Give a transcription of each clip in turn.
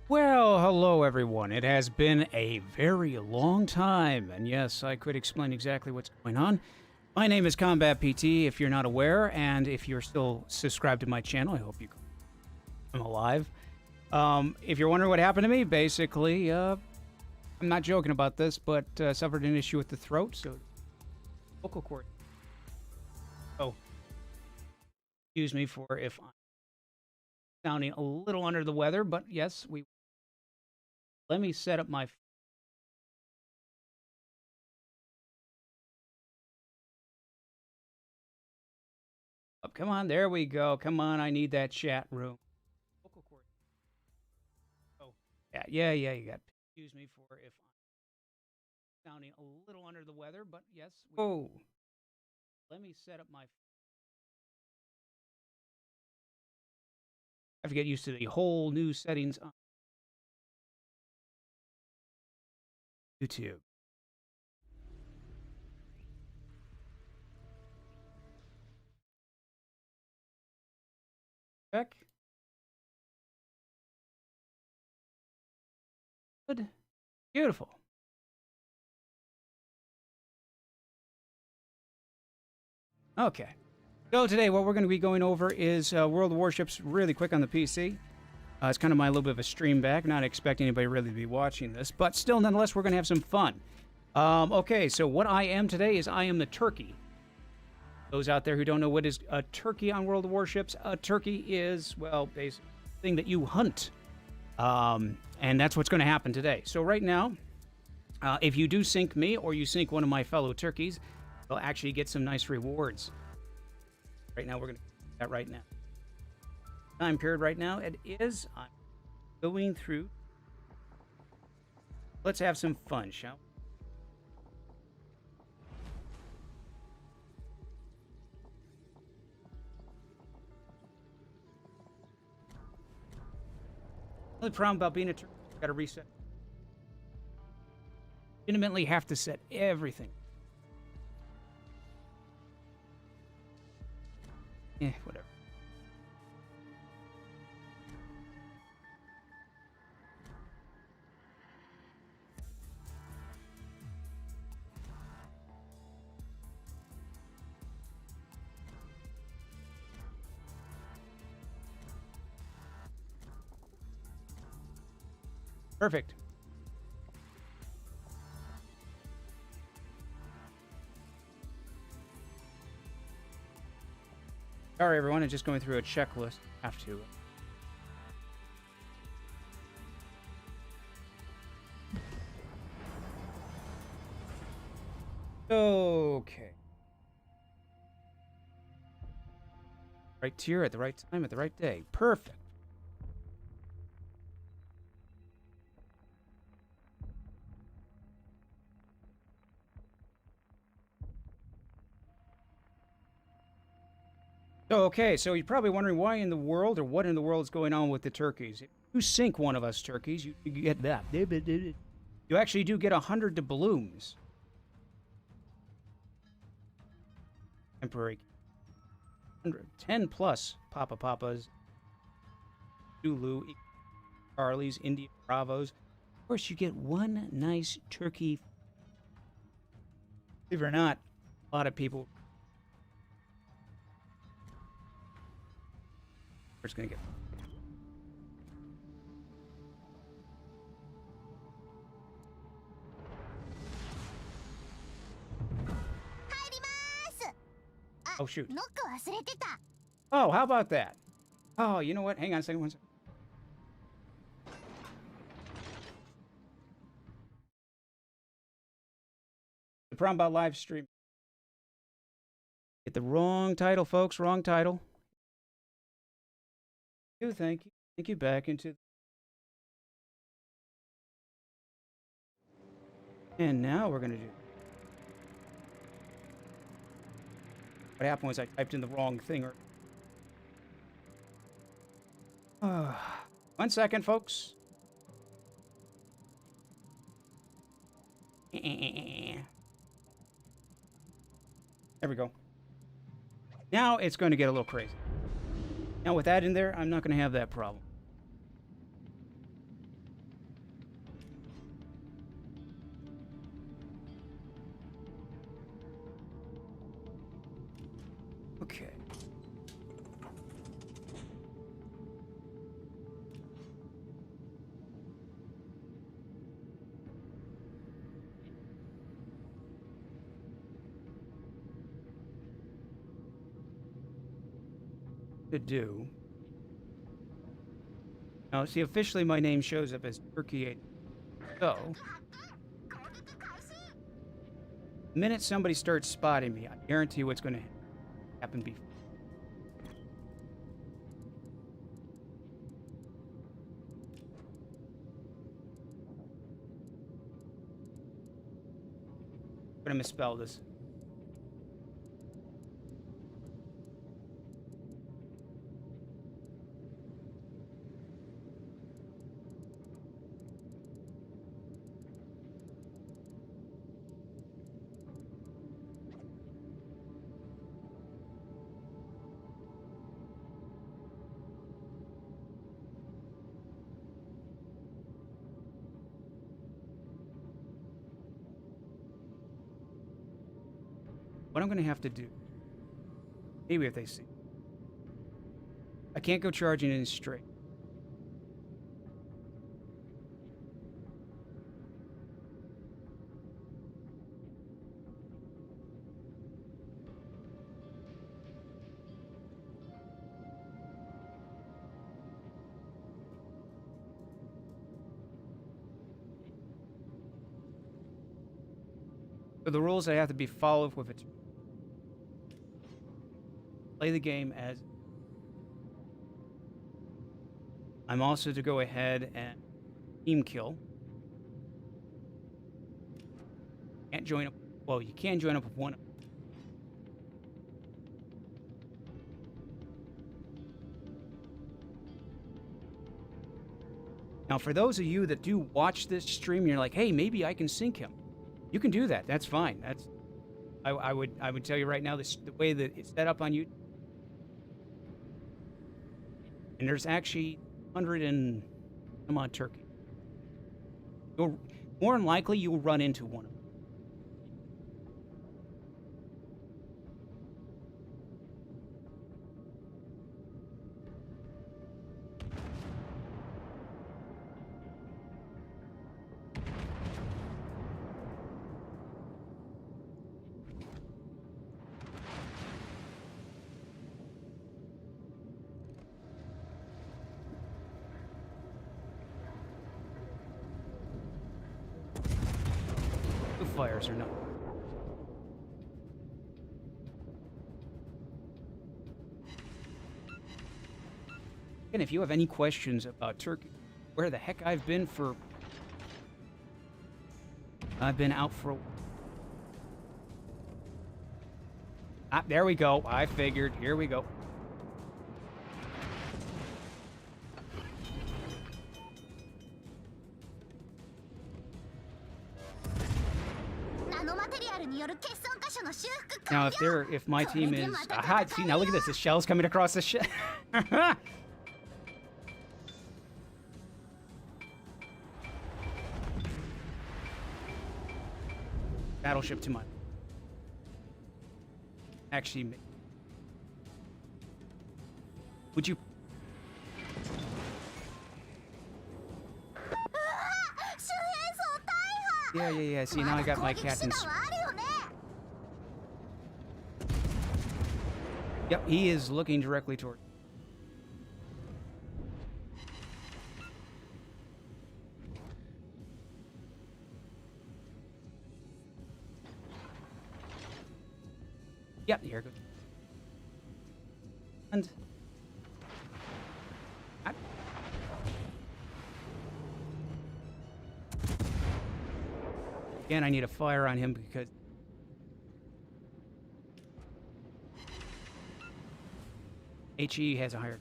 Well, hello everyone. It has been a very long time, and yes, I could explain exactly what's going on. My name is CombatPT, if you're not aware, and if you're still subscribed to my channel, I hope I'm alive. If you're wondering what happened to me, basically, I'm not joking about this, but suffered an issue with the throat, so vocal cord. Oh, excuse me for if I'm sounding a little under the weather, but yes, let me set up my. Oh, come on, there we go. Come on, I need that chat room. Vocal cord. Oh, yeah. You got. Excuse me for if I'm sounding a little under the weather, but yes. Oh, let me set up my. I have to get used to the whole new settings on YouTube. Check. Good. Beautiful. Okay. So today, what we're going to be going over is World of Warships really quick on the PC. It's kind of my little bit of a stream back. Not expecting anybody really to be watching this, but still, nonetheless, we're going to have some fun. Okay, so what I am today is I am the Turkey. Those out there who don't know what is a turkey on World of Warships, a turkey is, well, basically a thing that you hunt. And that's what's going to happen today. So right now, if you do sink me or you sink one of my fellow turkeys, you'll actually get some nice rewards. Right now, we're going to do that right now. Time period right now, it is, I'm going through. Let's have some fun, shall we? The only problem about being a turkey, you gotta reset. Legitimately have to set everything. Whatever. Perfect. Sorry, everyone. I'm just going through a checklist. Have to. Okay. Right tier at the right time at the right day. Perfect. Okay, so you're probably wondering why in the world or what in the world is going on with the turkeys. If you sink one of us turkeys, you get that. You actually do get 100 doubloons. Temporary. 10 plus Papa Papas, Zulu, Charlies, India Bravos. Of course, you get one nice turkey. Believe it or not, a lot of people are just going to get. Oh, shoot. Oh, how about that? Oh, you know what? Hang on a second. One second. The problem about live stream. Get the wrong title, folks. Wrong title. Thank you. Thank you. Back into. And now we're going to do. What happened was I typed in the wrong thing. Or 1 second, folks. There we go. Now it's going to get a little crazy. Now with that in there, I'm not going to have that problem. to do. Now, see, officially my name shows up as Turkey. So, the minute somebody starts spotting me, I guarantee what's going to happen before. I'm going to misspell this. What I'm going to have to do, maybe if they see, I can't go charging in straight. So the rules I have to be followed with it. Play the game as I'm also to go ahead and team kill. Can't join up. Well, you can join up with one. Now, for those of you that do watch this stream, you're like, hey, maybe I can sync him. You can do that. That's fine. That's I would tell you right now, the way that it's set up on YouTube. And there's actually 100 and some odd turkey. More than likely, you'll run into one of them. Fires or not. And if you have any questions about Turkey, where the heck I've been out for there we go. I figured. Here we go. Now, if my team is, aha, see, now look at this, the shell's coming across the shell. Battleship to mine. Actually, would you? Yeah. See, now I got my captain's. Yep, he is looking directly toward. Yep, here goes. And again, I need a fire on him because HE has a higher.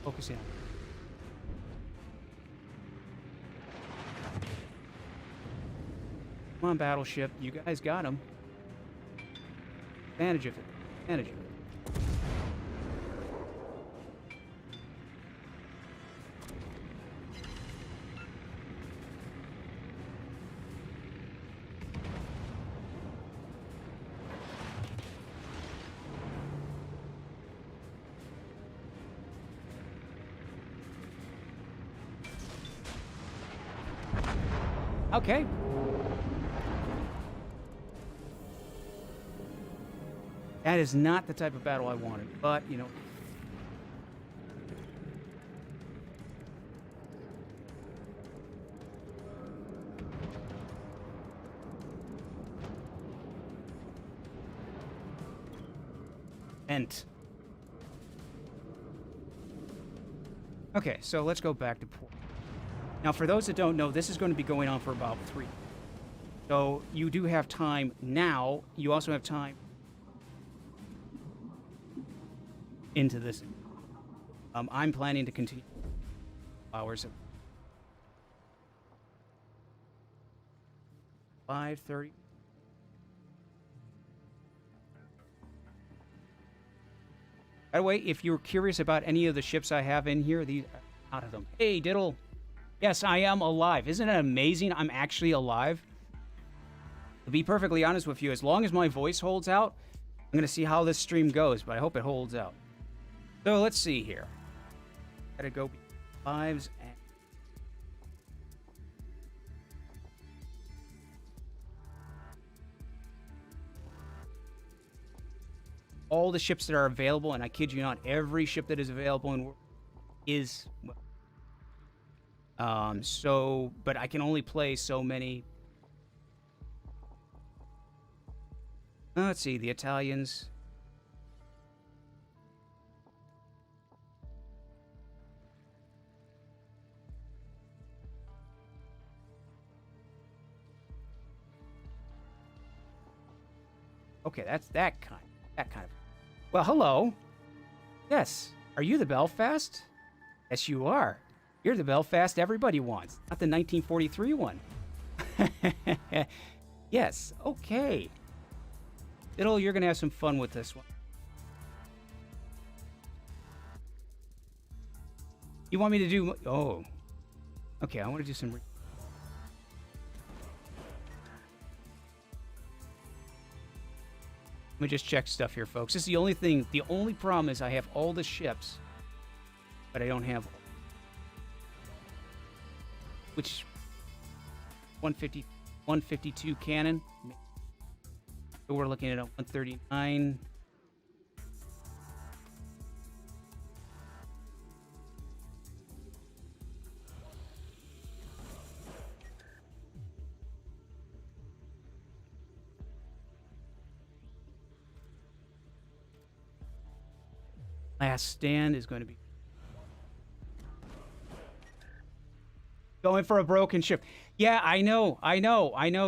Focus in. Come on, battleship. You guys got him. Advantage of it. Advantage of it. Okay. That is not the type of battle I wanted, but, you know. Ent. Okay, so let's go back to port. Now, for those that don't know, this is going to be going on for about 3. So you do have time now. You also have time into this. I'm planning to continue hours of 5:30. By the way, if you're curious about any of the ships I have in here, these are out of them. Hey, Diddle. Yes, I am alive. Isn't it amazing? I'm actually alive. To be perfectly honest with you, as long as my voice holds out, I'm going to see how this stream goes, but I hope it holds out. So let's see here. Gotta go lives and all the ships that are available, and I kid you not, every ship that is available is but I can only play so many. Let's see, the Italians. Okay, that's that kind of. Well, hello. Yes, are you the Belfast? Yes, you are. You're the Belfast everybody wants, not the 1943 one. Yes, okay. Diddle, you're gonna have some fun with this one. You want me to do? Oh, okay. I want to do some. Let me just check stuff here, folks. This is the only thing. The only problem is I have all the ships, but I don't have. Which 152 cannon. So we're looking at a 139. Last stand is going to be going for a broken ship. Yeah, I know,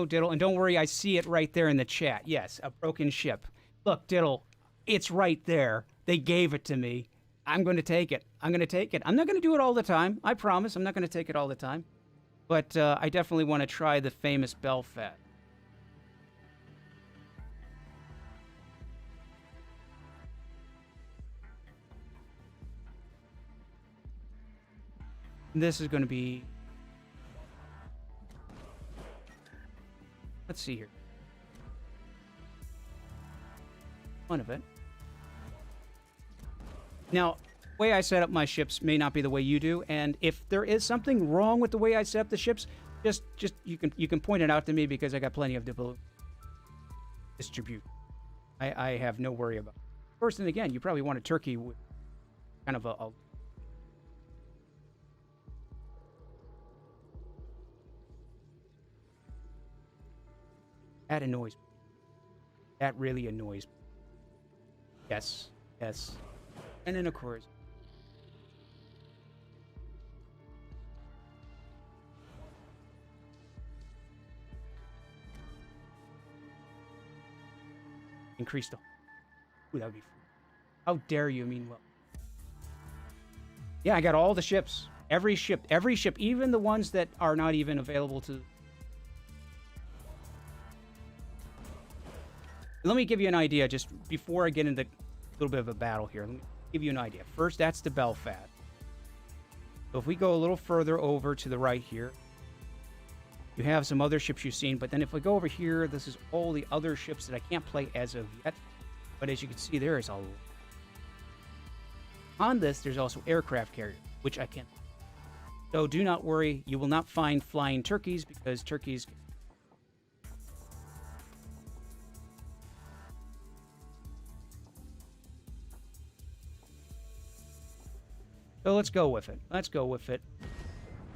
Diddle. And don't worry, I see it right there in the chat. Yes, a broken ship. Look, Diddle, it's right there. They gave it to me. I'm going to take it. I'm going to take it. I'm not going to do it all the time. I promise. I'm not going to take it all the time. But I definitely want to try the famous Belfast. This is going to be... Let's see here. One of it. Now, the way I set up my ships may not be the way you do, and if there is something wrong with the way I set up the ships, just you can point it out to me because I got plenty of distribute. I have no worry about it. First and again, you probably want a Turkey with kind of a that annoys me. That really annoys me. Yes, yes. And then, of course, increase the... Ooh, that would be... How dare you? I mean, well... Yeah, I got all the ships. Every ship, even the ones that are not even available to... Let me give you an idea just before I get into a little bit of a battle here. Let me give you an idea. First, that's the Belfast. So if we go a little further over to the right here, you have some other ships you've seen. But then if we go over here, this is all the other ships that I can't play as of yet. But as you can see, there is a... On this, there's also aircraft carrier, which I can't... So do not worry, you will not find flying turkeys because turkeys... So let's go with it. Let's go with it.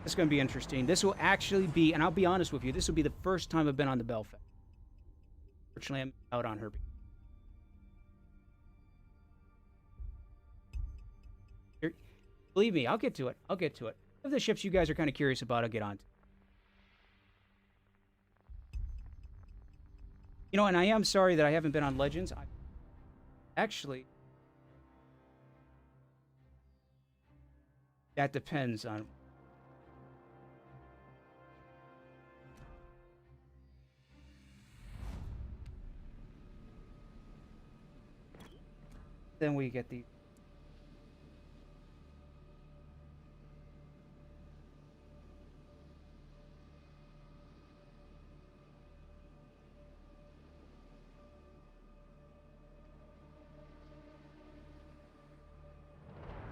It's going to be interesting. This will actually be, and I'll be honest with you, this will be the first time I've been on the Belfast. Fortunately, I'm out on her. Believe me, I'll get to it. I'll get to it. If the ships you guys are kind of curious about, I'll get on to. You know, and I am sorry that I haven't been on Legends. Actually, that depends on... Then we get the...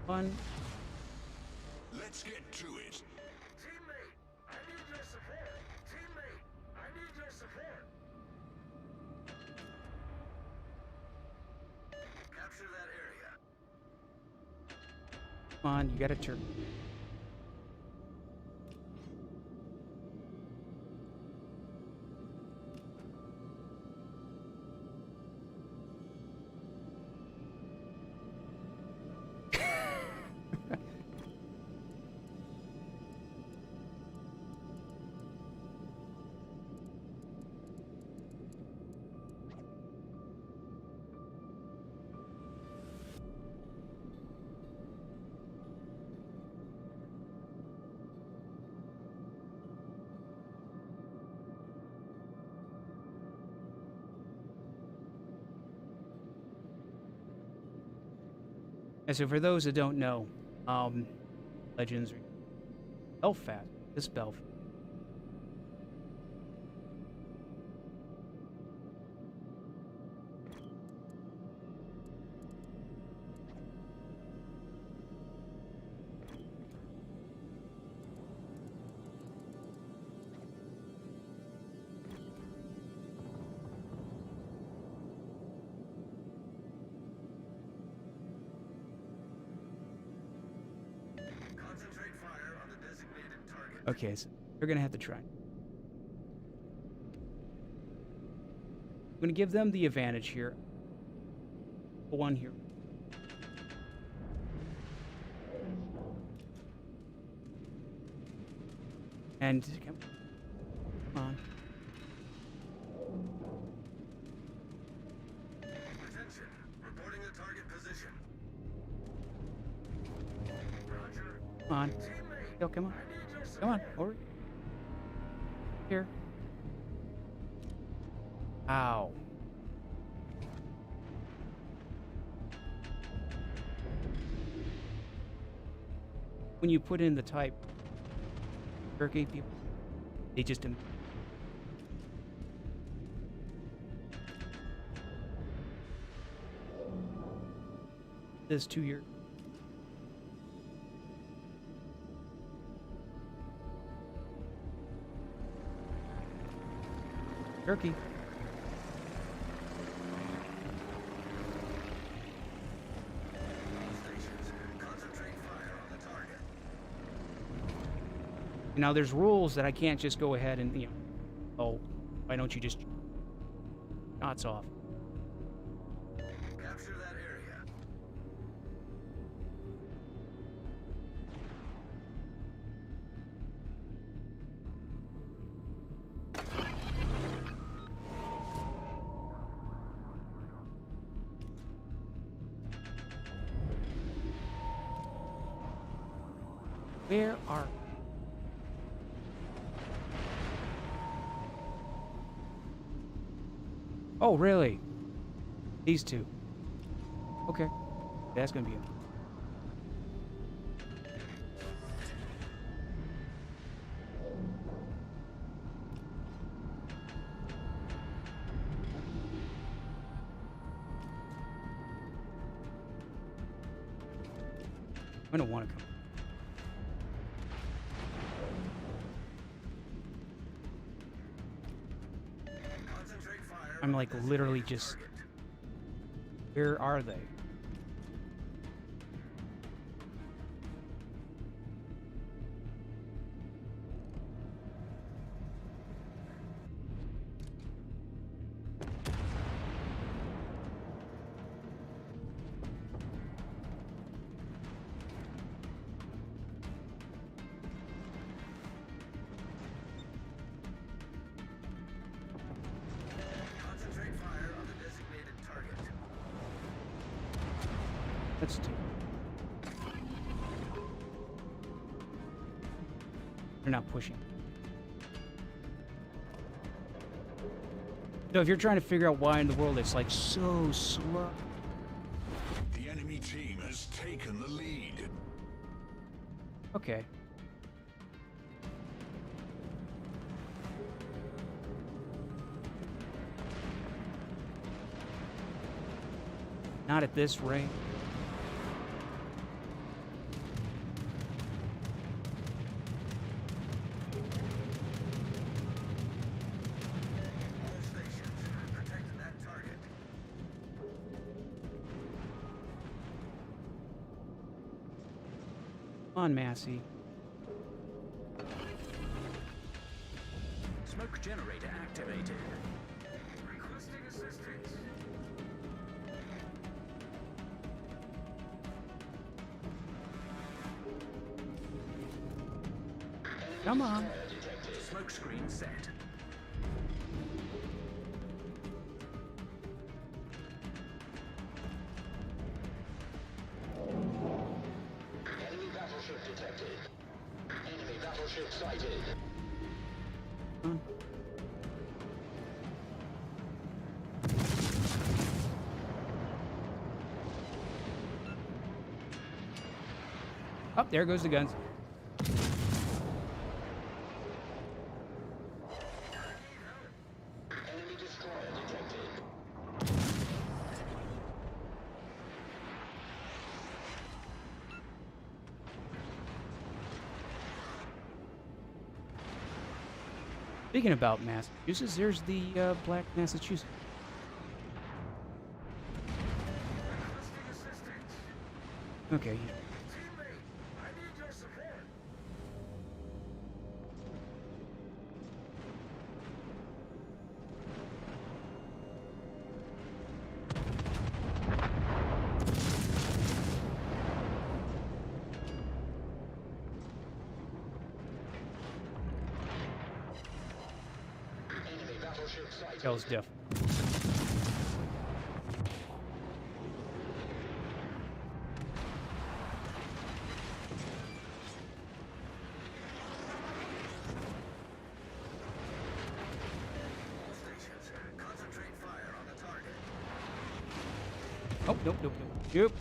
Fun. Let's get to it. Teammate, I need your support. Teammate, I need your support. Capture that area. Come on, you got to turn. And so for those that don't know, Legends, Belfast, this Belfast. Concentrate fire on the designated target. Okay, so they're going to have to try. I'm going to give them the advantage here. One here. And come on. Attention, reporting the target position. Roger. Come on. Teammate, Yo, come on. I need your support. Come on. Over here. Ow. When you put in the type Turkey people, they just this 2 year. Turkey. Stations, concentrate fire on the target. Now there's rules that I can't just go ahead and, oh, why don't you just shots off? Capture that area. Where are... Oh, really? These two. Okay. That's gonna be it. I'm gonna want to come. I'm like literally just... Where are they? Concentrate fire on the designated target. Let's do... They're not pushing. So if you're trying to figure out why in the world it's like so slow... The enemy team has taken the lead. Okay. Not at this rate. All stations, protect that target. Come on, Massey. Smoke generator activated. Requesting assistance. Come on. Smoke screen set. Enemy battleship detected. Enemy battleship sighted. Huh? Oh, there goes the guns. Enemy destroyer detected. Speaking about Massachusetts, there's the Black Massachusetts. Requesting assistance. Okay. Teammate, I need your support. Enemy battleship sighted. That was diff. All stations, concentrate fire on the target. Oh, nope, nope, nope. Nope.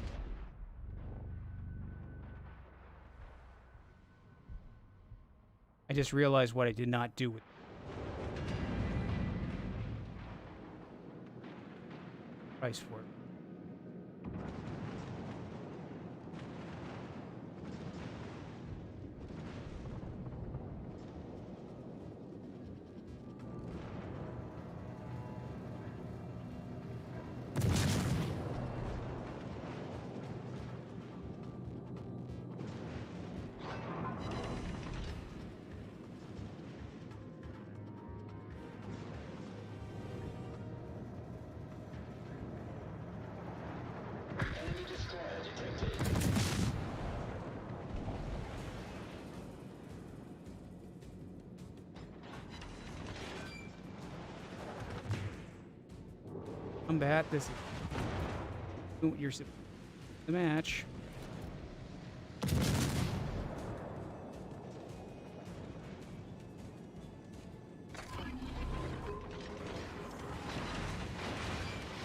I just realized what I did not do with... Price for it. Enemy destroyer detected. Combat this is... You're the match.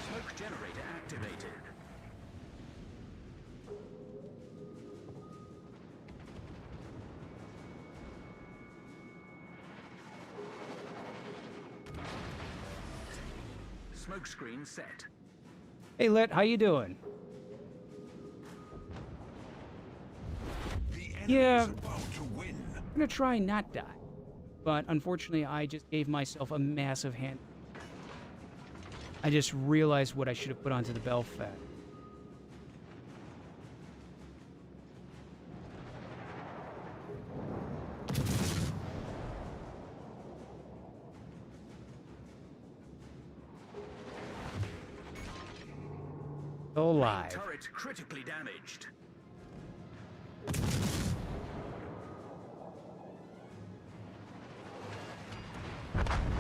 Smoke generator activated. Smoke screen set. Hey, Lit, how you doing? The enemy Yeah. is about to win. I'm gonna try not die. But unfortunately, I just gave myself a massive hand. I just realized what I should have put onto the Belfast. Still alive. Turret critically damaged.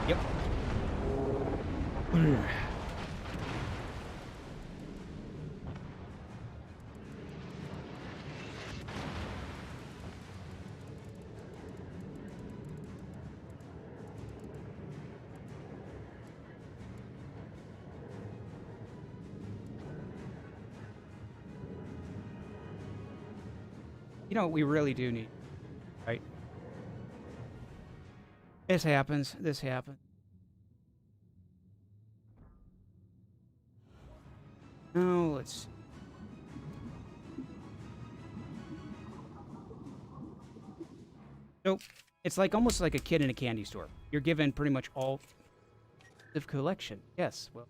Yep. You know what we really do need, right? This happens. This happens. Oh, let's. So it's like almost like a kid in a candy store. You're given pretty much all the collection. Yes. Well.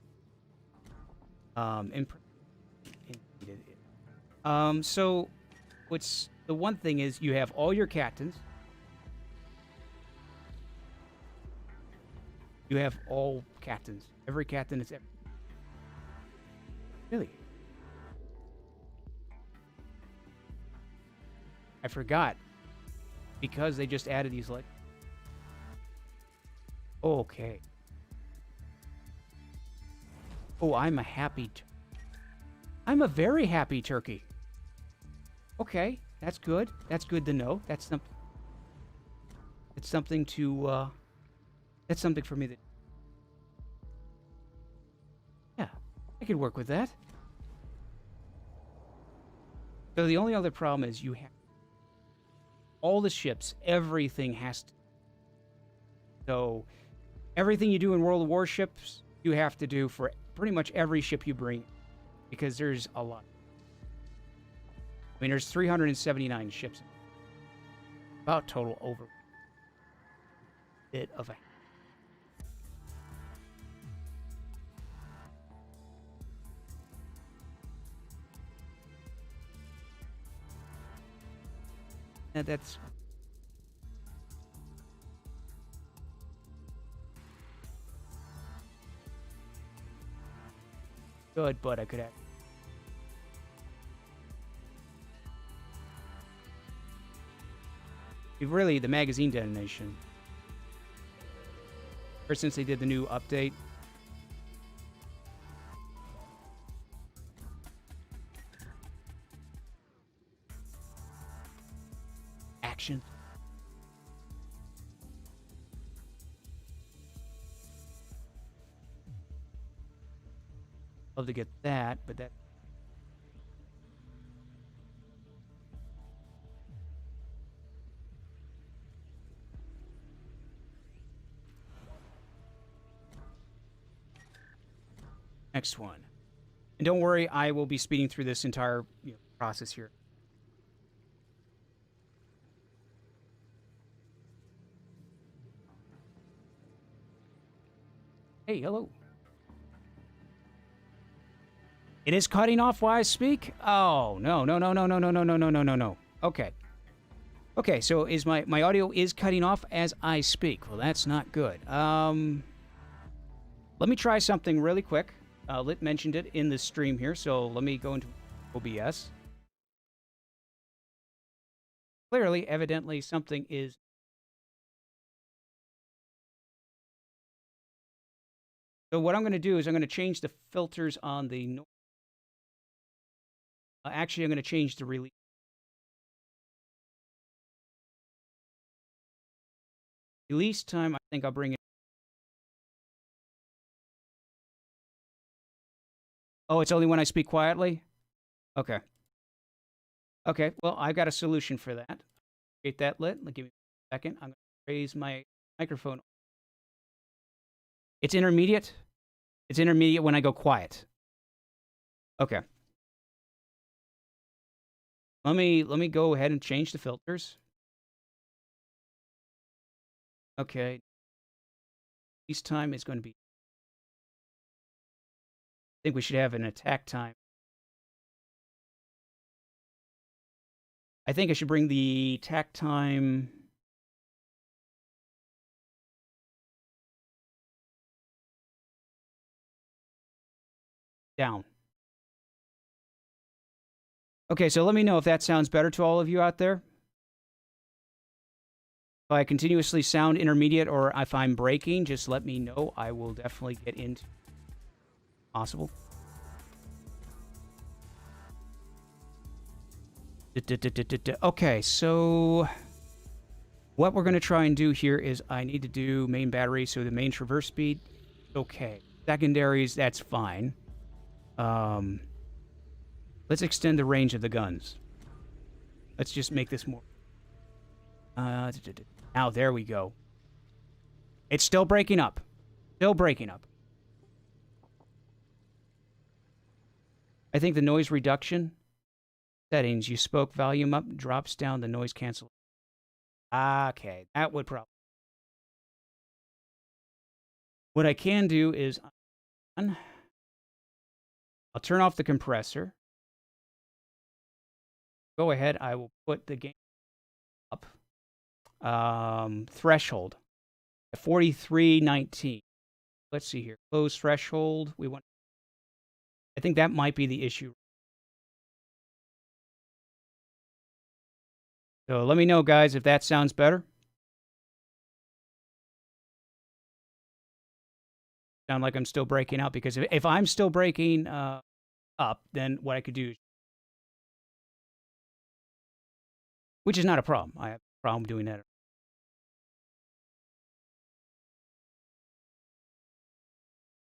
So what's the one thing is you have all your captains. You have all captains. Every captain is ever. Really? I forgot. Because they just added these like. Okay. Oh, I'm a happy. I'm a very happy turkey. Okay, that's good. That's good to know. That's something. It's something to. That's something for me that. Yeah, I could work with that. So the only other problem is you have all the ships. Everything has to. So everything you do in World of Warships, you have to do for pretty much every ship you bring, because there's a lot. I mean, there's 379 ships. About total over. Bit of a. And that's. Good, but I could have. Really, the magazine detonation. Ever since they did the new update. Action. Love to get that, but that. Next one. And don't worry, I will be speeding through this entire process here. Hey, hello. It is cutting off while I speak? Oh, no. Okay. Okay, so is my audio is cutting off as I speak. Well, that's not good. Let me try something really quick. Lit mentioned it in the stream here, so let me go into OBS. Clearly, evidently, something is. So what I'm going to do is I'm going to change the filters on the. Actually, I'm going to change the release. Release time, I think I'll bring it. Oh, it's only when I speak quietly? Okay. Okay, well, I've got a solution for that. Get that lit. Give me a second. I'm going to raise my microphone. It's intermediate? It's intermediate when I go quiet. Okay. Let me go ahead and change the filters. Okay. Release time is going to be think we should have an attack time. I think I should bring the attack time down. Okay, so let me know if that sounds better to all of you out there. If I continuously sound intermediate or if I'm breaking, just let me know. I will definitely get into possible. Okay, so what we're going to try and do here is I need to do main battery, so the main traverse speed, okay. Secondaries, that's fine. Let's extend the range of the guns. Let's just make this more... now, there we go. It's still breaking up. Still breaking up. I think the noise reduction settings, you spoke volume up, drops down the noise cancel. Okay, that would probably... What I can do is... I'll turn off the compressor. Go ahead, I will put the game up. Threshold. 4319. Let's see here. Close threshold. We want... I think that might be the issue. So let me know, guys, if that sounds better. Sound like I'm still breaking out, because if I'm still breaking up, then what I could do, which is not a problem. I have a problem doing that.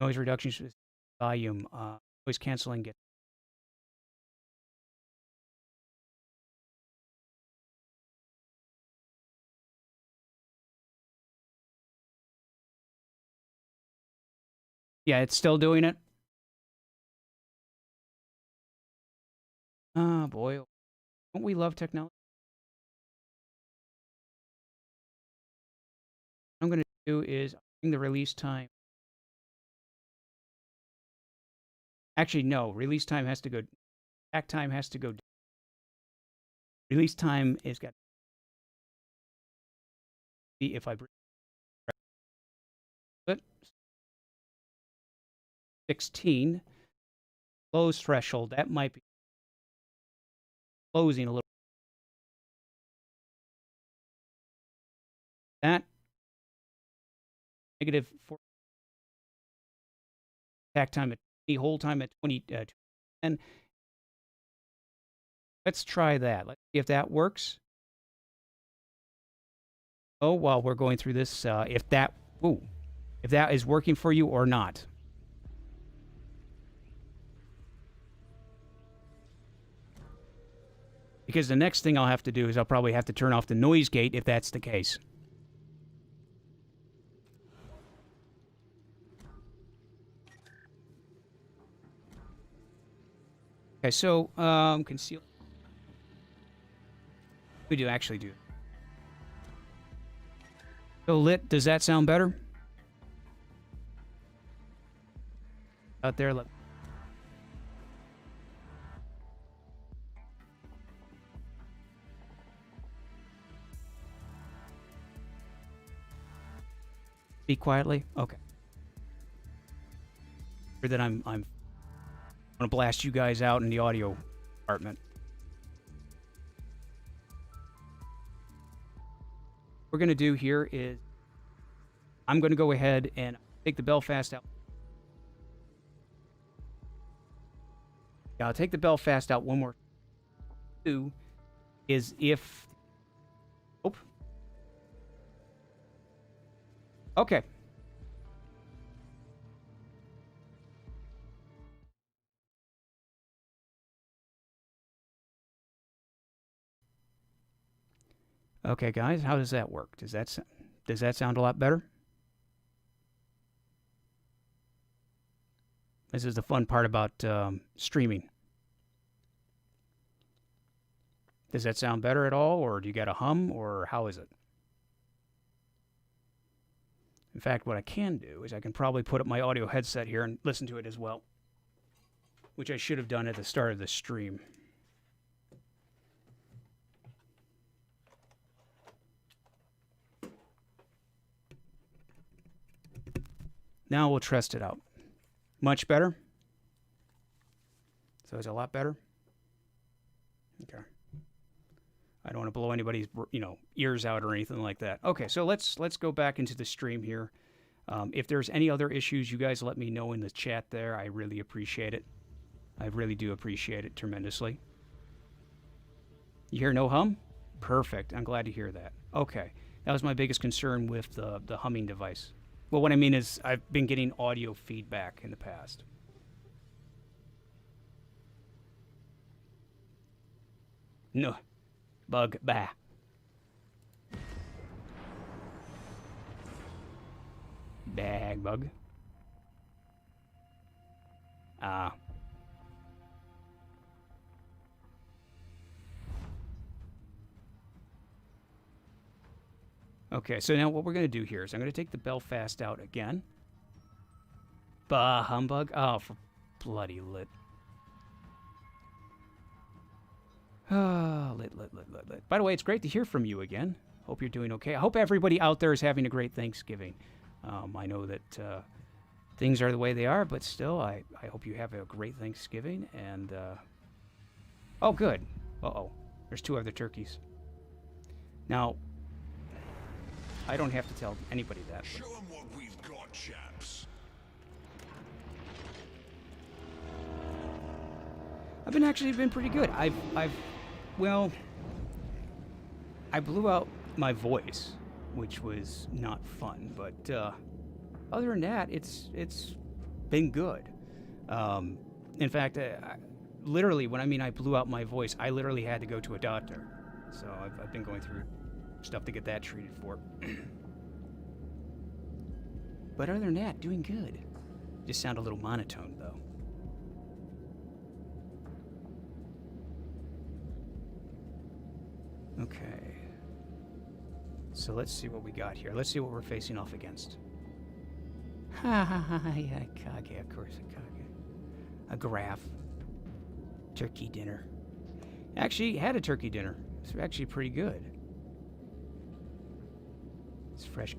Noise reduction, volume, noise canceling, get... Yeah, it's still doing it. Oh, boy. Don't we love technology? What I'm going to do is bring the release time. Actually, no. Release time has to go... Attack time has to go down. Release time is got... If I... But 16. Close threshold. That might be closing a little. That negative 4. Attack time at 20, hold time at 20. And let's try that. Let's see if that works. Oh, while we're going through this, if that is working for you or not. Because the next thing I'll have to do is I'll probably have to turn off the noise gate if that's the case. Okay, so, conceal. We do actually do. So lit, does that sound better? Out there, look. Speak quietly? Okay. Or that I'm going to blast you guys out in the audio department. What we're going to do here is I'm going to go ahead and take the Belfast out. Yeah, I'll take the Belfast out one more. Two is if... Oh. Okay. Okay, guys, how does that work? Does that sound a lot better? This is the fun part about streaming. Does that sound better at all, or do you got a hum, or how is it? In fact, what I can do is I can probably put up my audio headset here and listen to it as well. which I should have done at the start of the stream. Now we'll test it out. Much better? So it's a lot better? Okay. I don't want to blow anybody's, ears out or anything like that. Okay, so let's go back into the stream here. If there's any other issues, you guys let me know in the chat there. I really appreciate it. I really do appreciate it tremendously. You hear no hum? Perfect. I'm glad to hear that. Okay. That was my biggest concern with the humming device. Well, what I mean is I've been getting audio feedback in the past. No. Bug. Bah. Bag bug. Ah. Okay, so now what we're going to do here is I'm going to take the Belfast out again. Bah, humbug. Oh, for bloody lit. Ah, lit. By the way, it's great to hear from you again. Hope you're doing okay. I hope everybody out there is having a great Thanksgiving. I know that things are the way they are, but still, I hope you have a great Thanksgiving. And, oh, good. Uh-oh. There's 2 other turkeys. Now, I don't have to tell anybody that. Show them what we've got, chaps. I've been pretty good. Well, I blew out my voice, which was not fun, but other than that, it's been good. In fact, literally, when I blew out my voice, I literally had to go to a doctor. So I've been going through stuff to get that treated for. But other than that, doing good. Just sound a little monotone, though. Okay. So let's see what we got here. Let's see what we're facing off against. Ha ha ha, yeah, Kage, of course, a Kage. A graph. Turkey dinner. Actually, had a turkey dinner. It's actually pretty good. It's fresh.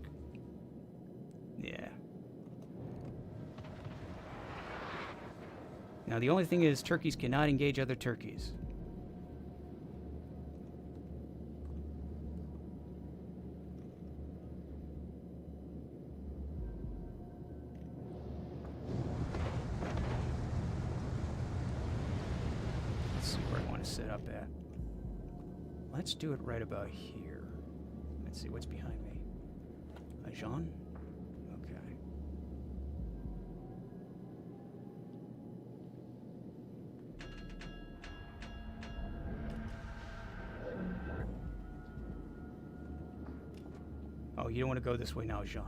Yeah. Now, the only thing is, turkeys cannot engage other turkeys. Let's see where I want to set up at. Let's do it right about here. Let's see what's behind me. A Jean? Okay. Oh, you don't want to go this way now, Jean.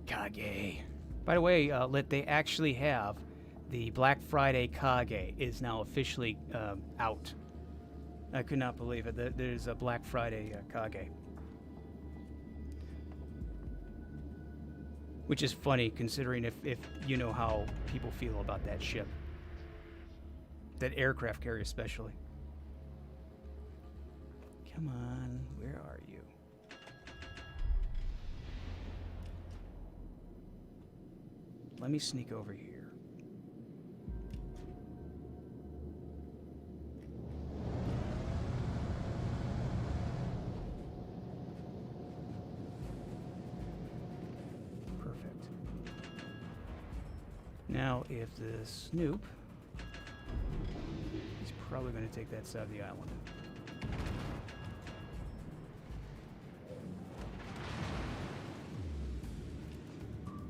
Kage. By the way, they actually have the Black Friday Kage is now officially out. I could not believe it. There's a Black Friday Kage. Which is funny, considering if you know how people feel about that ship. That aircraft carrier especially. Come on, where are you? Let me sneak over here. Perfect. Now, if the Snoop, he's probably going to take that side of the island.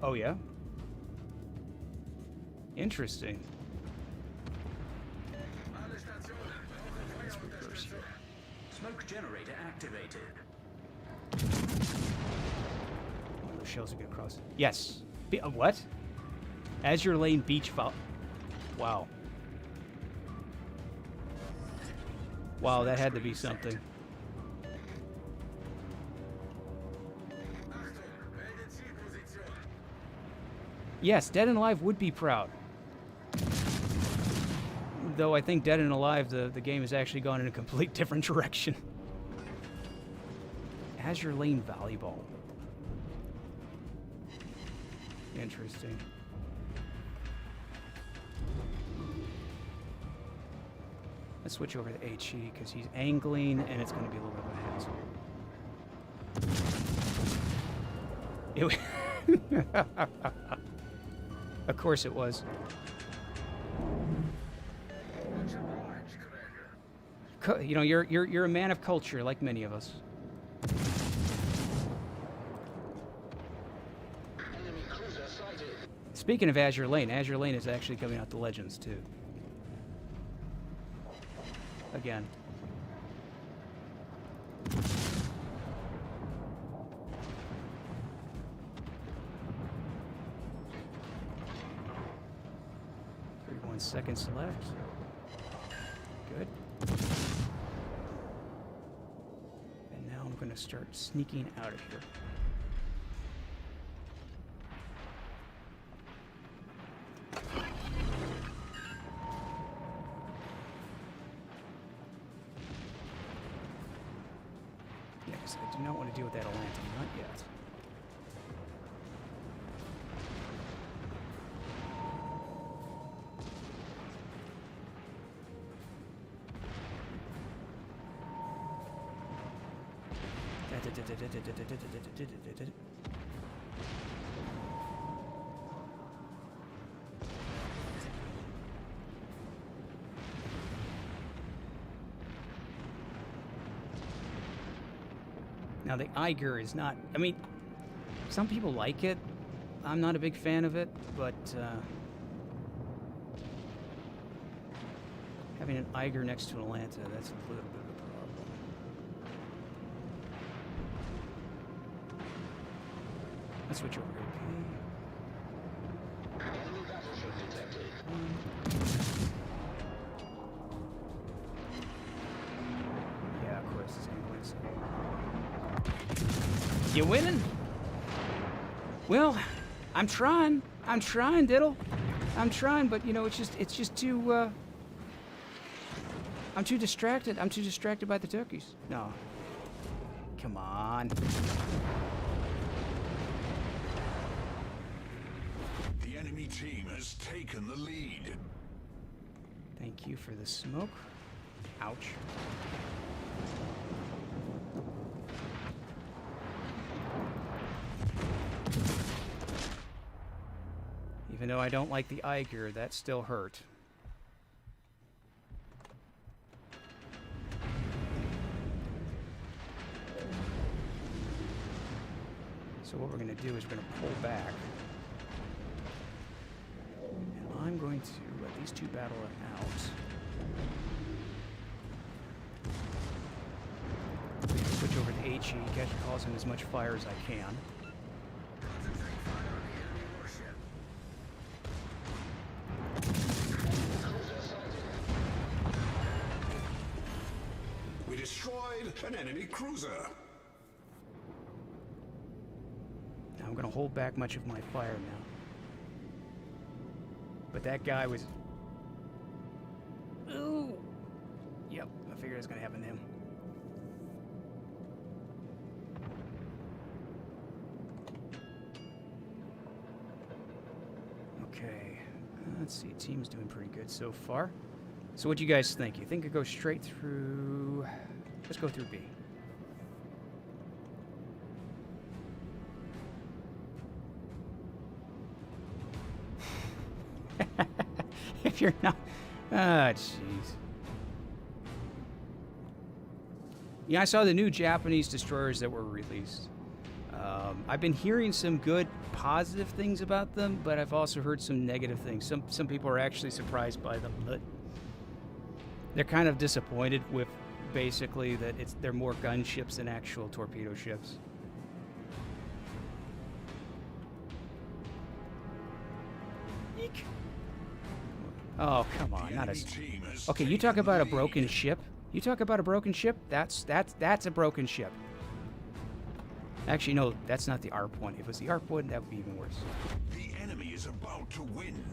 Oh, yeah? Interesting. Let's reverse here. Smoke generator activated. One of those shells will get across. Yes. What? Azure Lane Beach Fall. Wow. Wow, that had to be something. Yes, Dead and Alive would be proud. though I think Dead and Alive, the game has actually gone in a complete different direction. Azure Lane Volleyball. Interesting. Let's switch over to HE because he's angling and it's going to be a little bit of a hassle. Of course it was. Much obliged, Commander. You know, you're a man of culture, like many of us. Enemy cruiser sighted. Speaking of Azure Lane is actually coming out to Legends too. Again. Seconds left. Good. And now I'm going to start sneaking out of here. Yeah, because I do not want to deal with that Atlanta. Not yet. Now the Eiger is not, I mean, some people like it. I'm not a big fan of it, but having an Eiger next to an Atlanta, that's a little bit of a problem. Let's switch over to Enemy battleship detected. Yeah, of course, it's angling. You winning? Well, I'm trying, Diddle. I'm trying, but you know, it's just too. I'm too distracted. I'm too distracted by the turkeys. No. Come on. The enemy team has taken the lead. Thank you for the smoke. Ouch. Even though I don't like the Eiger, that still hurt. So what we're going to do is we're going to pull back. And I'm going to let these two battle it out. Switch over to HE, get causing as much fire as I can. Concentrate fire on the enemy warship. We destroyed an enemy cruiser. Now I'm going to hold back much of my fire now. But that guy was... Ooh! Yep, I figured it was going to happen to him. Okay, let's see. Team's doing pretty good so far. So what do you guys think? You think it goes straight through... Let's go through B. If you're not... Ah, jeez. Yeah, I saw the new Japanese destroyers that were released. I've been hearing some good, positive things about them, but I've also heard some negative things. Some people are actually surprised by them, but they're kind of disappointed with basically that they're more gunships than actual torpedo ships. Eek. Oh, come on, The not enemy a... team has Okay, you taken talk about a the broken lead. ship. You talk about a broken ship. That's a broken ship. Actually, no, that's not the ARP one. If it was the ARP one, that would be even worse. The enemy is about to win.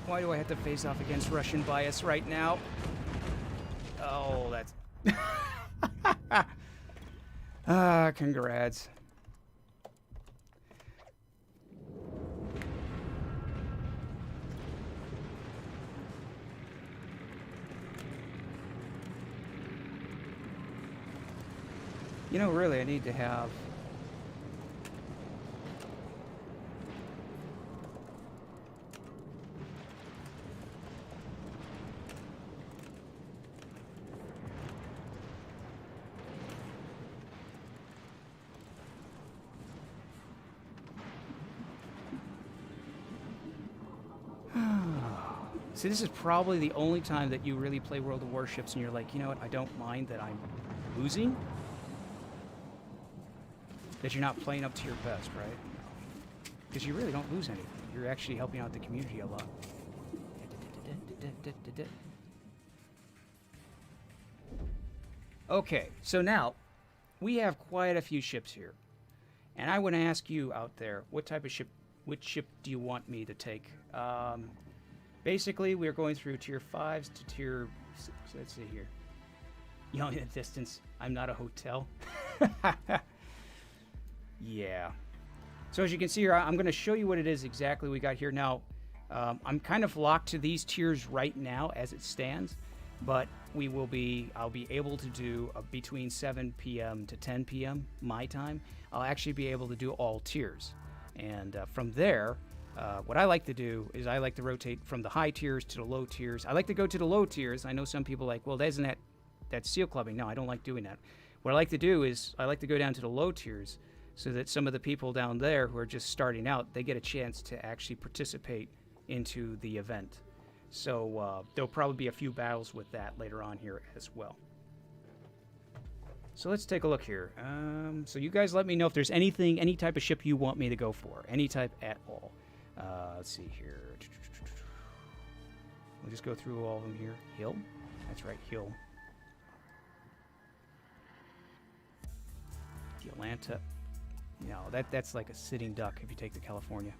Why do I have to face off against Russian bias right now? Oh, that's... congrats. You know, really, I need to have... See, this is probably the only time that you really play World of Warships and you're like, you know what, I don't mind that I'm losing. That you're not playing up to your best, right? Because you really don't lose anything. You're actually helping out the community a lot. Okay, so now we have quite a few ships here. And I want to ask you out there, what type of ship, which ship do you want me to take? Basically, we're going through tier 5s to tier... So let's see here. Yelling in the distance, I'm not a hotel. Yeah. So as you can see here, I'm going to show you what it is exactly we got here. Now, I'm kind of locked to these tiers right now as it stands, but I'll be able to do between 7 p.m. to 10 p.m. my time. I'll actually be able to do all tiers. And from there, what I like to do is I like to rotate from the high tiers to the low tiers. I like to go to the low tiers. I know some people like, well, isn't that's seal clubbing? No, I don't like doing that. What I like to do is I like to go down to the low tiers so that some of the people down there who are just starting out, they get a chance to actually participate into the event. So there'll probably be a few battles with that later on here as well. So let's take a look here. So you guys let me know if there's any type of ship you want me to go for. Any type at all. Let's see here. We'll just go through all of them here. Hill? That's right, Hill. The Atlanta. No, that's like a sitting duck if you take the California.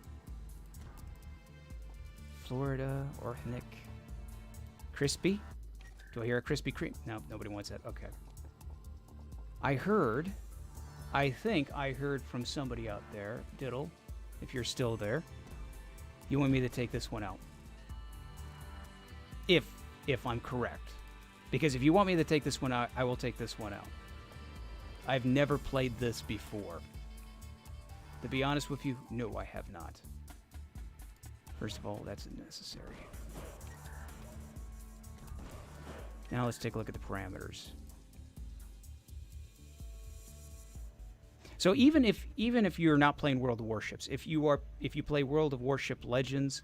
Florida, Orthnic. Crispy? Do I hear a Krispy Kreme? No, nobody wants that. Okay. I think I heard from somebody out there, Diddle, if you're still there. You want me to take this one out. If I'm correct. Because if you want me to take this one out, I will take this one out. I've never played this before. To be honest with you, no, I have not. First of all, that's unnecessary. Now let's take a look at the parameters. So even if you're not playing World of Warships, if you play World of Warship Legends,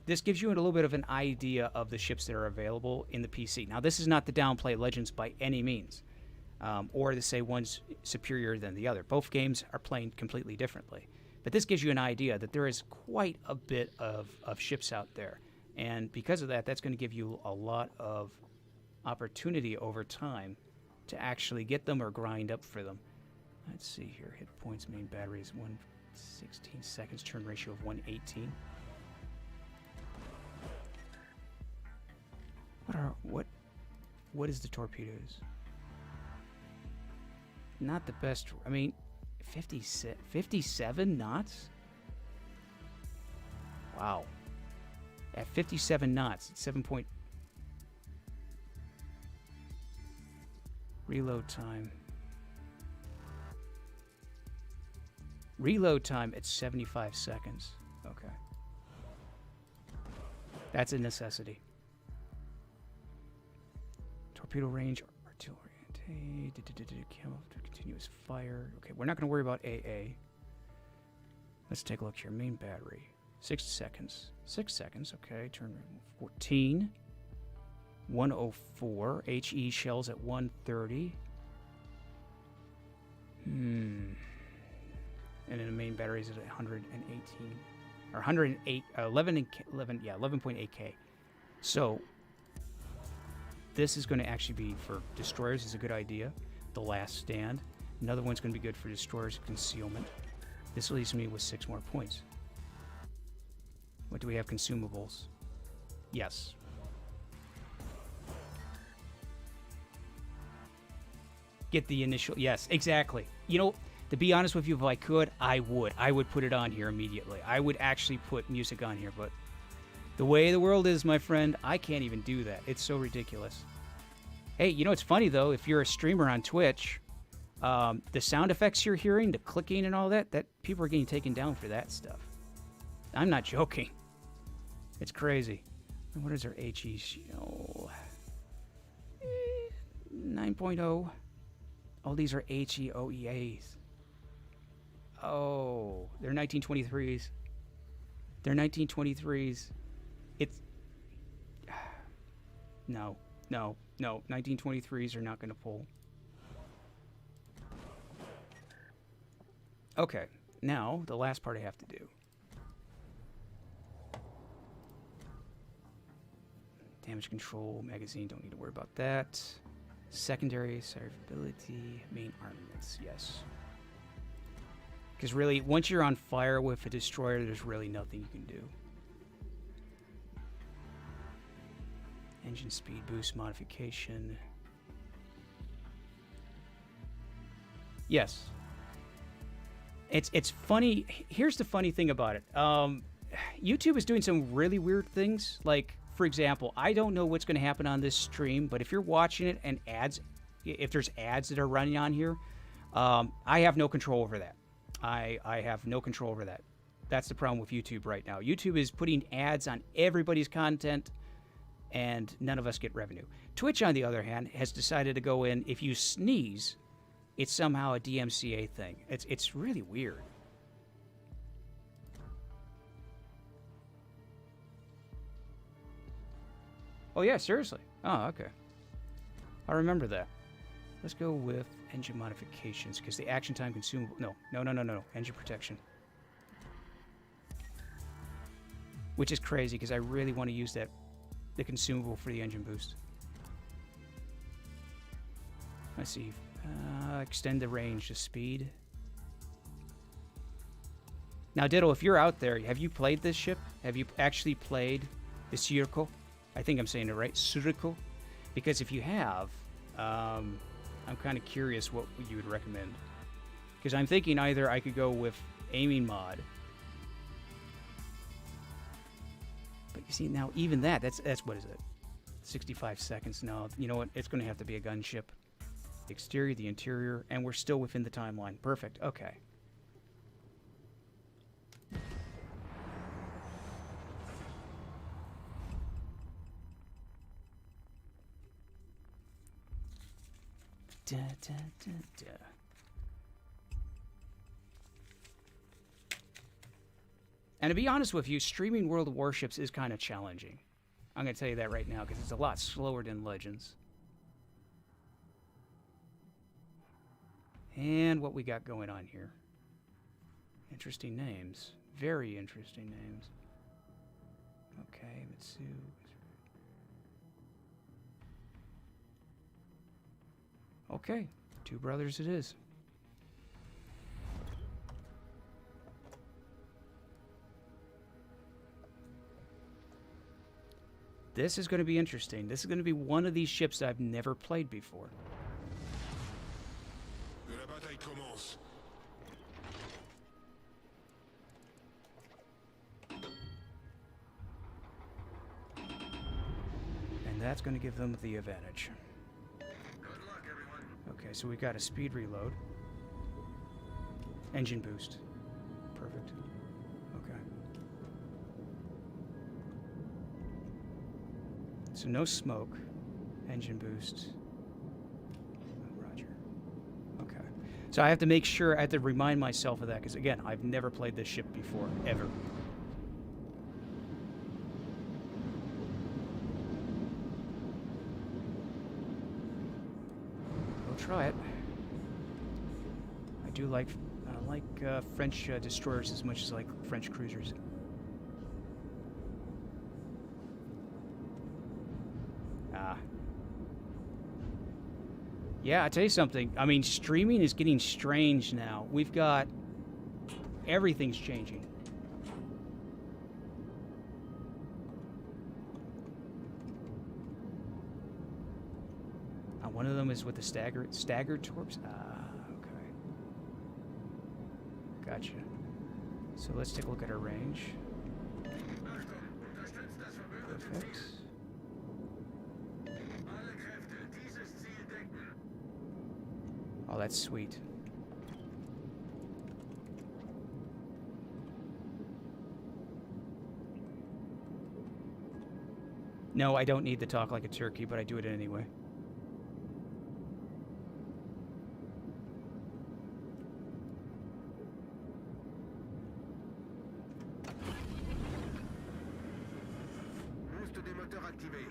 this gives you a little bit of an idea of the ships that are available in the PC. Now, this is not to downplay Legends by any means, or to say one's superior than the other. Both games are playing completely differently. But this gives you an idea that there is quite a bit of ships out there. And because of that, that's going to give you a lot of opportunity over time to actually get them or grind up for them. Let's see here. Hit points, main battery is 116 seconds, turn ratio of 118. What is the torpedoes? Not the best. I mean, 57 knots? Wow. At 57 knots, it's 7 point... Reload time. Reload time at 75 seconds. Okay. That's a necessity. Torpedo range, artillery, continuous fire. Okay, we're not going to worry about AA. Let's take a look here. Main battery. 6 seconds. 6 seconds, okay. Turn 14. 104. HE shells at 130. And then the main battery is at 118 or 108, 11.8K. So this is going to actually be for destroyers is a good idea. The Last Stand. Another one's going to be good for destroyers concealment. This leaves me with 6 more points. What do we have? Consumables. Yes. Get the initial... Yes, exactly. You know, to be honest with you, if I could, I would. I would put it on here immediately. I would actually put music on here, but the way the world is, my friend, I can't even do that. It's so ridiculous. Hey, you know, it's funny, though, if you're a streamer on Twitch, the sound effects you're hearing, the clicking and all that, people are getting taken down for that stuff. I'm not joking. It's crazy. What is our HE? Oh, 9.0. Oh, these are HEOEAs. Oh, they're 1923s. They're 1923s. It's... No, no, no. 1923s are not going to pull. Okay, now the last part I have to do. Damage control, magazine, don't need to worry about that. Secondary survivability, main armaments, yes. Because really, once you're on fire with a destroyer, there's really nothing you can do. Engine speed boost modification. Yes. It's funny. Here's the funny thing about it. YouTube is doing some really weird things. Like, for example, I don't know what's going to happen on this stream, but if you're watching it and if there's ads that are running on here, I have no control over that. I have no control over that. That's the problem with YouTube right now. YouTube is putting ads on everybody's content, and none of us get revenue. Twitch, on the other hand, has decided to go in, if you sneeze, it's somehow a DMCA thing. It's really weird. Oh, yeah, seriously. Oh, okay. I remember that. Let's go with engine modifications, because the action time consumable... No. Engine protection. Which is crazy, because I really want to use the consumable for the engine boost. Let's see. Extend the range to speed. Now, Diddle, if you're out there, have you played this ship? Have you actually played the Circo? I think I'm saying it right. Circo? Because if you have, I'm kind of curious what you would recommend. Because I'm thinking either I could go with aiming mod. But you see, now even that's what is it? 65 seconds. No, you know what? It's going to have to be a gunship. The exterior, the interior, and we're still within the timeline. Perfect. Okay. Da, da, da, da. And to be honest with you, streaming World of Warships is kind of challenging. I'm going to tell you that right now, because it's a lot slower than Legends. And what we got going on here. Interesting names. Very interesting names. Okay, Mitsu. Okay, Two Brothers it is. This is going to be interesting. This is going to be one of these ships that I've never played before. La bataille commence. And that's going to give them the advantage. Good luck, everyone. Okay, so we got a speed reload. Engine boost. Perfect. Okay. So no smoke. Engine boost. Roger. Okay. So I have to make sure, I have to remind myself of that, because again, I've never played this ship before, ever. We'll try it. I do like French destroyers as much as I like French cruisers. Yeah, I'll tell you something. I mean, streaming is getting strange now. We've got... everything's changing. One of them is with the staggered torps. Ah, okay. Gotcha. So let's take a look at our range. Achtung, unterstützt das vermögende Perfect. Ziel. Alle Kräfte, dieses Ziel decken. Oh, that's sweet. No, I don't need to talk like a turkey, but I do it anyway. Boost des moteurs activés.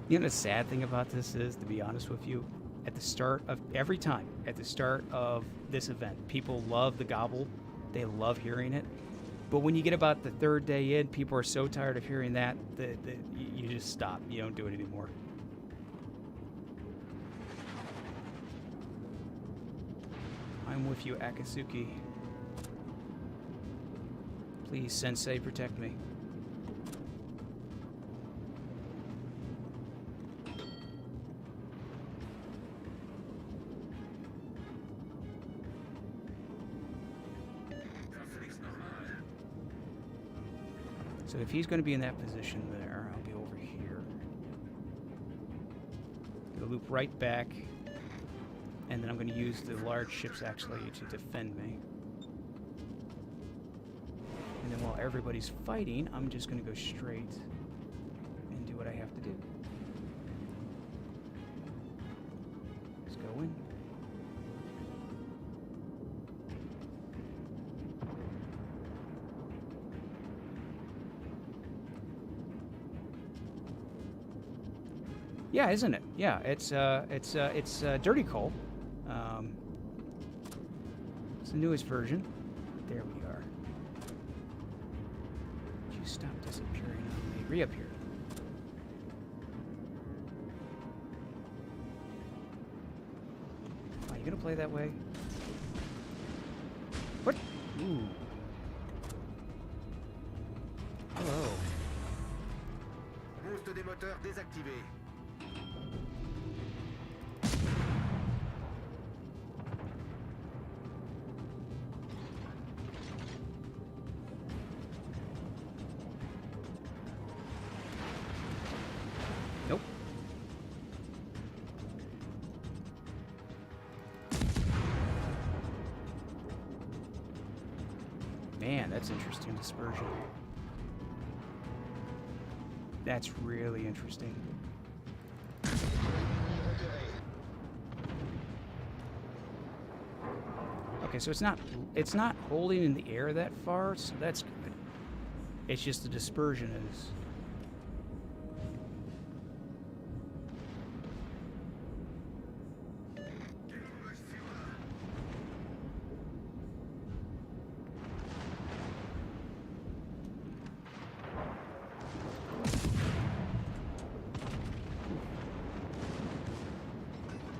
You know the sad thing about this is, to be honest with you, at the start of every time, at the start of this event, people love the gobble. They love hearing it. But when you get about the third day in, people are so tired of hearing that you just stop. You don't do it anymore. I'm with you, Akatsuki. Please, Sensei, protect me. Verflixt nochmal. So if he's going to be in that position there, I'll be over here. Gonna loop right back, and then I'm going to use the large ships actually to defend me. And then while everybody's fighting, I'm just going to go straight and do what I have to do. Let's go in. Yeah, isn't it? Yeah, it's dirty coal. It's the newest version. There we are. Would you stop disappearing on me? Reappear. Are you gonna play that way? What? Ooh. Hello. Boost des moteurs désactivé. Nope. Man, that's interesting dispersion. That's really interesting. Okay, so it's not holding in the air that far, so that's good. It's just the dispersion is.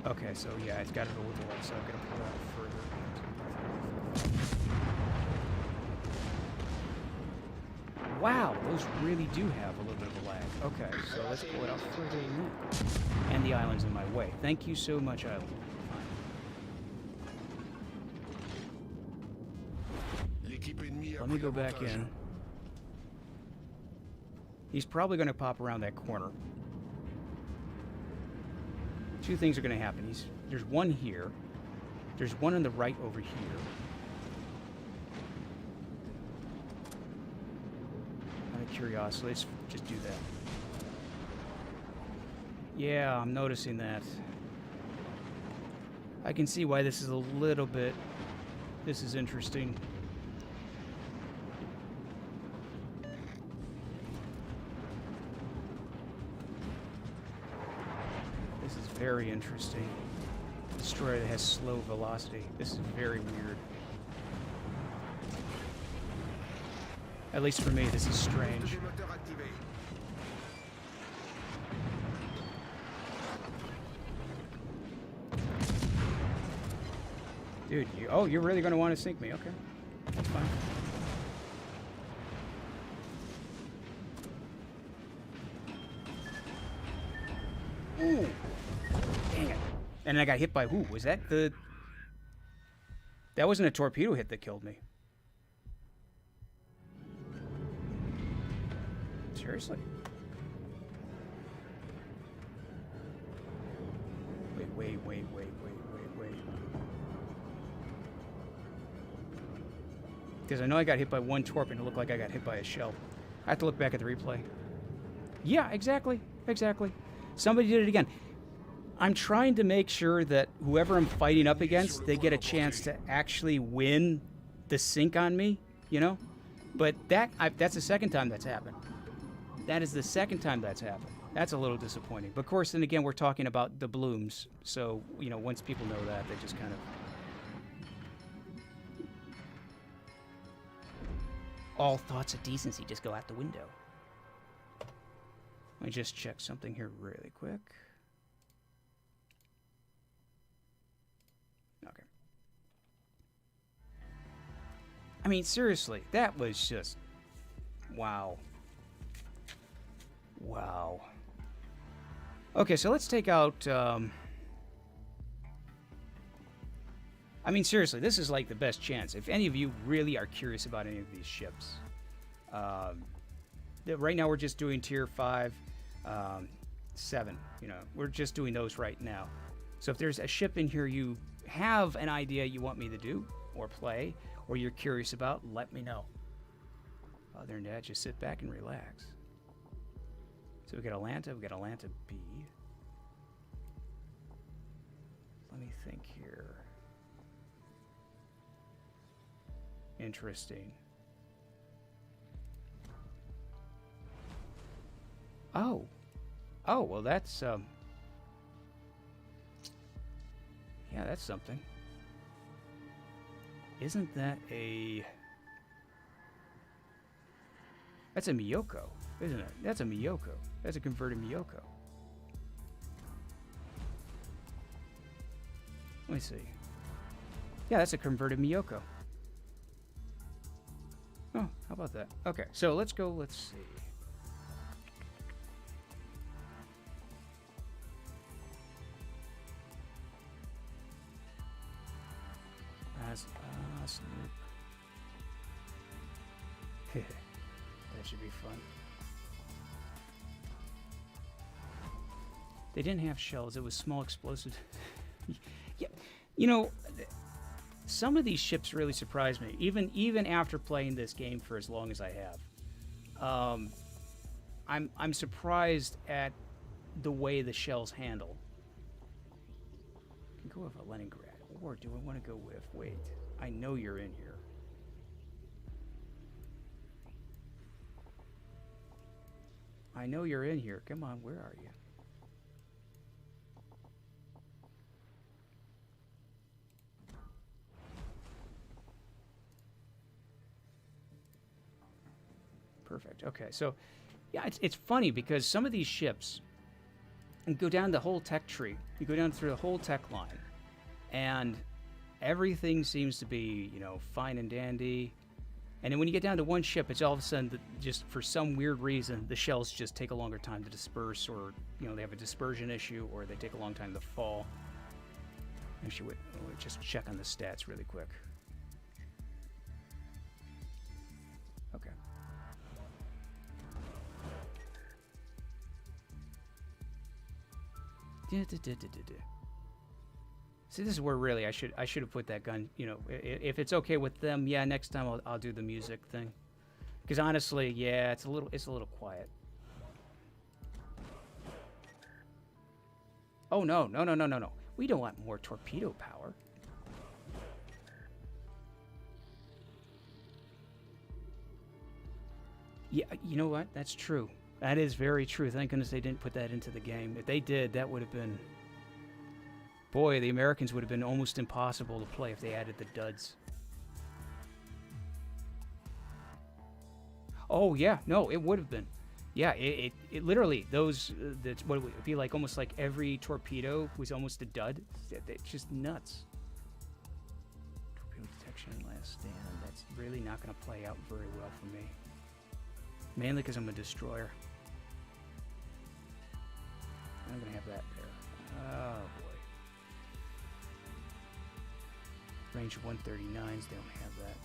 Okay, so yeah, it's got to go with the light, so I'm gonna pull that further. Wow, those really do have a little bit of a lag. Okay, so let's pull it out further in. And the island's in my way. Thank you so much, island. Let me go back in. He's probably going to pop around that corner. Two things are going to happen. There's one here. There's one on the right over here. Out of curiosity, let's just do that. Yeah, I'm noticing that. I can see why this is a little bit... This is interesting. This is very interesting. Destroyer that has slow velocity. This is very weird. At least for me, this is strange. Dude, oh, you're really going to want to sink me. Okay. That's fine. Ooh. Dang it. And I got hit by who? Was that the... That wasn't a torpedo hit that killed me. Seriously? Wait. Because I know I got hit by one torp and it looked like I got hit by a shell. I have to look back at the replay. Yeah, exactly. Somebody did it again. I'm trying to make sure that whoever I'm fighting up against, they get a chance to actually win the sink on me, you know? But that's the second time that's happened. That is the second time that's happened. That's a little disappointing. But of course, then again, we're talking about the blooms. So, you know, once people know that, they just kind of... All thoughts of decency just go out the window. Let me just check something here really quick. Okay. I mean, seriously, that was just... Wow. Wow. Okay, so let's take out... I mean, seriously, this is like the best chance. If any of you really are curious about any of these ships. Right now we're just doing tier 5, 7. You know, we're just doing those right now. So if there's a ship in here you have an idea you want me to do or play, or you're curious about, let me know. Other than that, just sit back and relax. So we got Atlanta B. Let me think here. Interesting. Oh, well that's yeah, that's something. Isn't that a... That's a Miyoko, isn't it? That's a Miyoko. That's a converted Miyoko. Let me see. Yeah, that's a converted Miyoko. Oh, how about that? Okay, so let's go, let's see. Snoop. That should be fun. They didn't have shells, it was small explosive. Yeah, you know, some of these ships really surprise me, even after playing this game for as long as I have. I'm surprised at the way the shells handle. I can go with a Leningrad, or do I want to go with... Wait, I know you're in here. I know you're in here. Come on, where are you? Perfect. Okay, so yeah, it's funny because some of these ships, you go down the whole tech tree, you go down through the whole tech line, and everything seems to be, you know, fine and dandy. And then when you get down to one ship, it's all of a sudden just for some weird reason the shells just take a longer time to disperse, or you know they have a dispersion issue, or they take a long time to fall. Actually, wait, just check on the stats really quick. Okay. See, this is where really I should have put that gun. You know, if it's okay with them, yeah. Next time I'll do the music thing, because honestly, yeah, it's a little quiet. Oh no. We don't want more torpedo power. Yeah, you know what? That's true. That is very true. Thank goodness they didn't put that into the game. If they did, that would have been... Boy, the Americans would have been almost impossible to play if they added the duds. Oh, yeah. No, it would have been. Yeah, it literally, those... what it would be like, almost like every torpedo was almost a dud. It's just nuts. Afghanistan. That's really not going to play out very well for me. Mainly because I'm a destroyer. I'm going to have that there. Oh, boy. Range of 139s, they don't have that.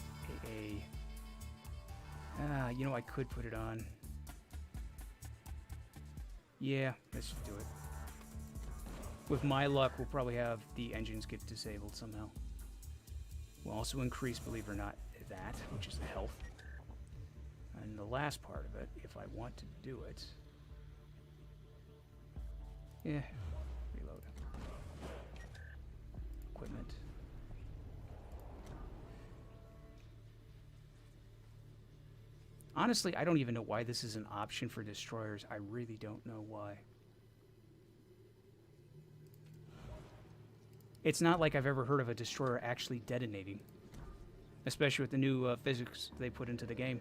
AA. You know, I could put it on. Yeah, let's just do it. With my luck, we'll probably have the engines get disabled somehow. We'll also increase, believe it or not, that, which is the health. And the last part of it, if I want to do it... Yeah, reload. Equipment. Honestly, I don't even know why this is an option for destroyers. I really don't know why. It's not like I've ever heard of a destroyer actually detonating. Especially with the new physics they put into the game.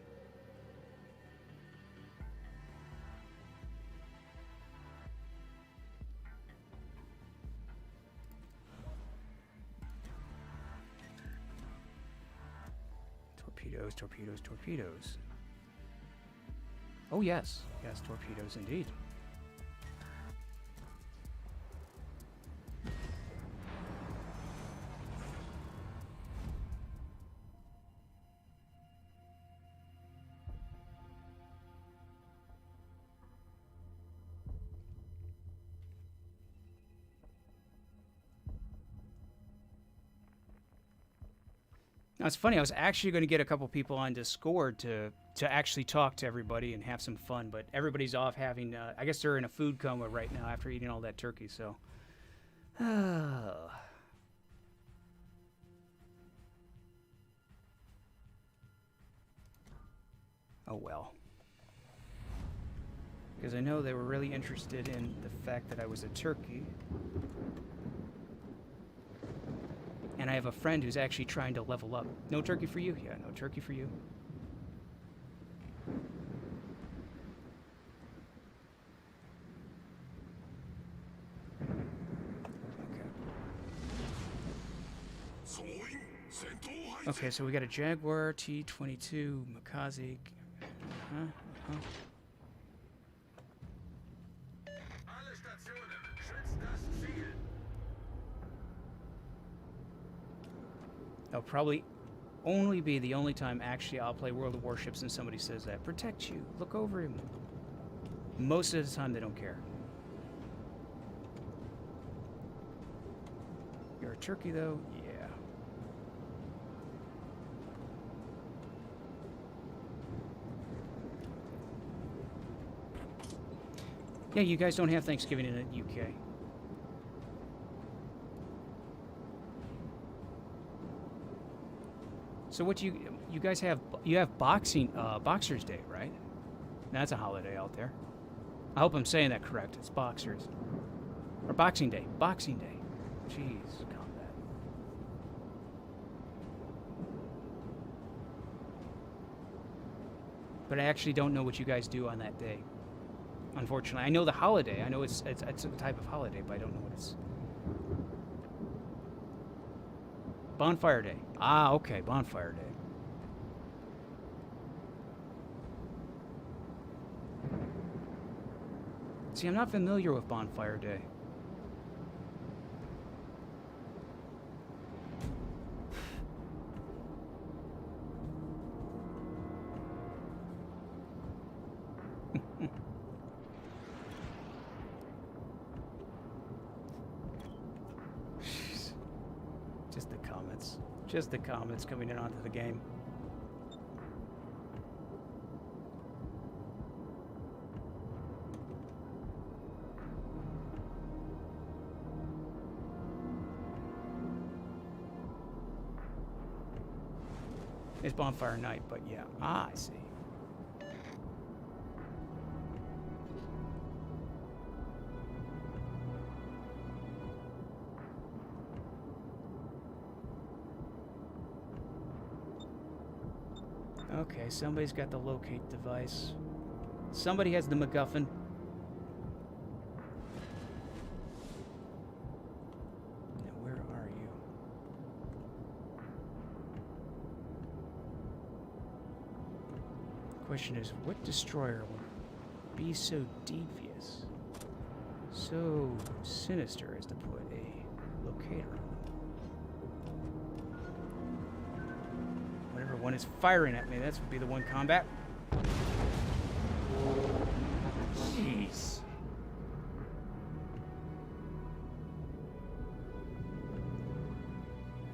Torpedoes, torpedoes, torpedoes. Oh, yes. Yes, torpedoes indeed. Now, it's funny, I was actually going to get a couple people on Discord to actually talk to everybody and have some fun, but everybody's off having, I guess they're in a food coma right now after eating all that turkey, so. Oh well. Because I know they were really interested in the fact that I was a turkey. And I have a friend who's actually trying to level up. No turkey for you? Yeah, no turkey for you. Okay, so we got a Jaguar, T-22, Makazi. Alle Stationen, schützt das Ziel. That'll probably only be the only time actually I'll play World of Warships and somebody says that. Protect you. Look over him. Most of the time they don't care. You're a turkey though? Yeah. Yeah, you guys don't have Thanksgiving in the UK. So what you guys have? You have Boxers Day, right? That's a holiday out there. I hope I'm saying that correct. It's Boxers or Boxing Day. Boxing Day. Jeez, combat. But I actually don't know what you guys do on that day. Unfortunately, I know the holiday. I know it's a type of holiday, but I don't know what it's. Bonfire Day. Ah, okay, Bonfire Day. See, I'm not familiar with Bonfire Day. Just the comments coming in onto the game. It's Bonfire Night, but yeah. Ah, I see. Okay, somebody's got the locate device. Somebody has the MacGuffin. Now, where are you? question is, what destroyer would be so devious, so sinister as to put a locator on them? Whatever one is firing at me, that would be the one combat. Jeez.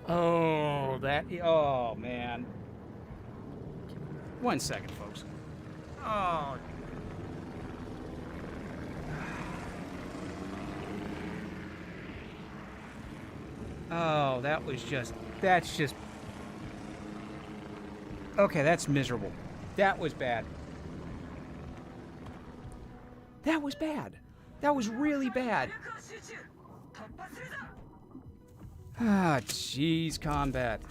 Oh, oh, man. 1 second, folks. Oh. Oh, that's just... Okay, that's miserable. That was bad. That was bad. That was really bad. Ah, jeez, combat.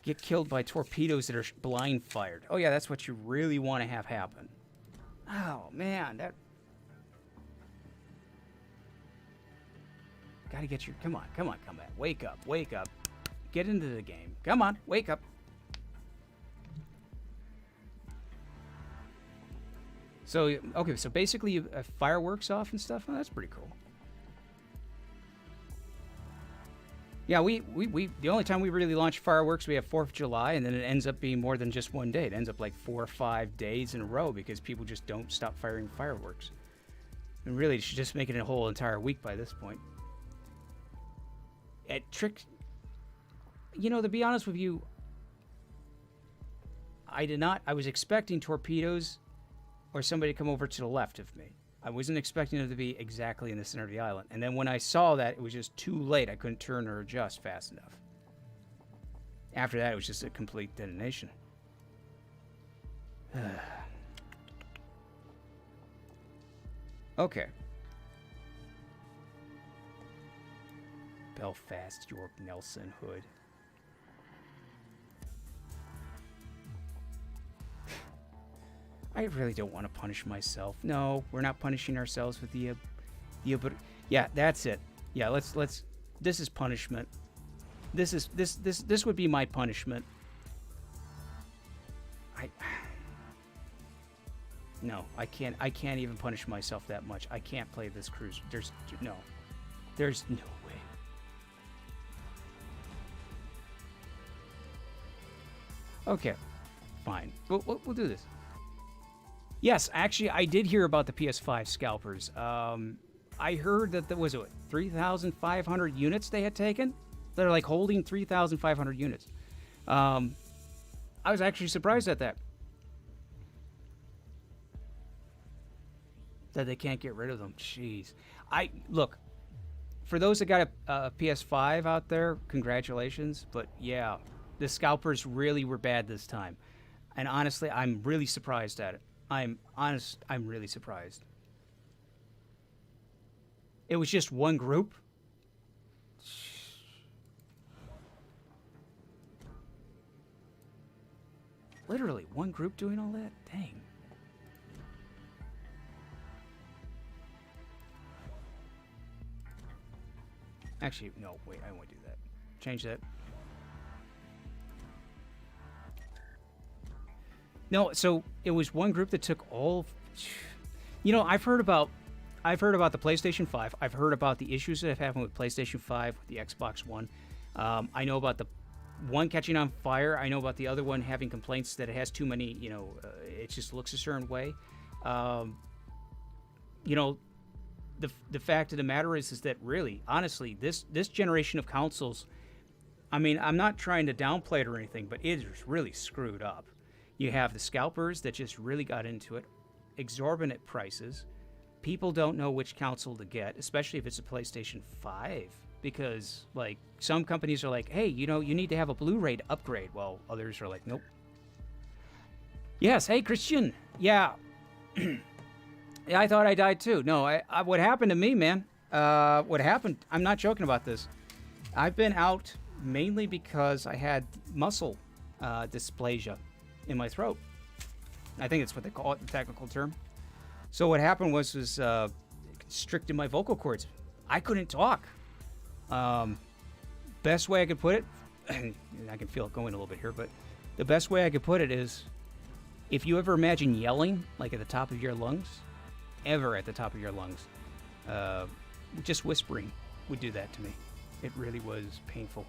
Get killed by torpedoes that are blind fired. Oh yeah, that's what you really want to have happen. Oh man, that... Gotta get your... Come on, combat. Wake up, wake up. Get into the game. Come on, wake up. So, okay, so basically you have fireworks off and stuff? Oh, that's pretty cool. Yeah, we the only time we really launch fireworks, we have 4th of July, and then it ends up being more than just one day. It ends up like 4 or 5 days in a row because people just don't stop firing fireworks. And really, you should just make it a whole entire week by this point. You know, to be honest with you, I was expecting torpedoes or somebody to come over to the left of me. I wasn't expecting them to be exactly in the center of the island. And then when I saw that, it was just too late. I couldn't turn or adjust fast enough. After that, it was just a complete detonation. Okay. Belfast, York, Nelson, Hood. I really don't want to punish myself. No, we're not punishing ourselves with the yeah, that's it. Yeah, let's this is punishment. This would be my punishment. No, I can't even punish myself that much. I can't play this cruise. There's no way. Okay, fine. We'll do this. Yes, actually, I did hear about the PS5 scalpers. I heard that there was 3,500 units they had taken. They're like holding 3,500 units. I was actually surprised at that. That they can't get rid of them. Jeez. Look, for those that got a PS5 out there, congratulations. But yeah, the scalpers really were bad this time. And honestly, I'm really surprised at it. I'm really surprised. It was just one group? Literally, one group doing all that? Dang. Actually, no, wait, I won't do that. Change that. No, so it was one group that took all... You know, I've heard about the PlayStation 5. I've heard about the issues that have happened with PlayStation 5, with the Xbox One. I know about the one catching on fire. I know about the other one having complaints that it has too many, it just looks a certain way. You know, the fact of the matter is that really, honestly, this generation of consoles, I mean, I'm not trying to downplay it or anything, but it is really screwed up. You have the scalpers that just really got into it, exorbitant prices. People don't know which console to get, especially if it's a PlayStation 5, because like some companies are like, hey, you need to have a Blu-ray to upgrade, while others are like, nope. Yes, hey, Christian. Yeah. Yeah, I thought I died too. No, what happened to me, man? What happened? I'm not joking about this. I've been out mainly because I had muscle dysplasia in my throat. I think that's what they call it, the technical term. So what happened was constricted my vocal cords. I couldn't talk. Best way I could put it, and I can feel it going a little bit here, but the best way I could put it is If you ever imagine yelling, like at the top of your lungs, ever at the top of your lungs, just whispering would do that to me. It really was painful.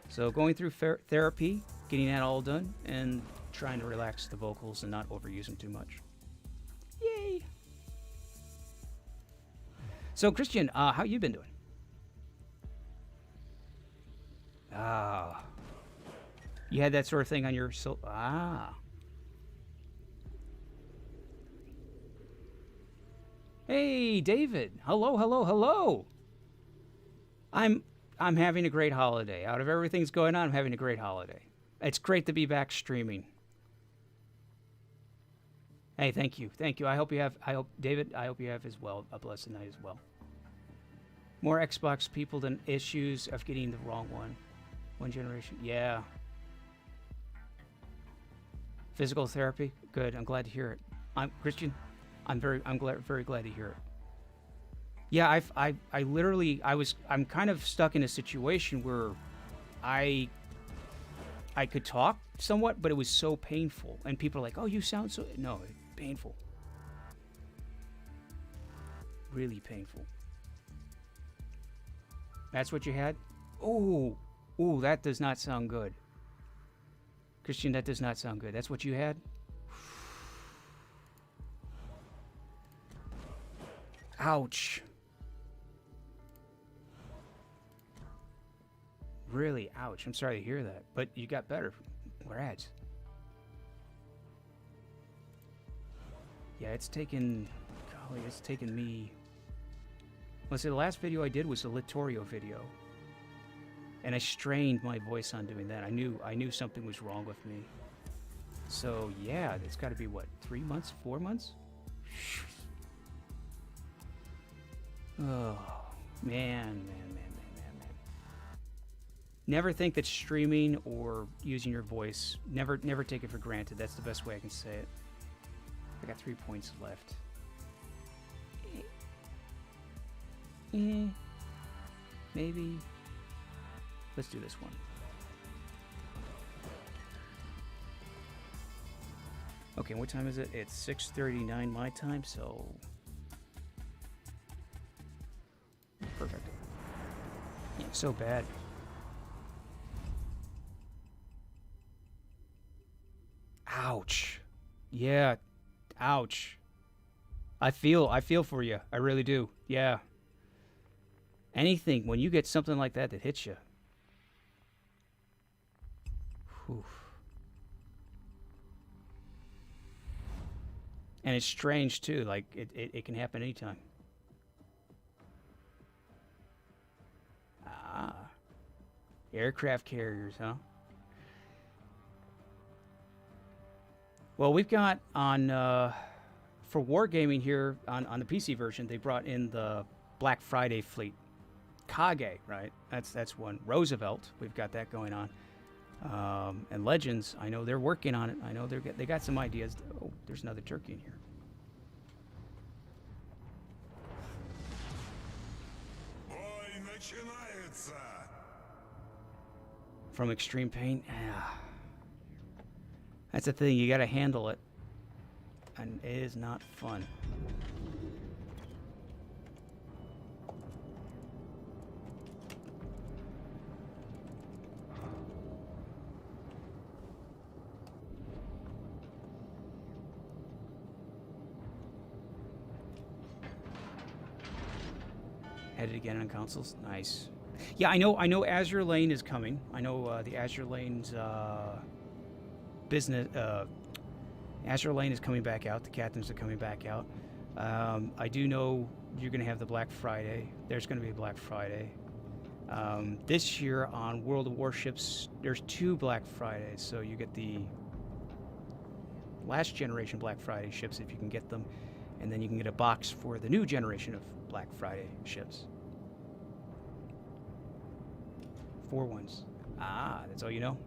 So going through therapy, getting that all done, and trying to relax the vocals and not overuse them too much. Yay! So Christian, how you been doing? Ah, you had that sort of thing on your Hey, David. Hello, hello, hello. I'm having a great holiday. Out of everything's going on, I'm having a great holiday. It's great to be back streaming. Hey, thank you. Thank you. I hope David, I hope you have as well a blessed night as well. More Xbox people than issues of getting the wrong one. One generation. Yeah. Physical therapy. Good. I'm glad to hear it. I'm Christian. I'm very glad to hear it. Yeah, I'm kind of stuck in a situation where I could talk somewhat, but it was so painful. And people are like, "Oh, you sound so..." No, painful. Really painful. That's what you had? Oh, that does not sound good. Christian, that does not sound good. That's what you had? Ouch. Really, ouch. I'm sorry to hear that, but you got better. Congrats. Yeah, it's taken me... Let's say the last video I did was a Littorio video. And I strained my voice on doing that. I knew something was wrong with me. So, yeah, it's got to be, what, 3 months? 4 months? Oh, man. Never think that streaming or using your voice, never take it for granted. That's the best way I can say it. I got 3 points left. Maybe. Let's do this one. Okay, what time is it? It's 6:39 my time, so... Perfect. Yeah, so bad. Ouch. Yeah. Ouch. I feel for you. I really do. Yeah. Anything, when you get something like that hits you. Whew. And it's strange too, like it can happen anytime. Ah. Aircraft carriers, huh? Well, we've got on for wargaming here on the PC version, they brought in the Black Friday fleet. Kage, right? That's one. Roosevelt, we've got that going on. And Legends, I know they're working on it. I know they got some ideas. Oh, there's another turkey in here. From extreme pain? Yeah. That's the thing, you gotta handle it. And it is not fun. Headed again on consoles. Nice. Yeah, I know Azure Lane is coming. I know the Azure Lane's business. Azure Lane is coming back out. The captains are coming back out. I do know you're going to have the Black Friday. There's going to be a Black Friday. This year on World of Warships, there's 2 Black Fridays. So you get the last generation Black Friday ships if you can get them. And then you can get a box for the new generation of Black Friday ships. 4 ones. Ah, that's all you know?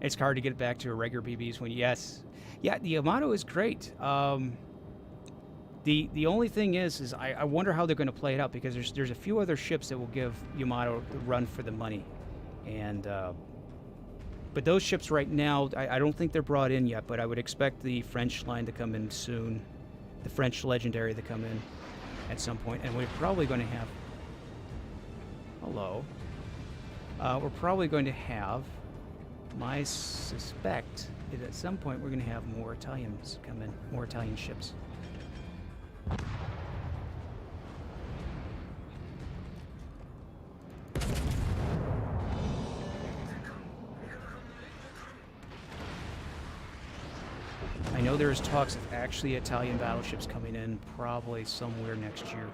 It's hard to get back to a regular BBs when, yes. Yeah, the Armada is great. The only thing is I wonder how they're going to play it out, because there's a few other ships that will give Yamato the run for the money, and but those ships right now I don't think they're brought in yet, but I would expect the French line to come in soon, the French legendary to come in at some point, and we're probably going to have we're probably going to have, I suspect that at some point we're going to have more Italians come in, more Italian ships. I know there's talks of actually Italian battleships coming in probably somewhere next year.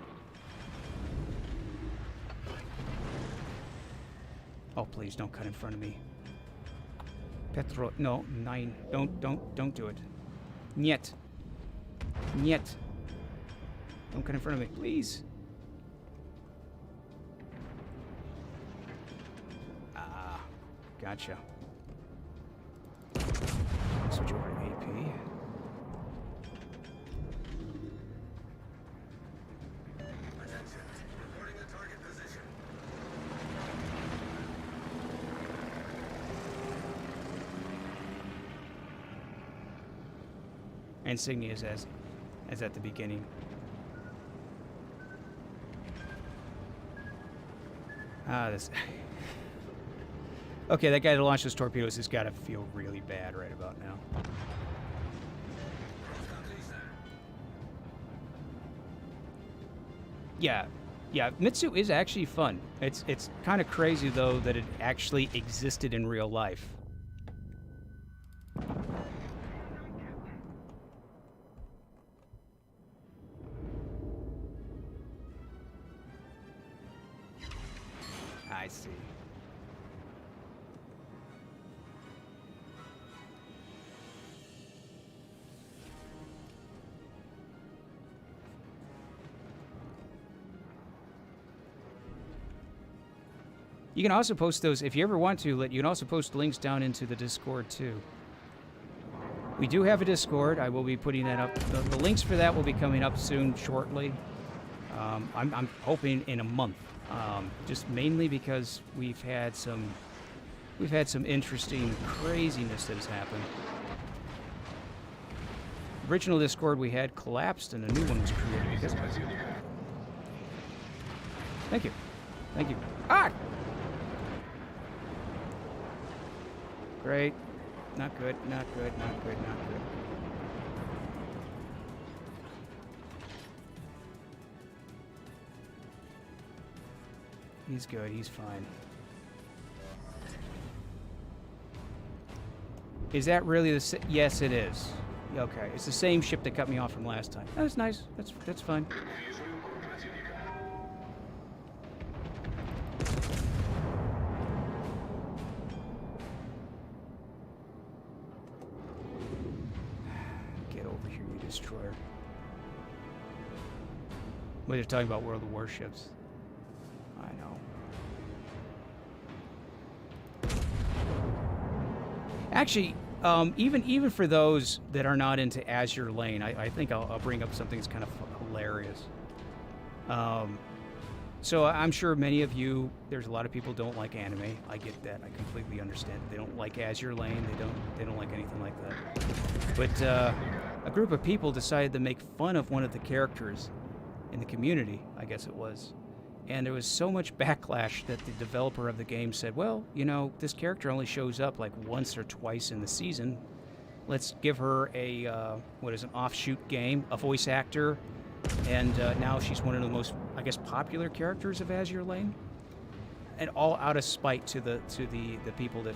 Oh, please don't cut in front of me. Petro, no, 9. Don't do it. Niet. Niet. Don't cut in front of me, please. Ah, gotcha. Switch over to AP. Attention. Reporting the target position. Insignia is as at the beginning. Ah, this. Okay, that guy that launched those torpedoes has got to feel really bad right about now. Yeah, Mitsu is actually fun. It's kind of crazy though that it actually existed in real life. I see. You can also post those, if you ever want to, you can also post links down into the Discord too. We do have a Discord. I will be putting that up. The links for that will be coming up soon, shortly. I'm hoping in a month. Just mainly because we've had some interesting craziness that has happened. The original Discord we had collapsed and a new one was created because of it. Thank you. Thank you. Ah! Great. Not good, not good, not good, not good. He's good, he's fine. Is that really the yes, it is. Okay, it's the same ship that cut me off from last time. That's nice. That's fine. Get over here, you destroyer. But they're talking about World of Warships. I know. Actually, even for those that are not into Azure Lane, I think I'll bring up something that's kind of hilarious. So I'm sure many of you, there's a lot of people don't like anime. I get that. I completely understand. They don't like Azure Lane. They don't like anything like that. But a group of people decided to make fun of one of the characters in the community, I guess it was. And there was so much backlash that the developer of the game said, well, you know, this character only shows up like once or twice in the season. Let's give her a, an offshoot game, a voice actor, and now she's one of the most, I guess, popular characters of Azure Lane. And all out of spite to the people that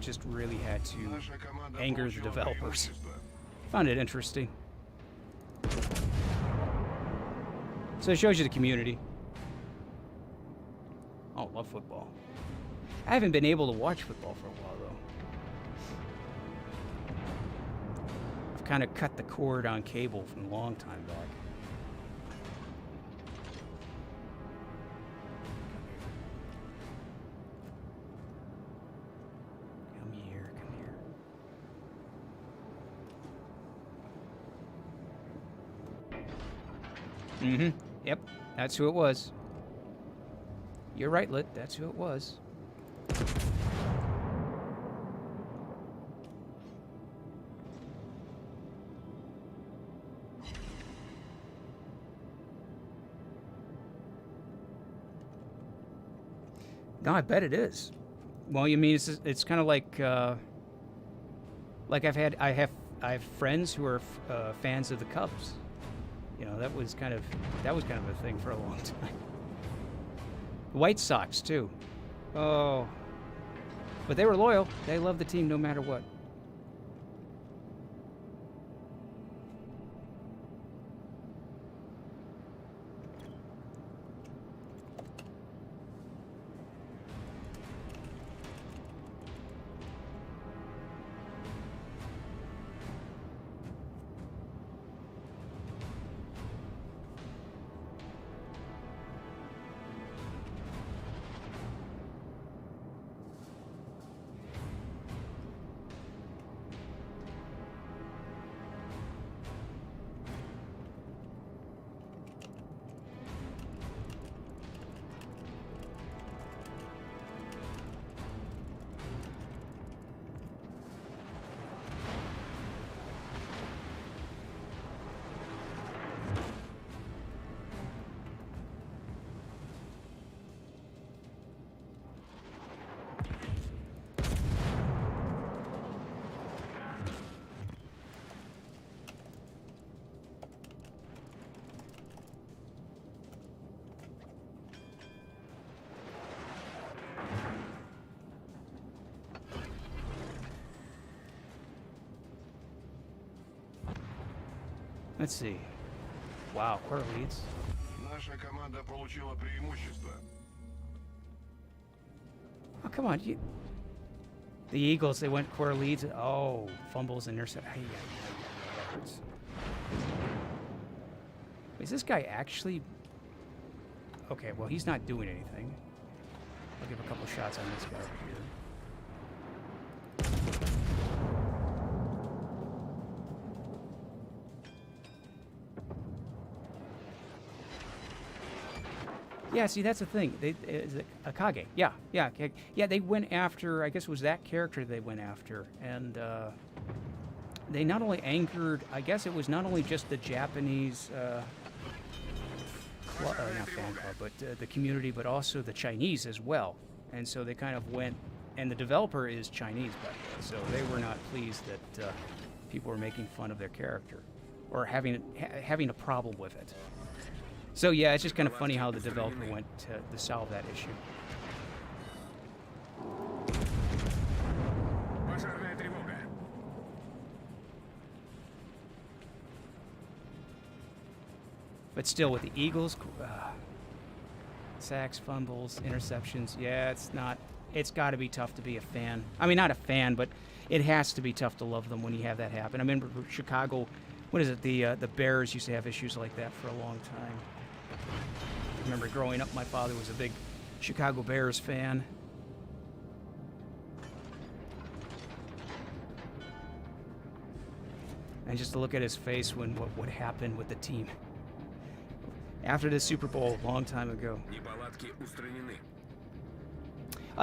just really had to anger the developers. Found it interesting. So it shows you the community. Oh, love football. I haven't been able to watch football for a while, though. I've kind of cut the cord on cable from a long time back. Come here, come here. Mm-hmm. Yep. That's who it was. You're right, Lit. That's who it was. No, I bet it is. Well, you mean it's kind of like I have friends who are fans of the Cubs. You know, that was kind of a thing for a long time. White Sox too. Oh, but they were loyal. They loved the team no matter what. Let's see. Wow, quarter leads. Наша команда получила преимущество. Oh, come on. The Eagles, they went quarter leads. Oh, fumbles and intercept. Is this guy actually... Okay, well, he's not doing anything. I'll give a couple shots on this guy over here. Yeah, see, that's the thing. Is it Akage? Yeah. Yeah, they went after, I guess it was that character they went after. And they not only angered, I guess it was not only just the Japanese, not fan club, but the community, but also the Chinese as well. And so they kind of went, and the developer is Chinese, by the way, so they were not pleased that people were making fun of their character or having a problem with it. So yeah, it's just kind of funny how the developer went to solve that issue. Пожарная тревога. But still, with the Eagles, sacks, fumbles, interceptions, yeah, it's got to be tough to be a fan. I mean, not a fan, but it has to be tough to love them when you have that happen. I remember Chicago, what is it, the Bears used to have issues like that for a long time. I remember growing up, my father was a big Chicago Bears fan. And just to look at his face when what happened with the team after the Super Bowl a long time ago. Неполадки устранены.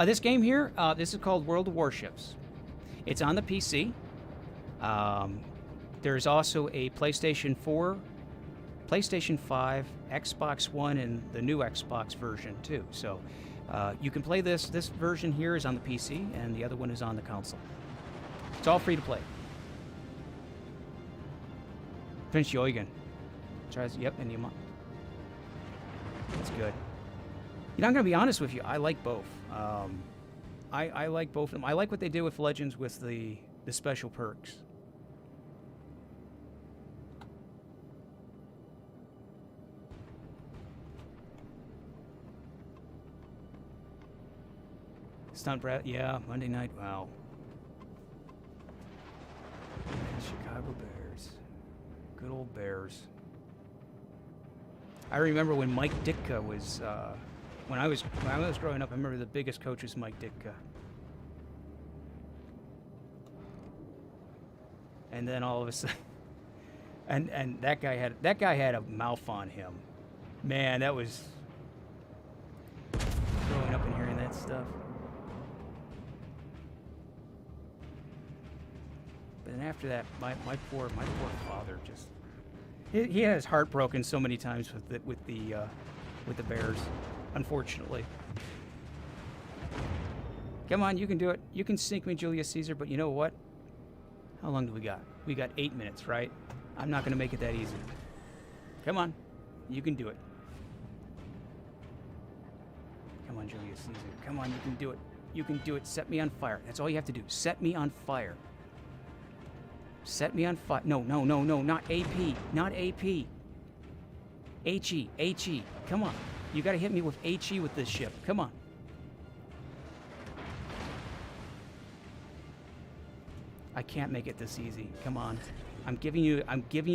This game here, this is called World of Warships. It's on the PC. There's also a PlayStation 4, PlayStation 5, Xbox One, and the new Xbox version too. So you can play this. This version here is on the PC, and the other one is on the console. It's all free to play. Prince Eugen. Yep, and Yama. That's good. You know, I'm going to be honest with you. I like both. I like both of them. I like what they did with Legends with the special perks. Stunt Brad, yeah, Monday night, wow. Chicago Bears. Good old Bears. I remember when Mike Ditka was, when I was growing up, I remember the biggest coach was Mike Ditka. And then all of a sudden, And that guy had a mouth on him. Man, that was growing up and hearing that stuff. But then after that, my poor father just he had his heart broken so many times with the Bears, unfortunately. Come on, you can do it. You can sink me, Julius Caesar, but you know what? How long do we got? We got 8 minutes, right? I'm not going to make it that easy. Come on. You can do it. Come on, Julius Caesar. Come on, you can do it. You can do it. Set me on fire. That's all you have to do. Set me on fire. Set me on fire. No, no, no, no. Not AP. Not AP. HE. HE. Come on. You got to hit me with HE with this ship. Come on. I can't make it this easy. Come on. I'm giving you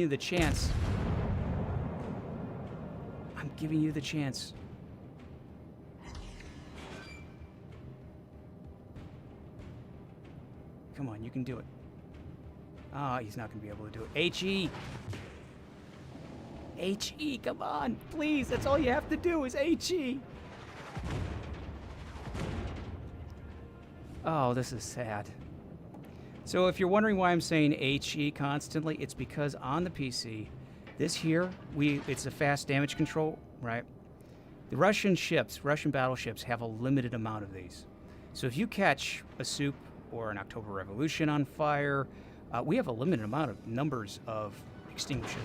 the chance. I'm giving you the chance. Come on, you can do it. Ah, he's not going to be able to do it. HE! HE, come on! Please, that's all you have to do is HE! Oh, this is sad. So if you're wondering why I'm saying HE constantly, it's because on the PC, this here, it's a fast damage control, right? The Russian battleships have a limited amount of these. So if you catch a soup or an October Revolution on fire, we have a limited amount of numbers of extinguishers.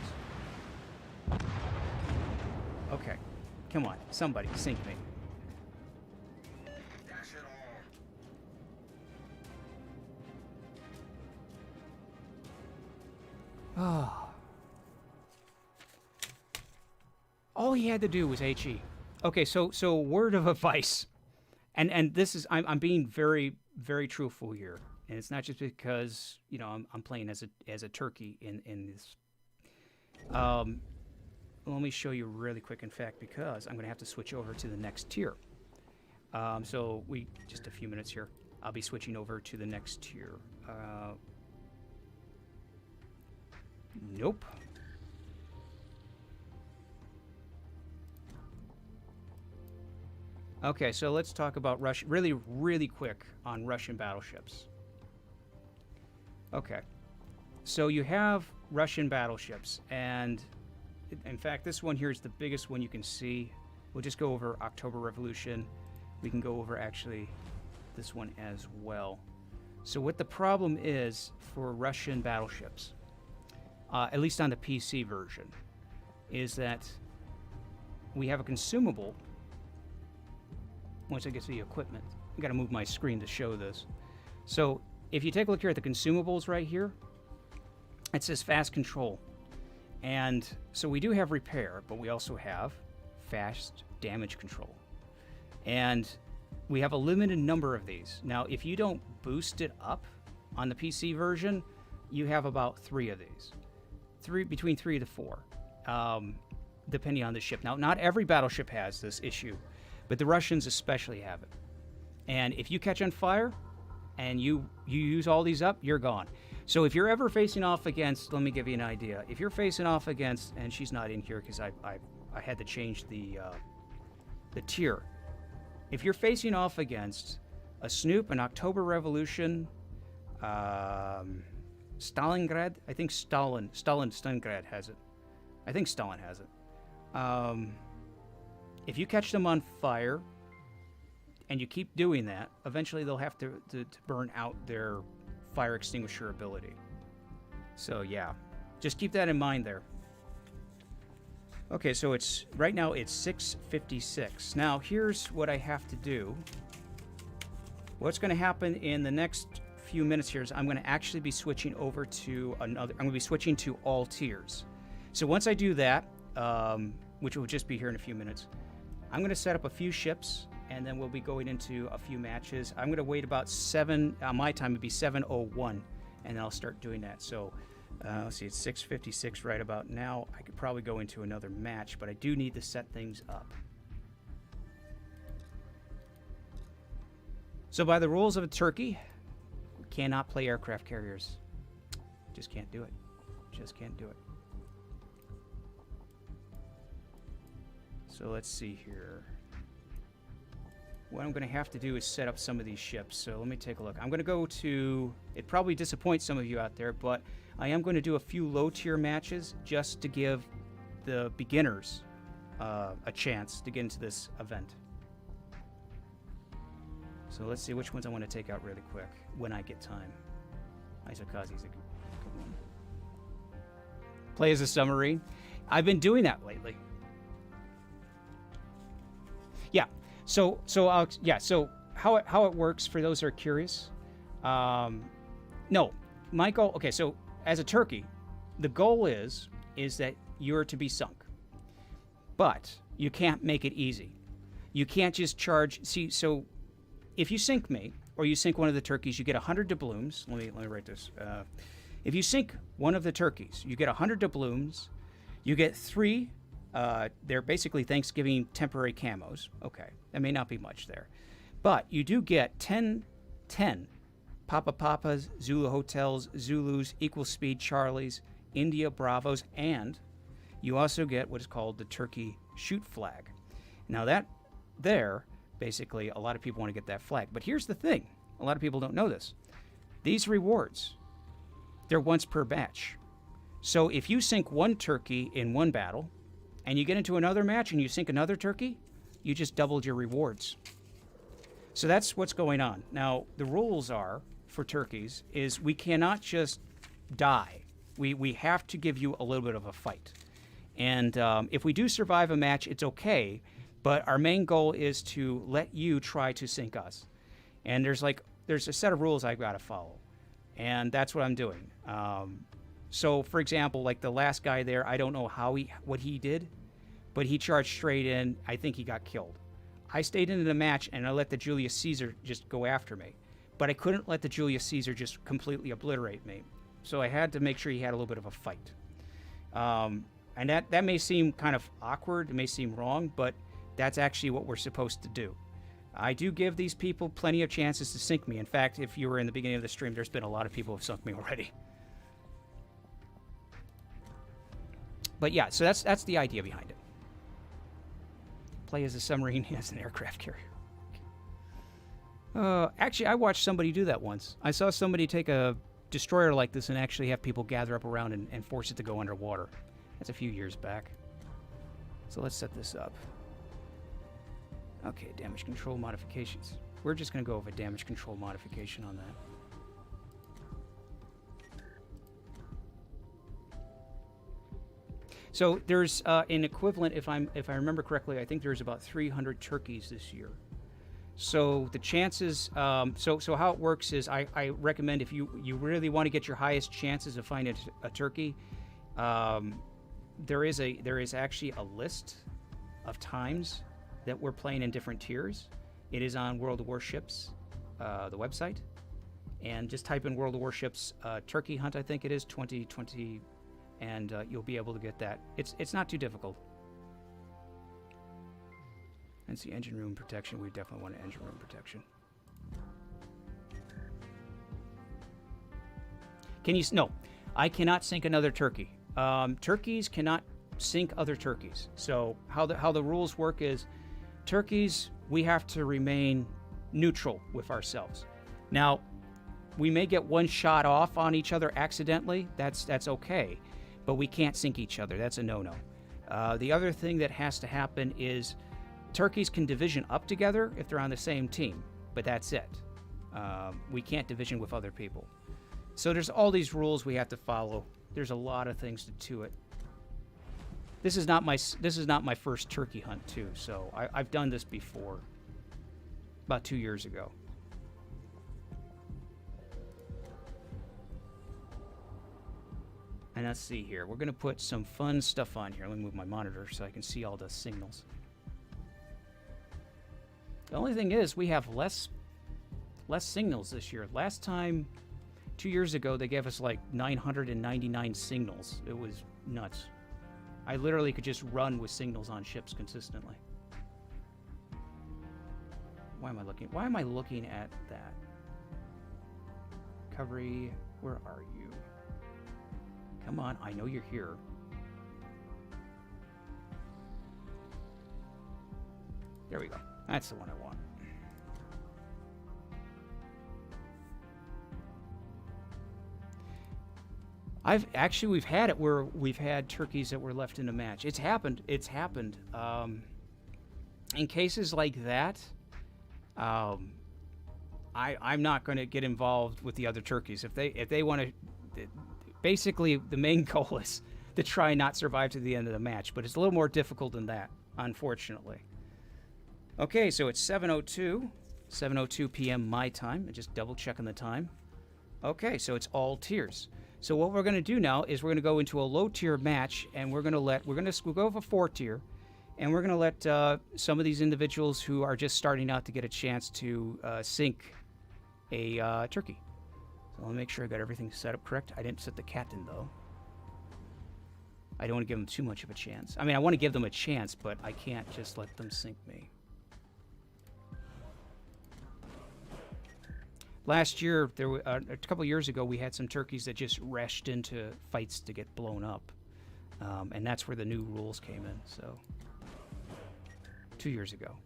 Okay, come on, somebody, sink me. Dash it all. Oh. All he had to do was HE. Okay, so word of advice, and this is I'm being very truthful here, and it's not just because I'm playing as a turkey in this. Let me show you really quick, in fact, because I'm going to have to switch over to the next tier. So just a few minutes here. I'll be switching over to the next tier. Nope. Okay, so let's talk about really quick on Russian battleships. Okay, so you have Russian battleships, and in fact, this one here is the biggest one you can see. We'll just go over October Revolution. We can go over actually this one as well. So what the problem is for Russian battleships, at least on the PC version, is that we have a consumable. Once I get to the equipment, I got to move my screen to show this. So if you take a look here at the consumables right here, it says fast control. And so we do have repair, but we also have fast damage control. And we have a limited number of these. Now, if you don't boost it up on the PC version, you have about 3 of these. Between 3 to 4, depending on the ship. Now, not every battleship has this issue, but the Russians especially have it. And if you catch on fire and you use all these up, you're gone. So if you're ever facing off against, let me give you an idea. If you're facing off against, and she's not in here because I had to change the tier. If you're facing off against a Snoop, an October Revolution, Stalingrad, I think Stalingrad has it. I think Stalin has it. If you catch them on fire and you keep doing that, eventually they'll have to burn out their fire extinguisher ability. So yeah, just keep that in mind there. Okay, so right now it's 6:56. Now here's what I have to do. What's going to happen in the next few minutes here is I'm going to actually be switching over to another. I'm going to be switching to all tiers. So once I do that, which will just be here in a few minutes, I'm going to set up a few ships, and then we'll be going into a few matches. I'm going to wait about 7, my time would be 7:01, and then I'll start doing that. So let's see, it's 6:56 right about now. I could probably go into another match, but I do need to set things up. So by the rules of a turkey, we cannot play aircraft carriers. Just can't do it. Just can't do it. So let's see here. What I'm going to have to do is set up some of these ships. So let me take a look. I'm going to go to... It probably disappoints some of you out there, but I am going to do a few low-tier matches just to give the beginners a chance to get into this event. So let's see which ones I want to take out really quick when I get time. Isokazi's a good one. Play as a submarine. I've been doing that lately. Yeah. So how it works for those that are curious. No, my goal. Okay, so as a turkey, the goal is that you're to be sunk, but you can't make it easy. You can't just charge. See, so if you sink me or you sink one of the turkeys, you get 100 doubloons. Let me write this. If you sink one of the turkeys, you get 100 doubloons. You get 3. They're basically Thanksgiving temporary camos. Okay, that may not be much there. But you do get 10 Papa Papas, Zulu Hotels, Zulus, Equal Speed Charlies, India Bravos, and you also get what is called the Turkey Shoot Flag. Now that there, basically, a lot of people want to get that flag. But here's the thing. A lot of people don't know this. These rewards, they're once per batch. So if you sink one turkey in one battle, and you get into another match and you sink another turkey, you just doubled your rewards. So that's what's going on. Now, the rules are, for turkeys, is we cannot just die. We have to give you a little bit of a fight. And if we do survive a match, it's okay, but our main goal is to let you try to sink us. And there's a set of rules I've got to follow. And that's what I'm doing. So, for example, like the last guy there, I don't know what he did, but he charged straight in. I think he got killed. I stayed into the match, and I let the Julius Caesar just go after me. But I couldn't let the Julius Caesar just completely obliterate me. So I had to make sure he had a little bit of a fight. And that may seem kind of awkward. It may seem wrong, but that's actually what we're supposed to do. I do give these people plenty of chances to sink me. In fact, if you were in the beginning of the stream, there's been a lot of people who have sunk me already. But yeah, so that's the idea behind it. Play as a submarine as an aircraft carrier. Actually, I watched somebody do that once. I saw somebody take a destroyer like this and actually have people gather up around and force it to go underwater. That's a few years back. So let's set this up. Okay, damage control modifications. We're just going to go with a damage control modification on that. So there's an equivalent, if I remember correctly, I think there's about 300 turkeys this year. So the chances, so how it works is I recommend if you really want to get your highest chances of finding a turkey, there is actually a list of times that we're playing in different tiers. It is on World of Warships, the website, and just type in World of Warships Turkey Hunt, I think it is 2020. And you'll be able to get that. It's not too difficult. And see, engine room protection. We definitely want engine room protection. Can you? No, I cannot sink another turkey. Turkeys cannot sink other turkeys. So how the rules work is, turkeys, we have to remain neutral with ourselves. Now, we may get one shot off on each other accidentally. That's okay. But we can't sink each other. That's a no-no. The other thing that has to happen is turkeys can division up together if they're on the same team, but that's it. We can't division with other people. So there's all these rules we have to follow. There's a lot of things to it. This is not my first turkey hunt too. So I've done this before, about 2 years ago. And let's see here. We're going to put some fun stuff on here. Let me move my monitor so I can see all the signals. The only thing is we have less signals this year. Last time, 2 years ago, they gave us like 999 signals. It was nuts. I literally could just run with signals on ships consistently. Why am I looking at that? Recovery, where are you? Come on, I know you're here. There we go. That's the one I want. We've had it where we've had turkeys that were left in a match. It's happened. It's happened. In cases like that, I'm not going to get involved with the other turkeys. If they want to, basically the main goal is to try and not survive to the end of the match. But it's a little more difficult than that, unfortunately. Okay, so it's 7:02 p.m. my time. I'm just double checking the time. Okay, so it's all tiers. So what we're going to do now is we're going to go into a low tier match, and we'll go for 4 tier, and we're going to let some of these individuals who are just starting out to get a chance to sink a turkey. So let me make sure I got everything set up correct. I didn't set the captain though. I don't want to give them too much of a chance. I mean, I want to give them a chance, but I can't just let them sink me. Last year, a couple years ago, we had some turkeys that just rushed into fights to get blown up. And that's where the new rules came in, so 2 years ago.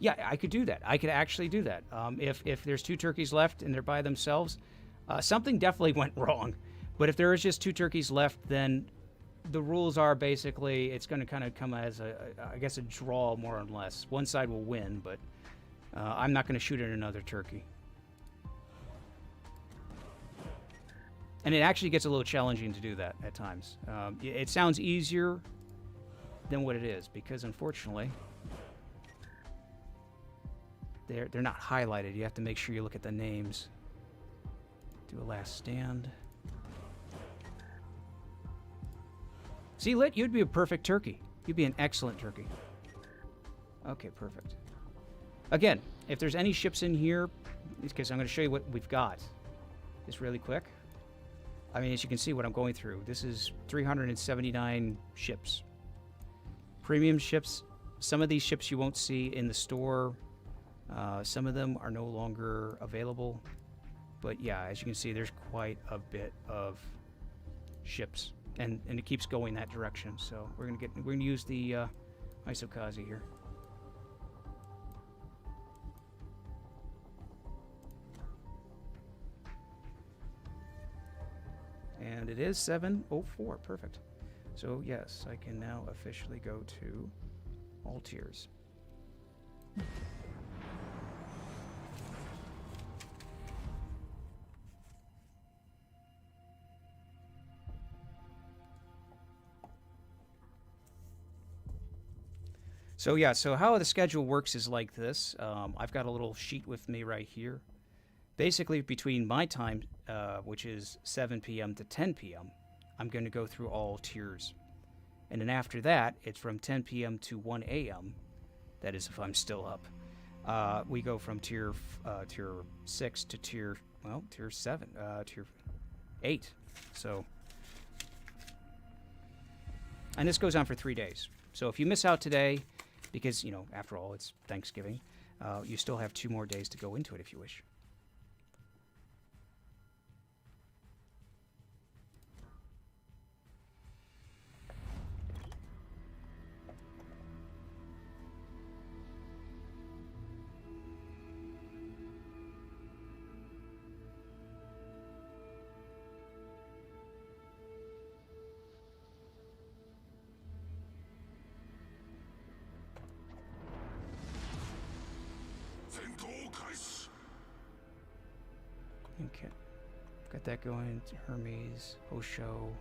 Yeah, I could do that. I could actually do that. If there's 2 turkeys left and they're by themselves, something definitely went wrong. But if there is just 2 turkeys left, then the rules are basically it's going to kind of come as I guess a draw more or less. One side will win, but I'm not going to shoot at another turkey. And it actually gets a little challenging to do that at times. It sounds easier than what it is because unfortunately they're not highlighted. You have to make sure you look at the names. Do a last stand. See, Lit, you'd be a perfect turkey. You'd be an excellent turkey. Okay, perfect. Again, if there's any ships in here, because I'm going to show you what we've got. Just really quick. I mean, as you can see what I'm going through, this is 379 ships. Premium ships. Some of these ships you won't see in the store. Some of them are no longer available. But yeah, as you can see, there's quite a bit of ships. And it keeps going that direction. So we're gonna use the Isokazi here. And it is 7:04. Perfect. So yes, I can now officially go to all tiers. So yeah, so how the schedule works is like this. I've got a little sheet with me right here. Basically, between my time, which is 7 p.m. to 10 p.m., I'm going to go through all tiers. And then after that, it's from 10 p.m. to 1 a.m. That is if I'm still up. We go from tier 6 to tier 7, tier 8. So, and this goes on for 3 days. So if you miss out today, because, you know, after all, it's Thanksgiving, you still have 2 more days to go into it if you wish. Okay, got that going. Hermes, Osho.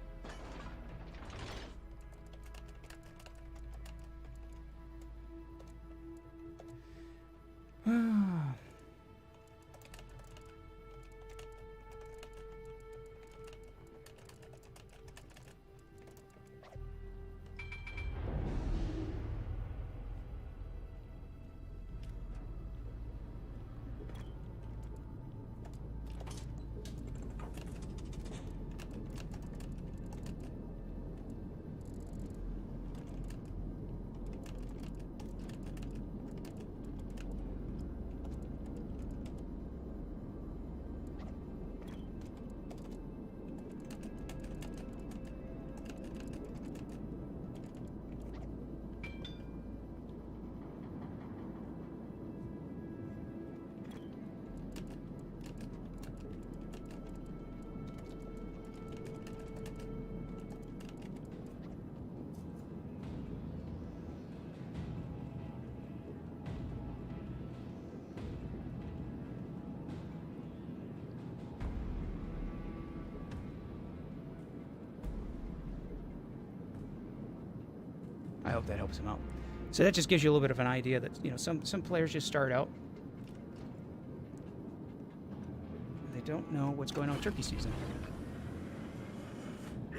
I hope that helps him out. So that just gives you a little bit of an idea that, you know, some players just start out. They don't know what's going on with turkey season.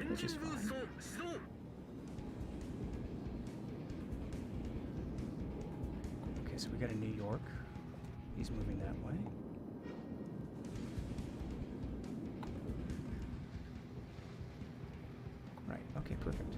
Which is fine. Okay, so we got a New York. He's moving that way. Right, okay, perfect.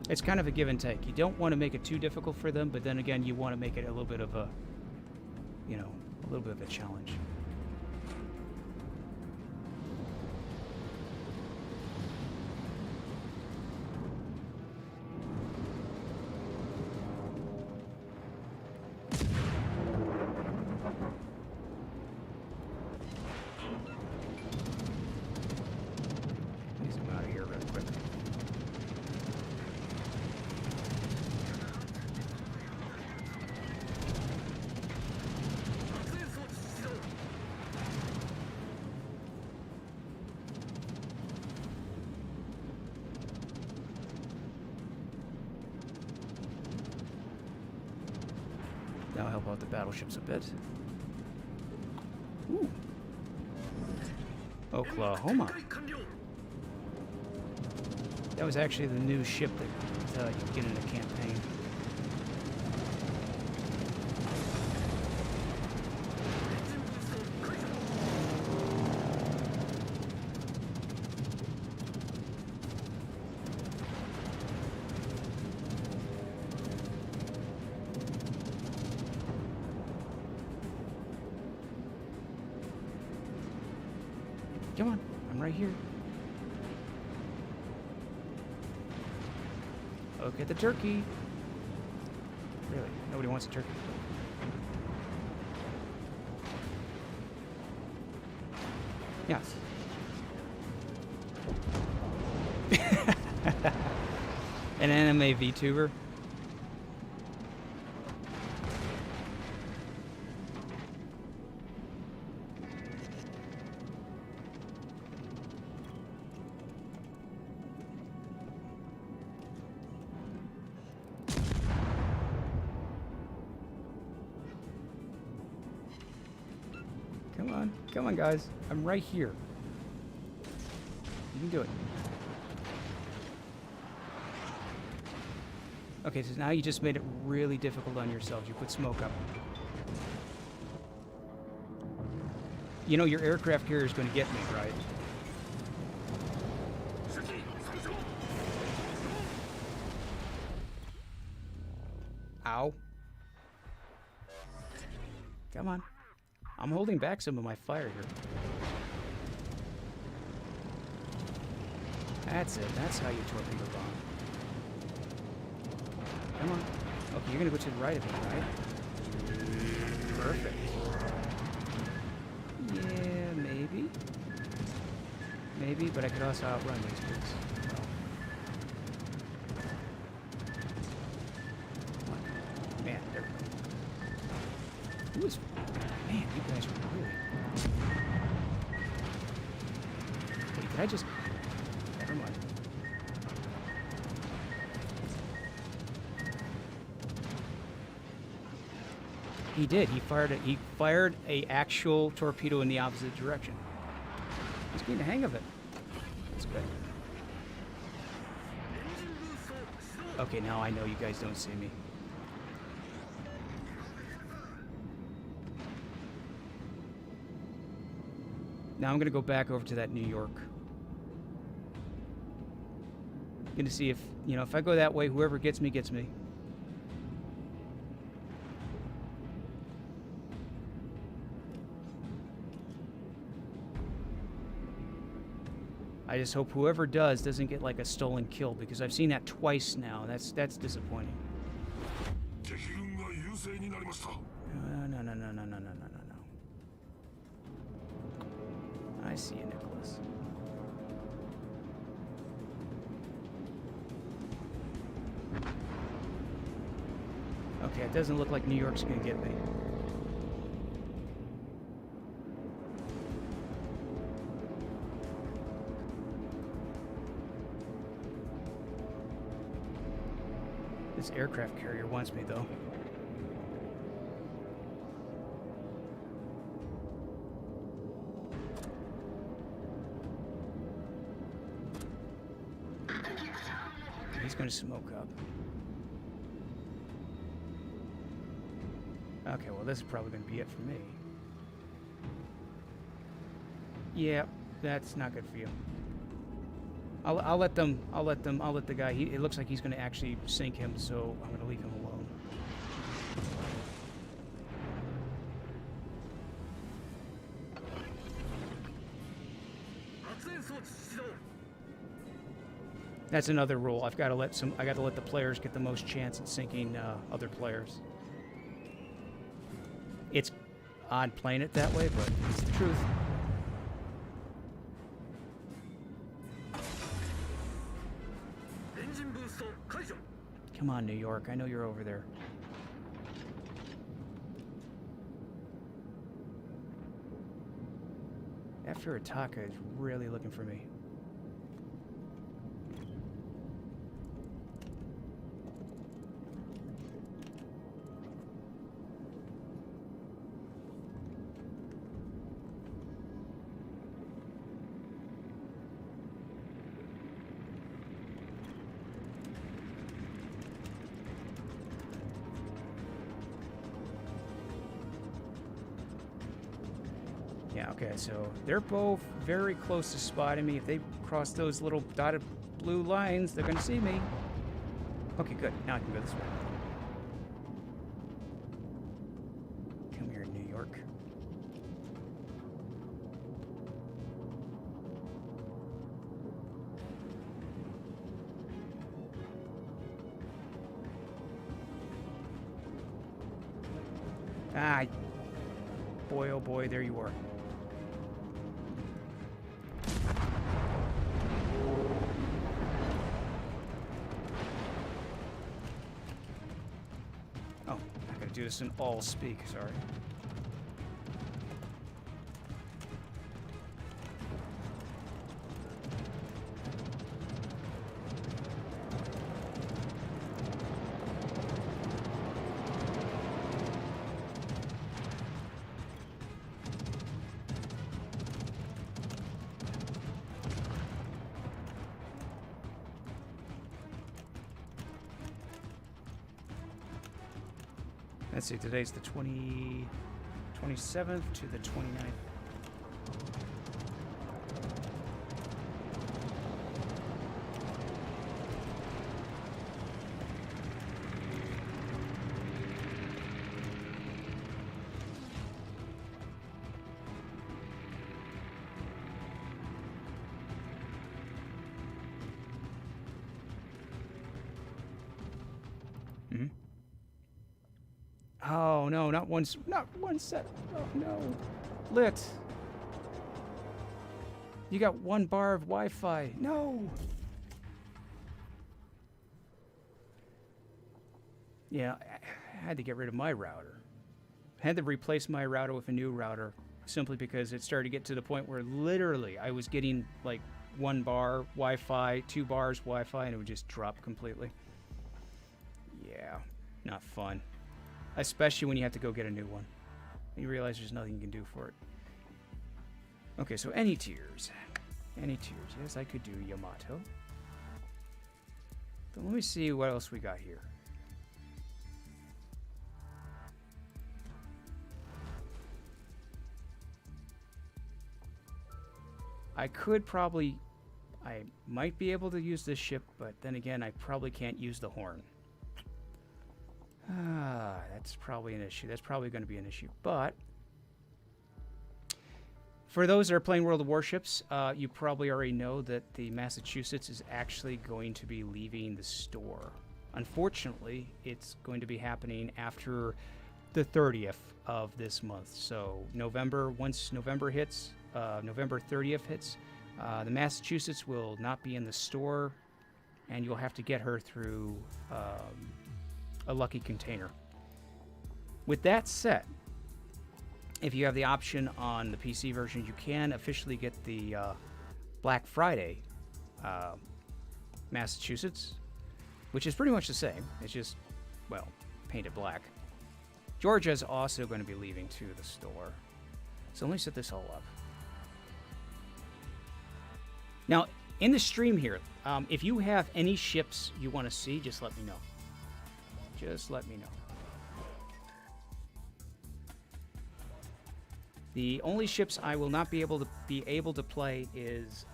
It's kind of a give and take. You don't want to make it too difficult for them, but then again, you want to make it a little bit of a, you know, a little bit of a challenge. Let me zoom out of here real quick. Now help out the battleships a bit. Ooh. Oklahoma. That was actually the new ship that you could get in the campaign. Come on, I'm right here. Look at the turkey. Really, nobody wants a turkey. Yes. An anime VTuber. Come on, guys. I'm right here. You can do it. Okay, so now you just made it really difficult on yourselves. You put smoke up. You know your aircraft carrier is going to get me, right? Ow. Come on. I'm holding back some of my fire here. That's it. That's how you torpedo bomb. Come on. Okay, you're gonna go to the right of me, right? Perfect. Yeah, maybe. Maybe, but I could also outrun these things. Man, there we go. Who is... Man, you guys are really... Wait, did I just... Never mind. He did. He fired a actual torpedo in the opposite direction. He's getting the hang of it. That's good. Okay, now I know you guys don't see me. Now I'm gonna go back over to that New York. Gonna see if, you know, if I go that way, whoever gets me, gets me. I just hope whoever does doesn't get like a stolen kill, because I've seen that twice now. That's disappointing. 敵軍が優勢になりました。 No. I see you, Nicholas. Okay, it doesn't look like New York's gonna get me. This aircraft carrier wants me, though. He's going to smoke up. Okay, well, this is probably going to be it for me. Yeah, that's not good for you. I'll let the guy, it looks like he's going to actually sink him, so I'm going to leave him alone. That's another rule. I got to let the players get the most chance at sinking other players. It's odd playing it that way, but it's the truth. Come on, New York. I know you're over there. After Ataka is really looking for me. Yeah, okay, so they're both very close to spotting me. If they cross those little dotted blue lines, they're going to see me. Okay, good. Now I can go this way. Come here, New York. Ah, boy, oh boy, there you are. Oh, I gotta do this in all speak, sorry. Let's see, today's the 27th to the 29th. Hmm? Oh no, not one set. Oh no. Lit. You got one bar of Wi-Fi. No. Yeah, I had to get rid of my router. I had to replace my router with a new router simply because it started to get to the point where literally I was getting like 1 bar Wi-Fi, 2 bars Wi-Fi, and it would just drop completely. Yeah, not fun. Especially when you have to go get a new one. You realize there's nothing you can do for it. Okay, so any tiers. Any tiers. Yes, I could do Yamato. But let me see what else we got here. I might be able to use this ship, but then again, I probably can't use the horn. That's probably an issue. That's probably going to be an issue. But For those that are playing World of Warships, you probably already know that the Massachusetts is actually going to be leaving the store. Unfortunately, it's going to be happening after the 30th of this month. So November, once November hits, November 30th hits, the Massachusetts will not be in the store, and you'll have to get her through a lucky container. With that said, if you have the option on the PC version, you can officially get the Black Friday Massachusetts, which is pretty much the same. It's just, well, painted black. Georgia's also going to be leaving to the store. So let me set this all up. Now, in the stream here, if you have any ships you want to see, just let me know. Just let me know. The only ships I will not be able to play is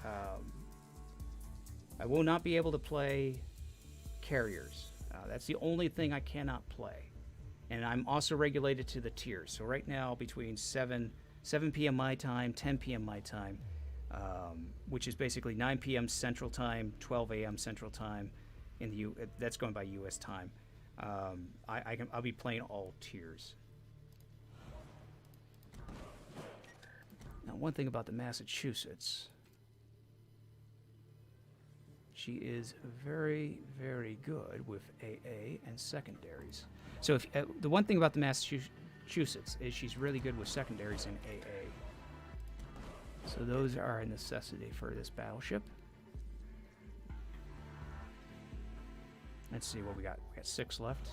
I will not be able to play carriers. That's the only thing I cannot play. And I'm also regulated to the tiers. So right now, between 7 p.m. my time, 10 p.m. my time, which is basically 9 p.m. Central Time, 12 a.m. Central Time, in the that's going by U.S. time. I'll be playing all tiers. Now, one thing about the Massachusetts, she is very, very good with AA and secondaries. So if, the one thing about the Massachusetts is she's really good with secondaries and AA. So those are a necessity for this battleship. Let's see what we got. We got 6 left.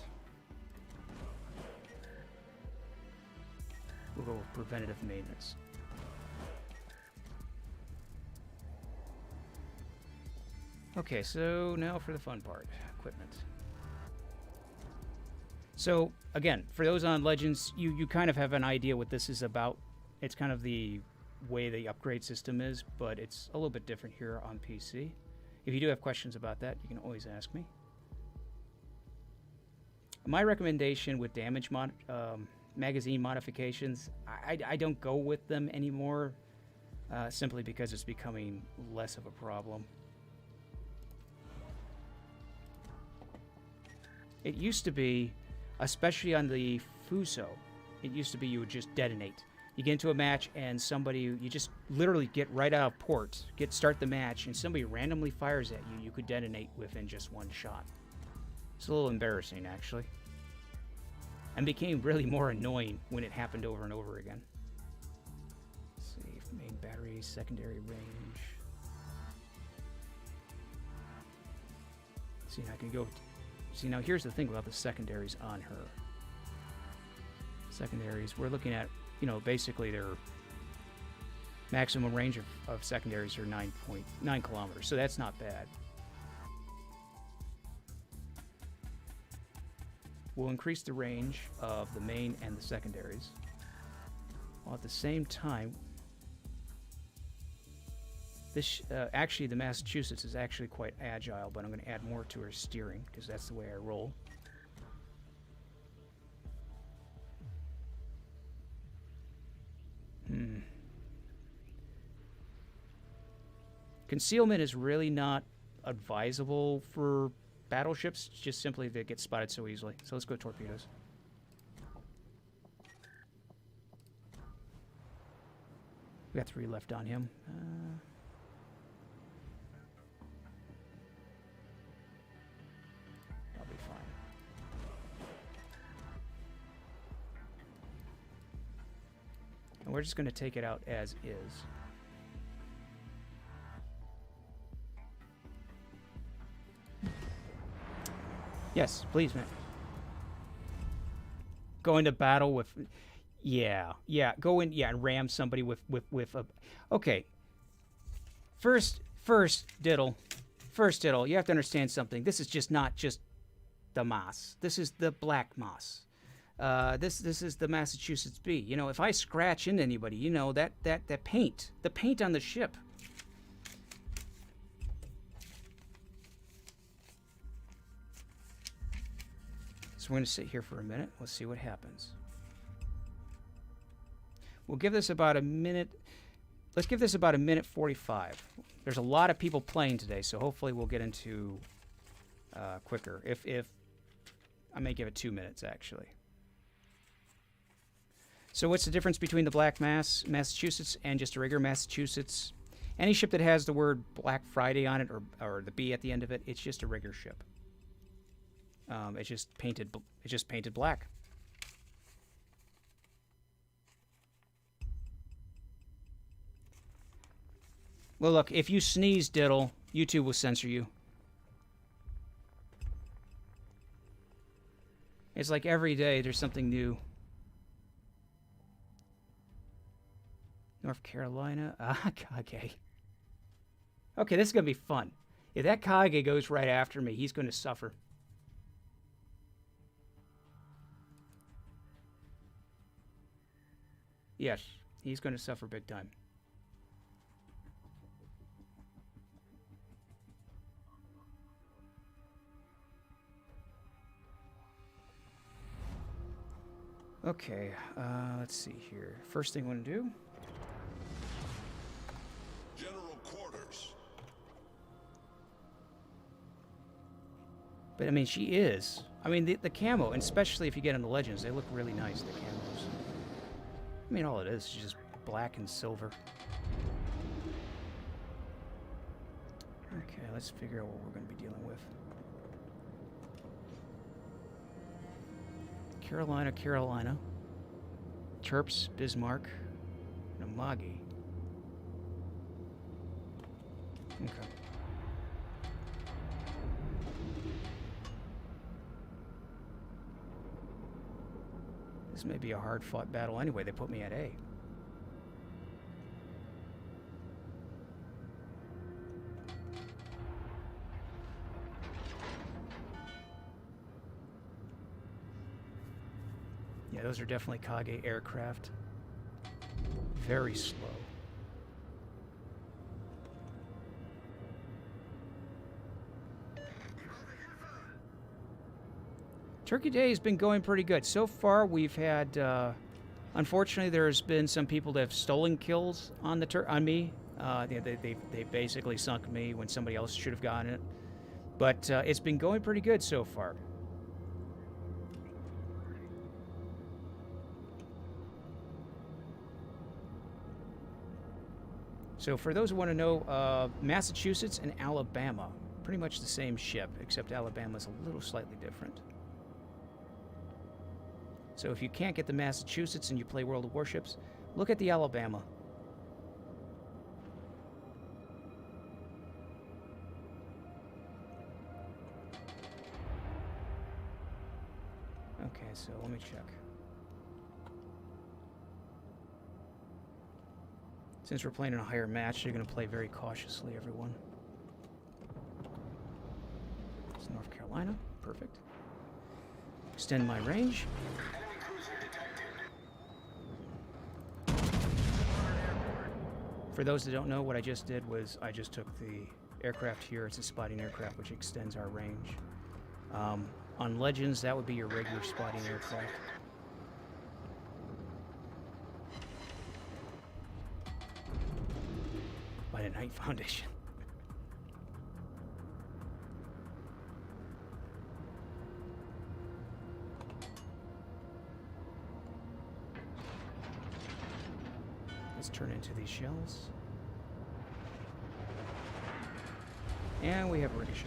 We'll go with preventative maintenance. Okay, so now for the fun part, equipment. So again, for those on Legends, you kind of have an idea what this is about. It's kind of the way the upgrade system is, but it's a little bit different here on PC. If you do have questions about that, you can always ask me. My recommendation with damage magazine modifications, I don't go with them anymore, simply because it's becoming less of a problem. It used to be, especially on the Fuso, it used to be you would just detonate. You get into a match and somebody, you just literally get right out of port, start the match, and somebody randomly fires at you, you could detonate within just one shot. It's a little embarrassing, actually. And became really more annoying when it happened over and over again. Let's see, main battery, secondary range. See, I can go... See, now here's the thing about the secondaries on her. Secondaries, we're looking at, you know, basically their maximum range of secondaries are 9.9 kilometers, so that's not bad. We'll increase the range of the main and the secondaries, while at the same time, this actually the Massachusetts is actually quite agile, but I'm going to add more to her steering because that's the way I roll. Concealment is really not advisable for battleships, just simply they get spotted so easily. So let's go torpedoes. We got 3 left on him. I'll be fine. And we're just going to take it out as is. Yes, please, man. Go into battle with... Yeah, go in, and ram somebody with a... Okay. First, Diddle, you have to understand something. This is just not just the Moss. This is the Black Moss. This is the Massachusetts B. You know, if I scratch into anybody, you know, that paint, the paint on the ship. So we're going to sit here for a minute. Let's see what happens. We'll give this about a minute. let's give this about a minute 45. There's a lot of people playing today, so hopefully we'll get into quicker. If I may give it 2 minutes, actually. So what's the difference between the Black Massachusetts, and just a regular Massachusetts? Any ship that has the word Black Friday on it, or the B at the end of it, it's just a regular ship. It's just painted black. Well, look, if you sneeze, Diddle, YouTube will censor you. It's like every day there's something new. North Carolina. Ah, Kage. Okay, this is going to be fun. If that Kage goes right after me, he's going to suffer. Yes, he's going to suffer big time. Okay, let's see here. First thing I want to do. General quarters. But I mean, she is. I mean, the camo, and especially if you get in the Legends, they look really nice, the camos. I mean, all it is just black and silver. Okay, let's figure out what we're going to be dealing with. Carolina. Terps, Bismarck, Namagi. Okay. This may be a hard-fought battle anyway. They put me at A. Yeah, those are definitely Kage aircraft. Very slow. Turkey Day has been going pretty good. So far, we've had, unfortunately, there's been some people that have stolen kills on me. They basically sunk me when somebody else should have gotten it. But it's been going pretty good so far. So for those who want to know, Massachusetts and Alabama, pretty much the same ship, except Alabama's a little slightly different. So if you can't get the Massachusetts and you play World of Warships, look at the Alabama. Okay, so let me check. Since we're playing in a higher match, you're going to play very cautiously, everyone. It's North Carolina. Perfect. Extend my range. For those that don't know, what I just did was I just took the aircraft here. It's a spotting aircraft, which extends our range. On Legends, that would be your regular spotting aircraft. By the Night Foundation. Let's turn into these shells. And we have a ricochet.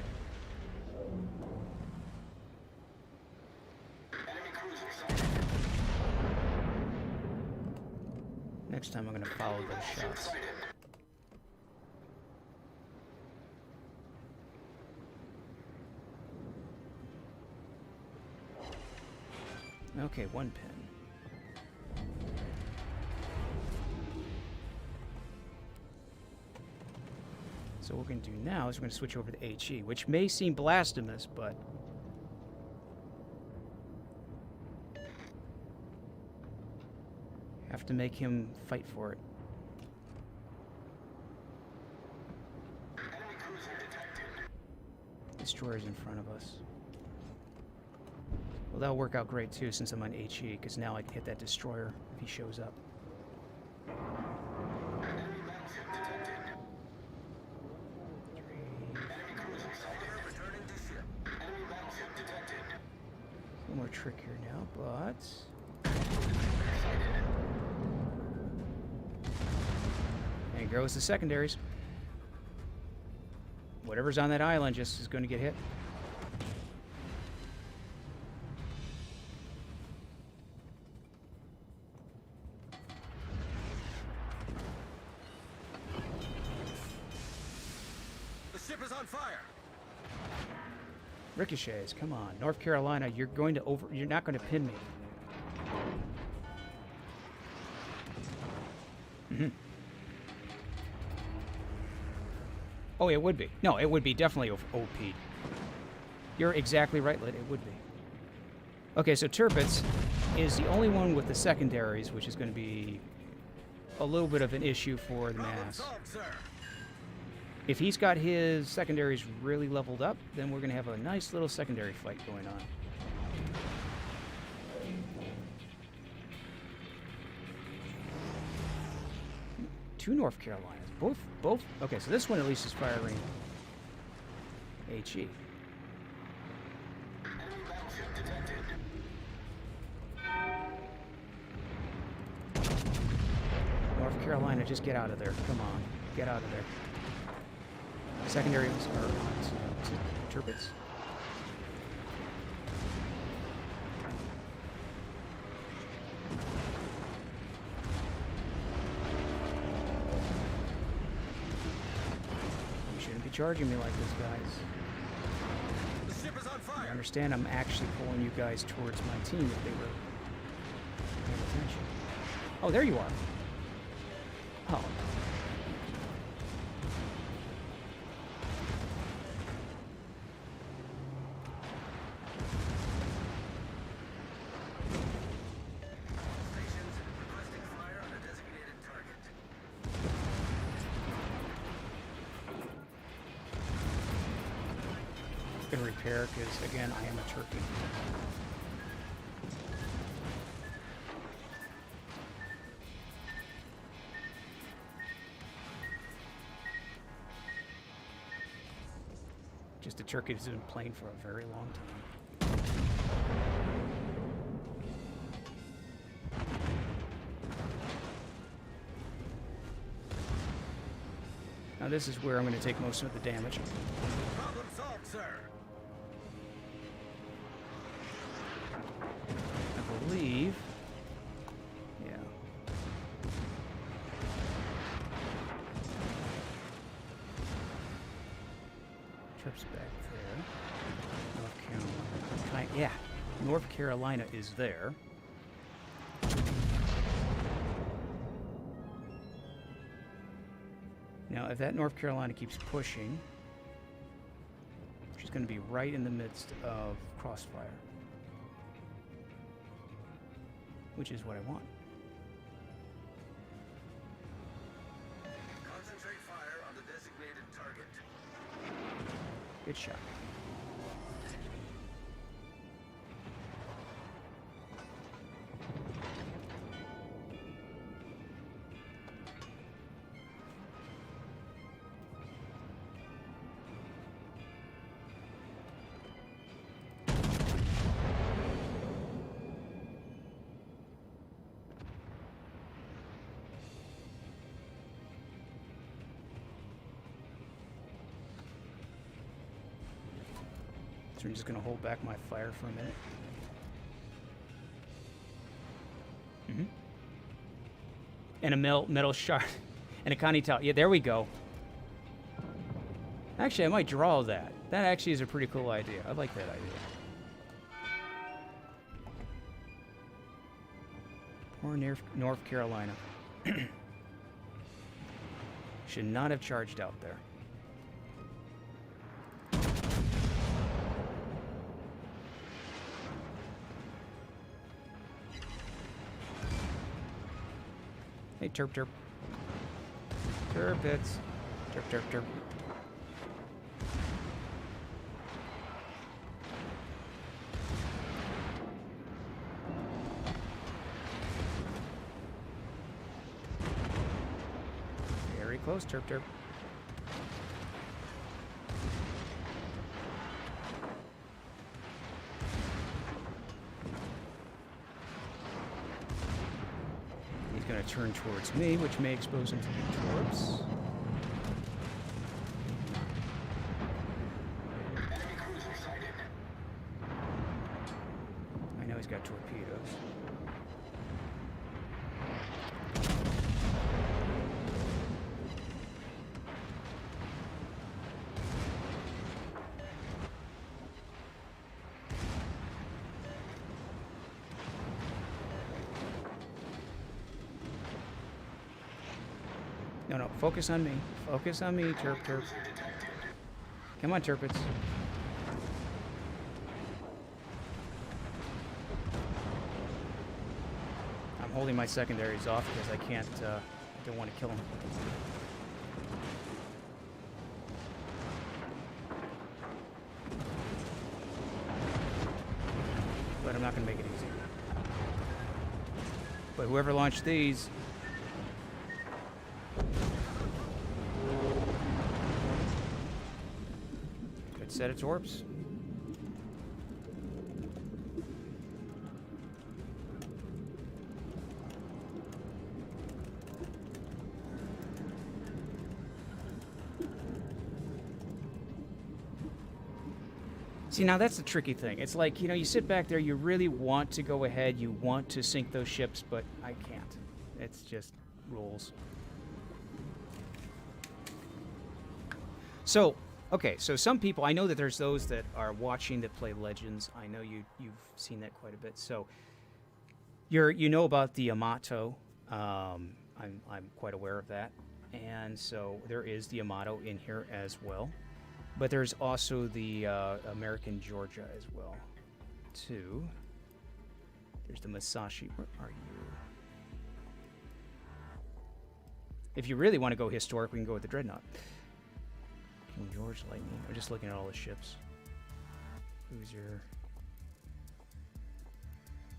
Next time I'm going to follow those shots. Okay, one pin. So what we're going to do now is we're going to switch over to HE, which may seem blasphemous, but have to make him fight for it. Destroyer's in front of us. Well, that'll work out great too since I'm on HE, because now I can hit that destroyer if he shows up. more trick here now, but... There goes the secondaries. Whatever's on that island just is going to get hit. The ship is on fire. Ricochets, come on. North Carolina, you're not going to pin me. Mm-hmm. Oh, it would be. No, it would be definitely OP. You're exactly right, Lid. It would be. Okay, so Tirpitz is the only one with the secondaries, which is going to be a little bit of an issue for the Problem mass. solved, sir. If he's got his secondaries really leveled up, then we're going to have a nice little secondary fight going on. Two North Carolinas. Both. Okay, so this one at least is firing HE. Enemy battleship detected. North Carolina, just get out of there. Come on. Get out of there. Secondaries are Tirpitz. You shouldn't be charging me like this, guys. The ship is on I fire. understand I'm actually pulling you guys towards my team if they were paying attention. Oh, there you are. Oh. Stations requesting fire on a designated target. Gonna repair because again I am a turkey. Just a turkey that's been playing for a very long time. Now this is where I'm going to take most of the damage. Problem solved, sir. I believe. Yeah. Trips back there. North Carolina. Yeah. North Carolina is there. Now, if that North Carolina keeps pushing, she's going to be right in the midst of crossfire. Which is what I want. Concentrate fire on the designated target. Good shot. So I'm just going to hold back my fire for a minute. And a metal shard. And a connie towel. Yeah, there we go. Actually, I might draw that. That actually is a pretty cool idea. I like that idea. Poor North Carolina. Should not have charged out there. Hey, Terp. Tirpitz. Terp. Very close, Terp. turn towards me, which may expose him to the torps. Enemy cruiser sighted. I know he's got torpedoes. No, focus on me. Focus on me, Terp. Come on, Terpits. I'm holding my secondaries off because I can't, I don't want to kill them. But I'm not going to make it easy. But whoever launched these... Good set of torps. See, now that's the tricky thing. It's like, you know, you sit back there, you really want to go ahead, you want to sink those ships, but I can't. It's just rules. So, okay, so some people, I know that there's those that are watching that play Legends. I know you've seen that quite a bit. So, you know about the Yamato. I'm quite aware of that. And so there is the Yamato in here as well. But there's also the American Georgia as well, too. There's the Musashi. Where are you? If you really want to go historic, we can go with the Dreadnought. King George Lightning. I'm just looking at all the ships. Cruiser.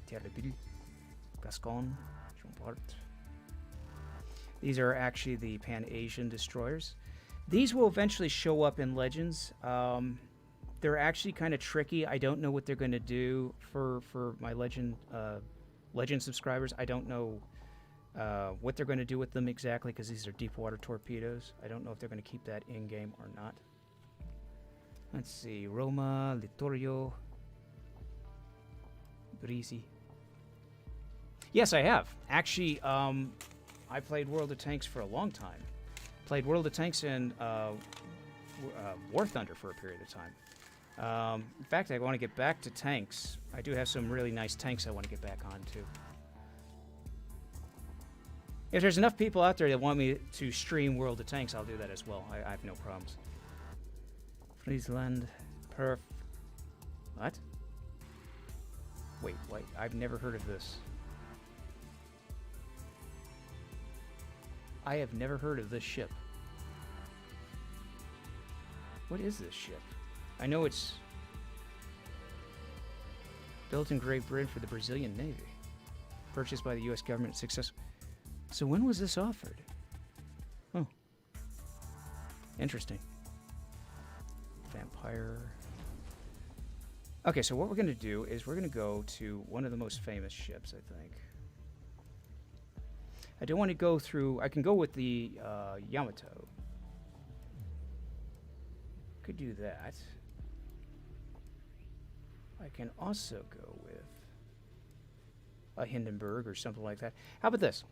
Terre-de-Ville. Gascon. Jean-Bart. These are actually the Pan-Asian destroyers. These will eventually show up in Legends. They're actually kind of tricky. I don't know what they're going to do for my Legend subscribers. I don't know what they're going to do with them exactly because these are deep water torpedoes. I don't know if they're going to keep that in-game or not. Let's see. Roma, Littorio, Brisi. Yes, I have. Actually, I played World of Tanks for a long time. Played World of Tanks and War Thunder for a period of time. In fact, I want to get back to tanks. I do have some really nice tanks I want to get back on too. If there's enough people out there that want me to stream World of Tanks, I'll do that as well. I have no problems. Friesland, Perf. What? Wait, I've never heard of this. I have never heard of this ship. What is this ship? I know it's built in Great Britain for the Brazilian Navy. Purchased by the U.S. government. So when was this offered? Oh. Interesting. Vampire. Okay, so what we're going to do is we're going to go to one of the most famous ships, I think. I don't want to go through... I can go with the Yamato. Could do that. I can also go with a Hindenburg or something like that. How about this?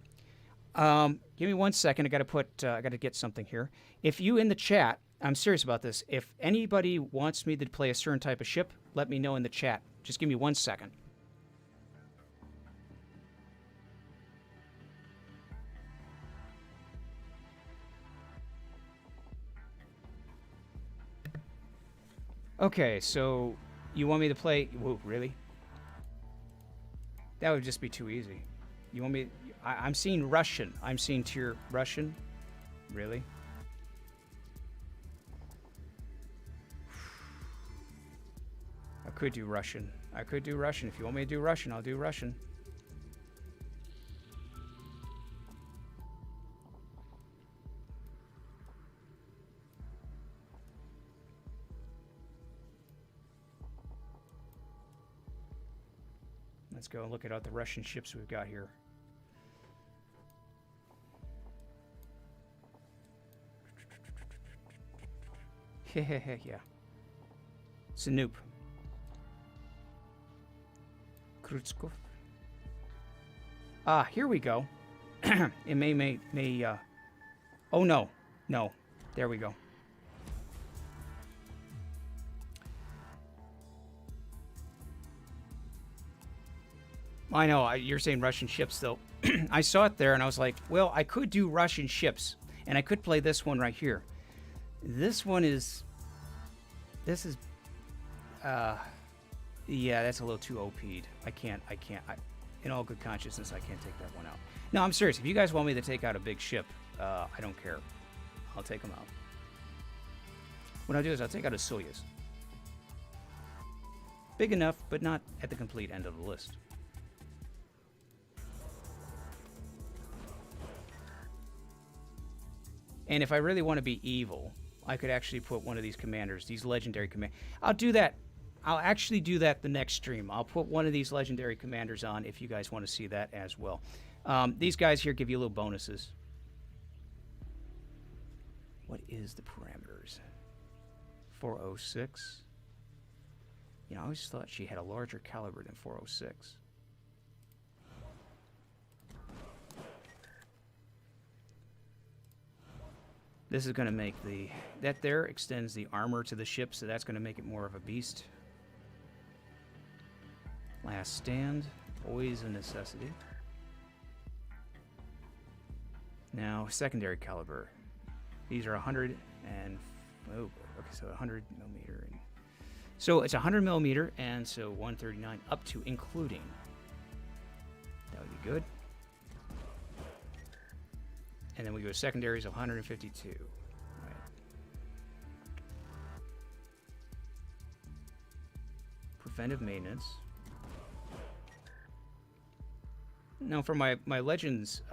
Give me 1 second. I got to get something here. If you in the chat, I'm serious about this. If anybody wants me to play a certain type of ship, let me know in the chat. Just give me 1 second. Okay, so you want me to play... Whoa, really? That would just be too easy. You want me... I'm seeing Russian. I'm seeing tier Russian. Really? I could do Russian. I could do Russian. If you want me to do Russian, I'll do Russian. Let's go and look at all the Russian ships we've got here. Yeah. Snoop. Krutskov. Ah, here we go. It may, oh, no. No. There we go. I know, you're saying Russian ships, though. I saw it there, and I was like, well, I could do Russian ships, and I could play this one right here. This one is... This is... yeah, that's a little too OP'd. I can't, in all good consciousness, I can't take that one out. No, I'm serious. If you guys want me to take out a big ship, I don't care. I'll take them out. What I'll do is I'll take out a Soyuz. Big enough, but not at the complete end of the list. And if I really want to be evil, I could actually put one of these commanders, these legendary commanders. I'll do that. I'll actually do that the next stream. I'll put one of these legendary commanders on if you guys want to see that as well. These guys here give you little bonuses. What is the parameters? 406. You know, I always thought she had a larger caliber than 406. This is going to make the... That there extends the armor to the ship, so that's going to make it more of a beast. Last stand. Always a necessity. Now, secondary caliber. These are 100 and... Oh, okay, so 100 millimeter. So it's 100 millimeter, and so 139 up to including. That would be good. And then we go to secondaries of 152. Right. Preventive maintenance. Now, for my Legends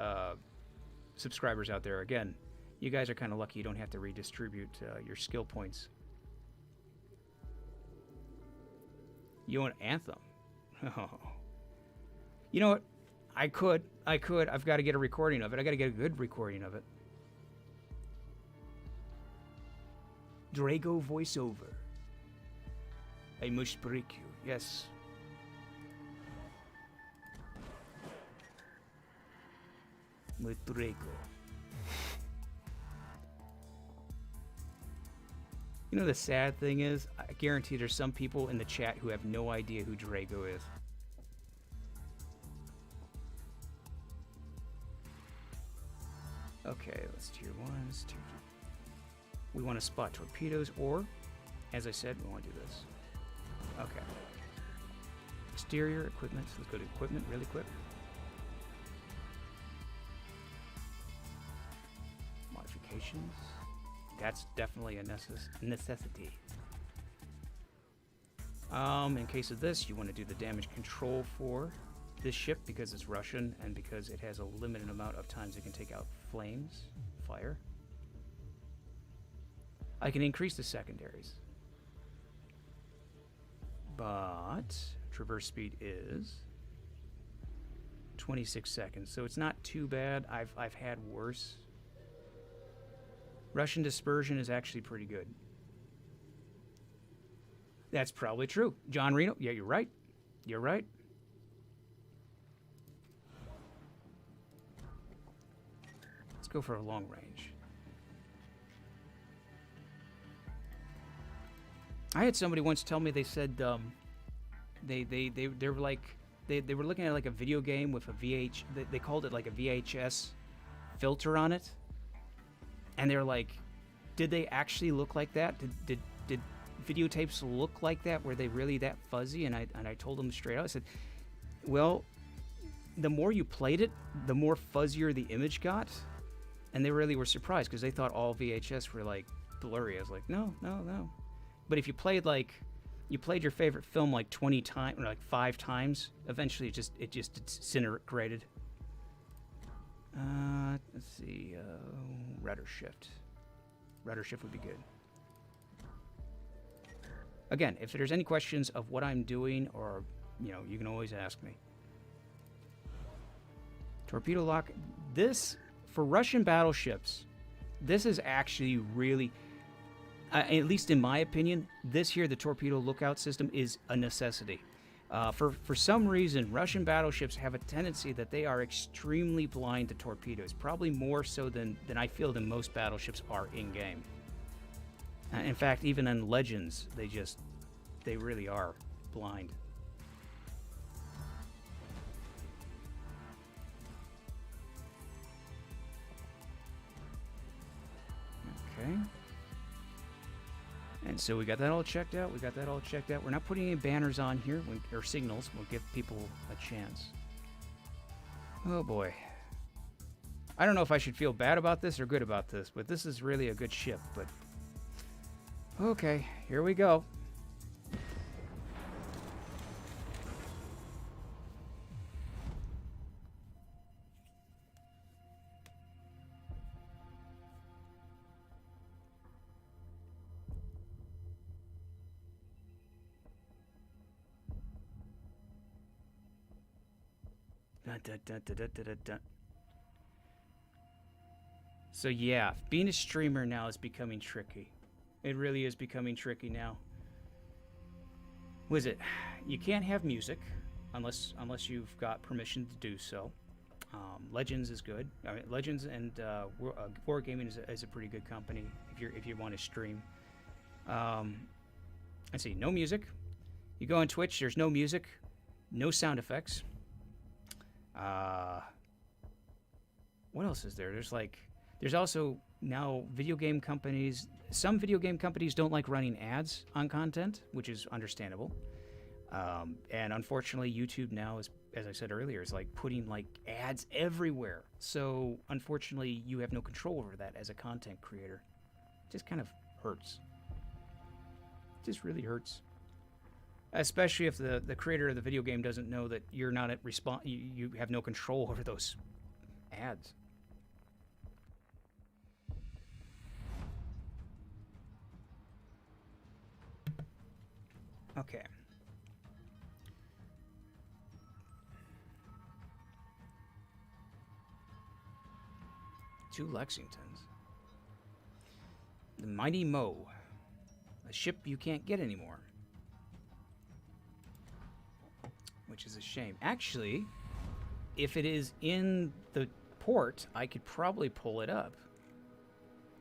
subscribers out there, again, you guys are kind of lucky you don't have to redistribute your skill points. You want Anthem? Oh. You know what? I could. I've got to get a recording of it. I got to get a good recording of it. Drago voiceover. I must break you. Yes. With Drago. You know the sad thing is, I guarantee there's some people in the chat who have no idea who Drago is. Okay, let's tier 1, let's tier 2. We want to spot torpedoes, or, as I said, we want to do this. Okay. Exterior equipment, so let's go to equipment really quick. Modifications. That's definitely a necessity. In case of this, you want to do the damage control for this ship because it's Russian and because it has a limited amount of times it can take out flames, fire. I can increase the secondaries, but traverse speed is 26 seconds, so it's not too bad. I've had worse. Russian dispersion is actually pretty good. That's probably true. John Reno, yeah, you're right. You're right. Let's go for a long range. I had somebody once tell me, they said they're like they were looking at like a video game with a they called it like a VHS filter on it. And they're like, did they actually look like that? Did videotapes look like that? Were they really that fuzzy? And I told them straight out, I said, well, the more you played it, the more fuzzier the image got. And they really were surprised because they thought all VHS were like blurry. I was like, no. But if you played your favorite film like 20 times, or like 5 times, eventually it just disintegrated. Let's see, rudder shift. Rudder shift would be good. Again, if there's any questions of what I'm doing, or, you know, you can always ask me. Torpedo lock. This, for Russian battleships, this is actually really... at least in my opinion, this here, the torpedo lookout system, is a necessity. For some reason, Russian battleships have a tendency that they are extremely blind to torpedoes, probably more so than I feel than most battleships are in-game. In fact, even in Legends, they really are blind. Okay. And so we got that all checked out. We're not putting any banners on here, or signals. We'll give people a chance. Oh boy. I don't know if I should feel bad about this or good about this, but this is really a good ship. But okay, here we go. Dun, dun, dun, dun, dun, dun, dun. So yeah, being a streamer now is becoming tricky. It really is becoming tricky now. What is it? You can't have music unless you've got permission to do so. Legends is good. I mean, Legends and Wargaming is a pretty good company if you want to stream. Let's see, no music. You go on Twitch, there's no music, no sound effects. What else is there? There's also now video game companies. Some video game companies don't like running ads on content, which is understandable. And unfortunately, YouTube now is, as I said earlier, is like putting like ads everywhere. So unfortunately, you have no control over that as a content creator. It just kind of hurts. It just really hurts. Especially if the creator of the video game doesn't know that you're not at you have no control over those ads. Okay. Two Lexingtons. The Mighty Mo. A ship you can't get anymore. Which is a shame. Actually, if it is in the port, I could probably pull it up.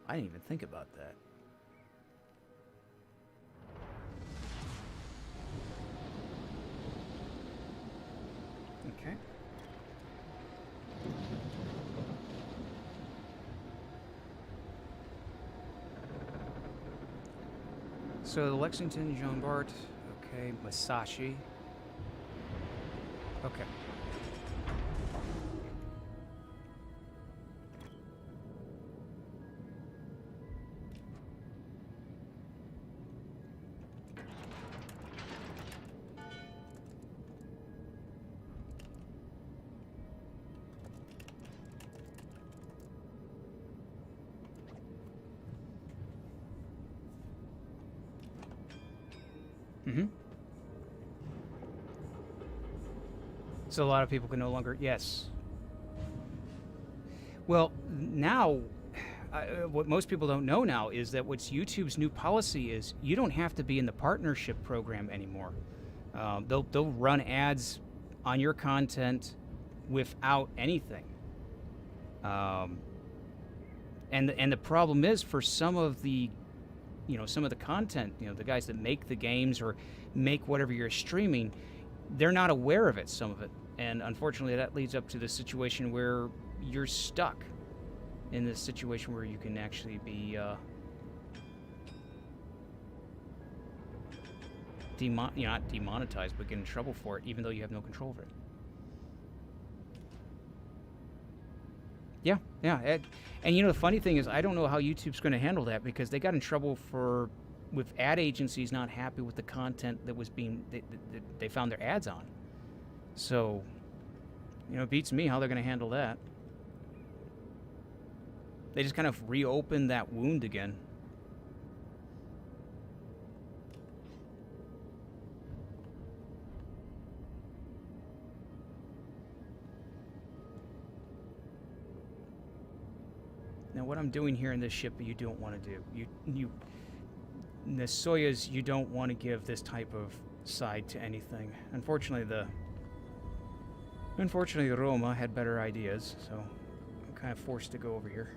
I didn't even think about that. Okay. So the Lexington, Jean Bart, okay, Masashi. Okay. Mm-hmm. So a lot of people can no longer... Yes. Well, now, what most people don't know now is that what's YouTube's new policy is you don't have to be in the partnership program anymore. They'll run ads on your content without anything. And the problem is for some of the content, the guys that make the games or make whatever you're streaming, they're not aware of it, some of it. And unfortunately, that leads up to the situation where you're stuck in this situation where you can actually be not demonetized, but get in trouble for it, even though you have no control over it. Yeah. And the funny thing is, I don't know how YouTube's going to handle that, because they got in trouble with ad agencies not happy with the content that was they found their ads on. So, it beats me how they're going to handle that. They just kind of reopened that wound again. Now, what I'm doing here in this ship, you don't want to do. the Soyuz, you don't want to give this type of side to anything. Unfortunately, the Roma had better ideas, so I'm kind of forced to go over here.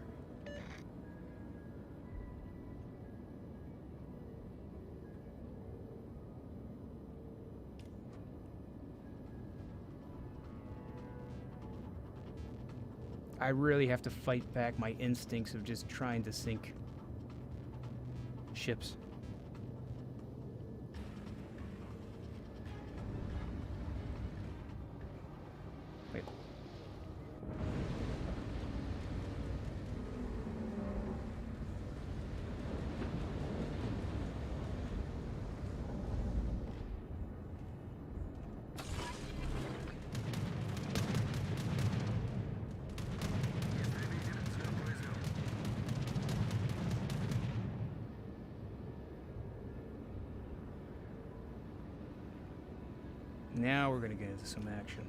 I really have to fight back my instincts of just trying to sink ships. Wait. Now we're going to get into some action.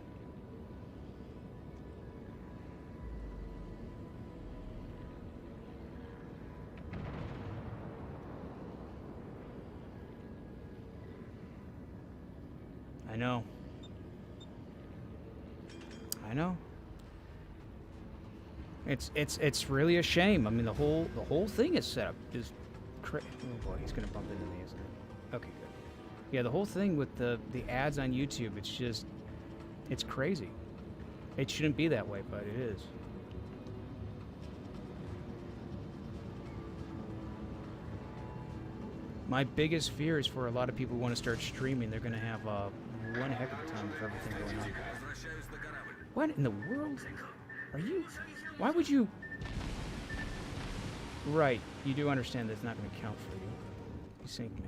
I know. I know. It's really a shame. I mean, the whole thing is set up is oh boy, he's going to bump into me, isn't it? Okay, good. Yeah, the whole thing with the ads on YouTube, it's crazy. It shouldn't be that way, but it is. My biggest fear is for a lot of people who want to start streaming, they're going to have one heck of a time with everything going on. What in the world? Are you... Why would you... Right, you do understand that it's not going to count for you. You sink me.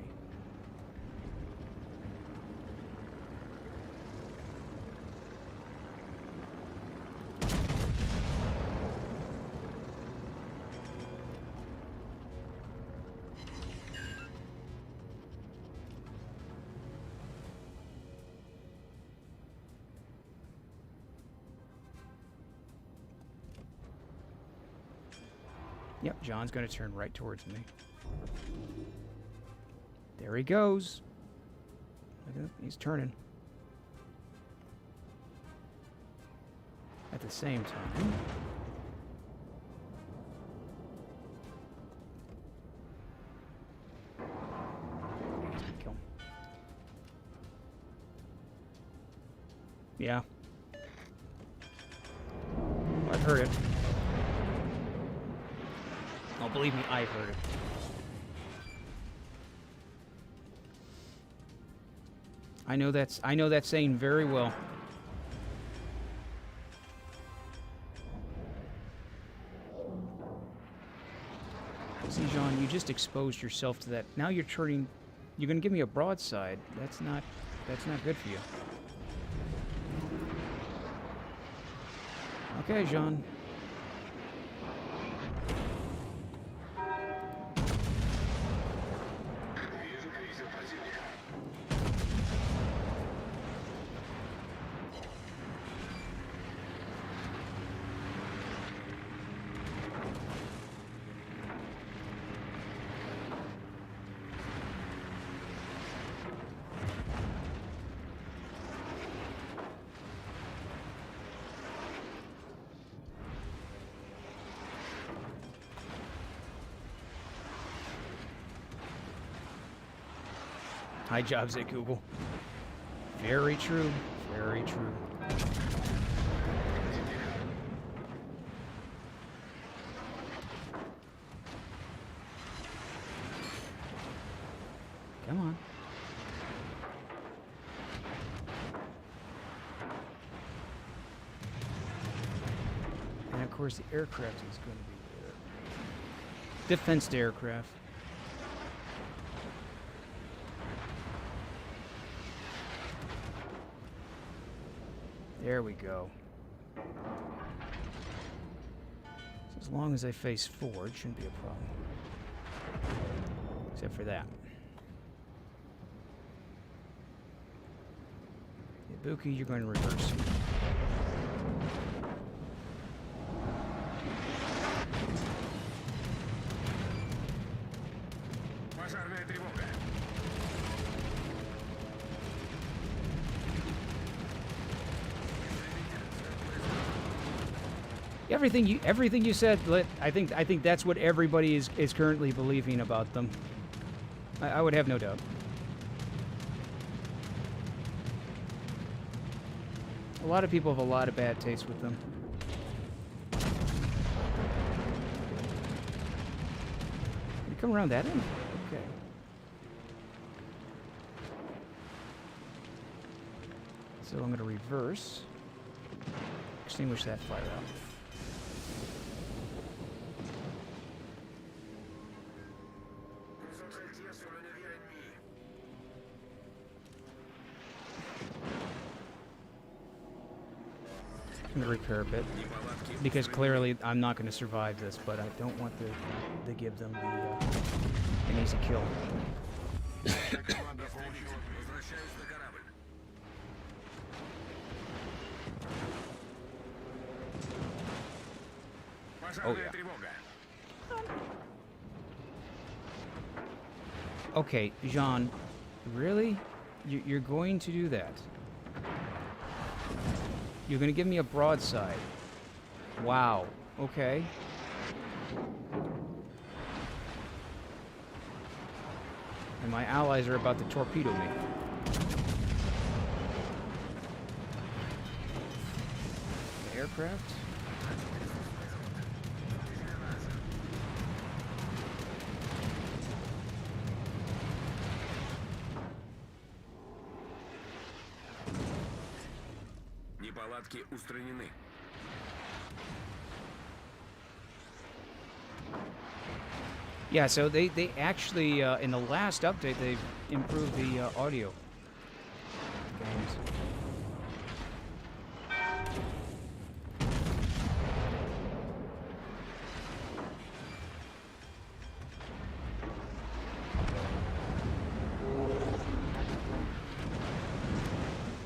Yep, John's going to turn right towards me. There he goes. Look at him. He's turning. At the same time. Kill him. Yeah. I've heard it. Oh, believe me, I've heard it. I know that saying very well. See, Jean, you just exposed yourself to that. Now you're turning. You're going to give me a broadside. That's not good for you. Okay, Jean. High jobs at Google. Very true. Very true. Come on. And of course the aircraft is going to be there. Defense aircraft. There we go. So as long as I face forward, shouldn't be a problem. Except for that. Ibuki, you're going to reverse. Пожарная тревога. Everything you said, I think that's what everybody is currently believing about them. I would have no doubt. A lot of people have a lot of bad taste with them. You come around that end? Okay. So I'm going to reverse. Extinguish that fire out. Concentrez-vous sur le navire ennemi. I'm going to repair a bit. Because clearly I'm not going to survive this, but I don't want to give them an easy kill. Возвращаюсь на корабль. Пожарная тревога. Okay, Jean, really? You're going to do that? You're going to give me a broadside? Wow, okay. And my allies are about to torpedo me. The aircraft? Неполадки устранены. Yeah, so they actually, in the last update, they've improved the audio games.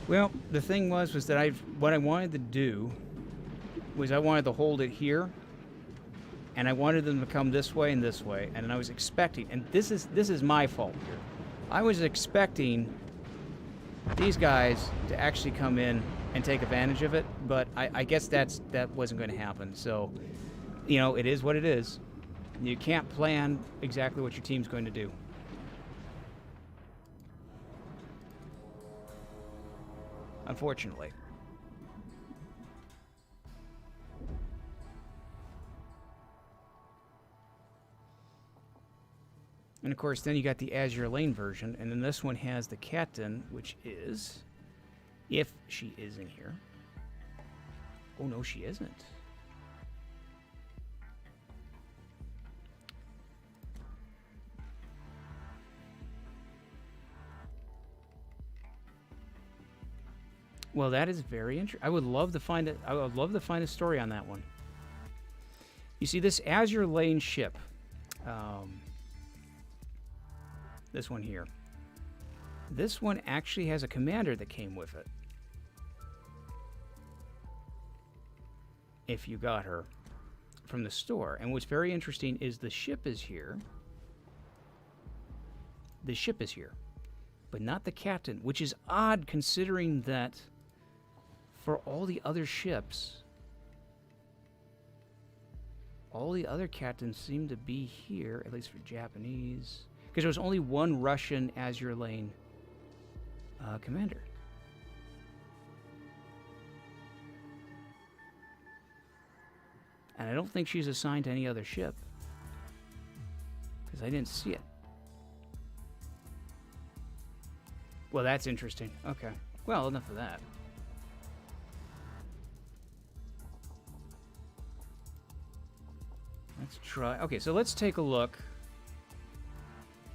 Well, the thing was that what I wanted to do was I wanted to hold it here, and I wanted them to come this way, and I was expecting, and this is my fault here. I was expecting these guys to actually come in and take advantage of it, but I guess that wasn't going to happen. So, you know, it is what it is. You can't plan exactly what your team's going to do. Unfortunately. And of course, then you got the Azure Lane version, and then this one has the captain, which is, if she is in here. Oh no, she isn't. Well, that is very interesting. I would love to find it. I would love to find a story on that one. You see, this Azure Lane ship. This one here. This one actually has a commander that came with it. If you got her from the store. And what's very interesting is the ship is here. The ship is here. But not the captain, which is odd considering that for all the other ships, all the other captains seem to be here, at least for Japanese. Because there was only one Russian Azure Lane commander. And I don't think she's assigned to any other ship. Because I didn't see it. Well, that's interesting. Okay. Well, enough of that. Let's try. Okay, so let's take a look.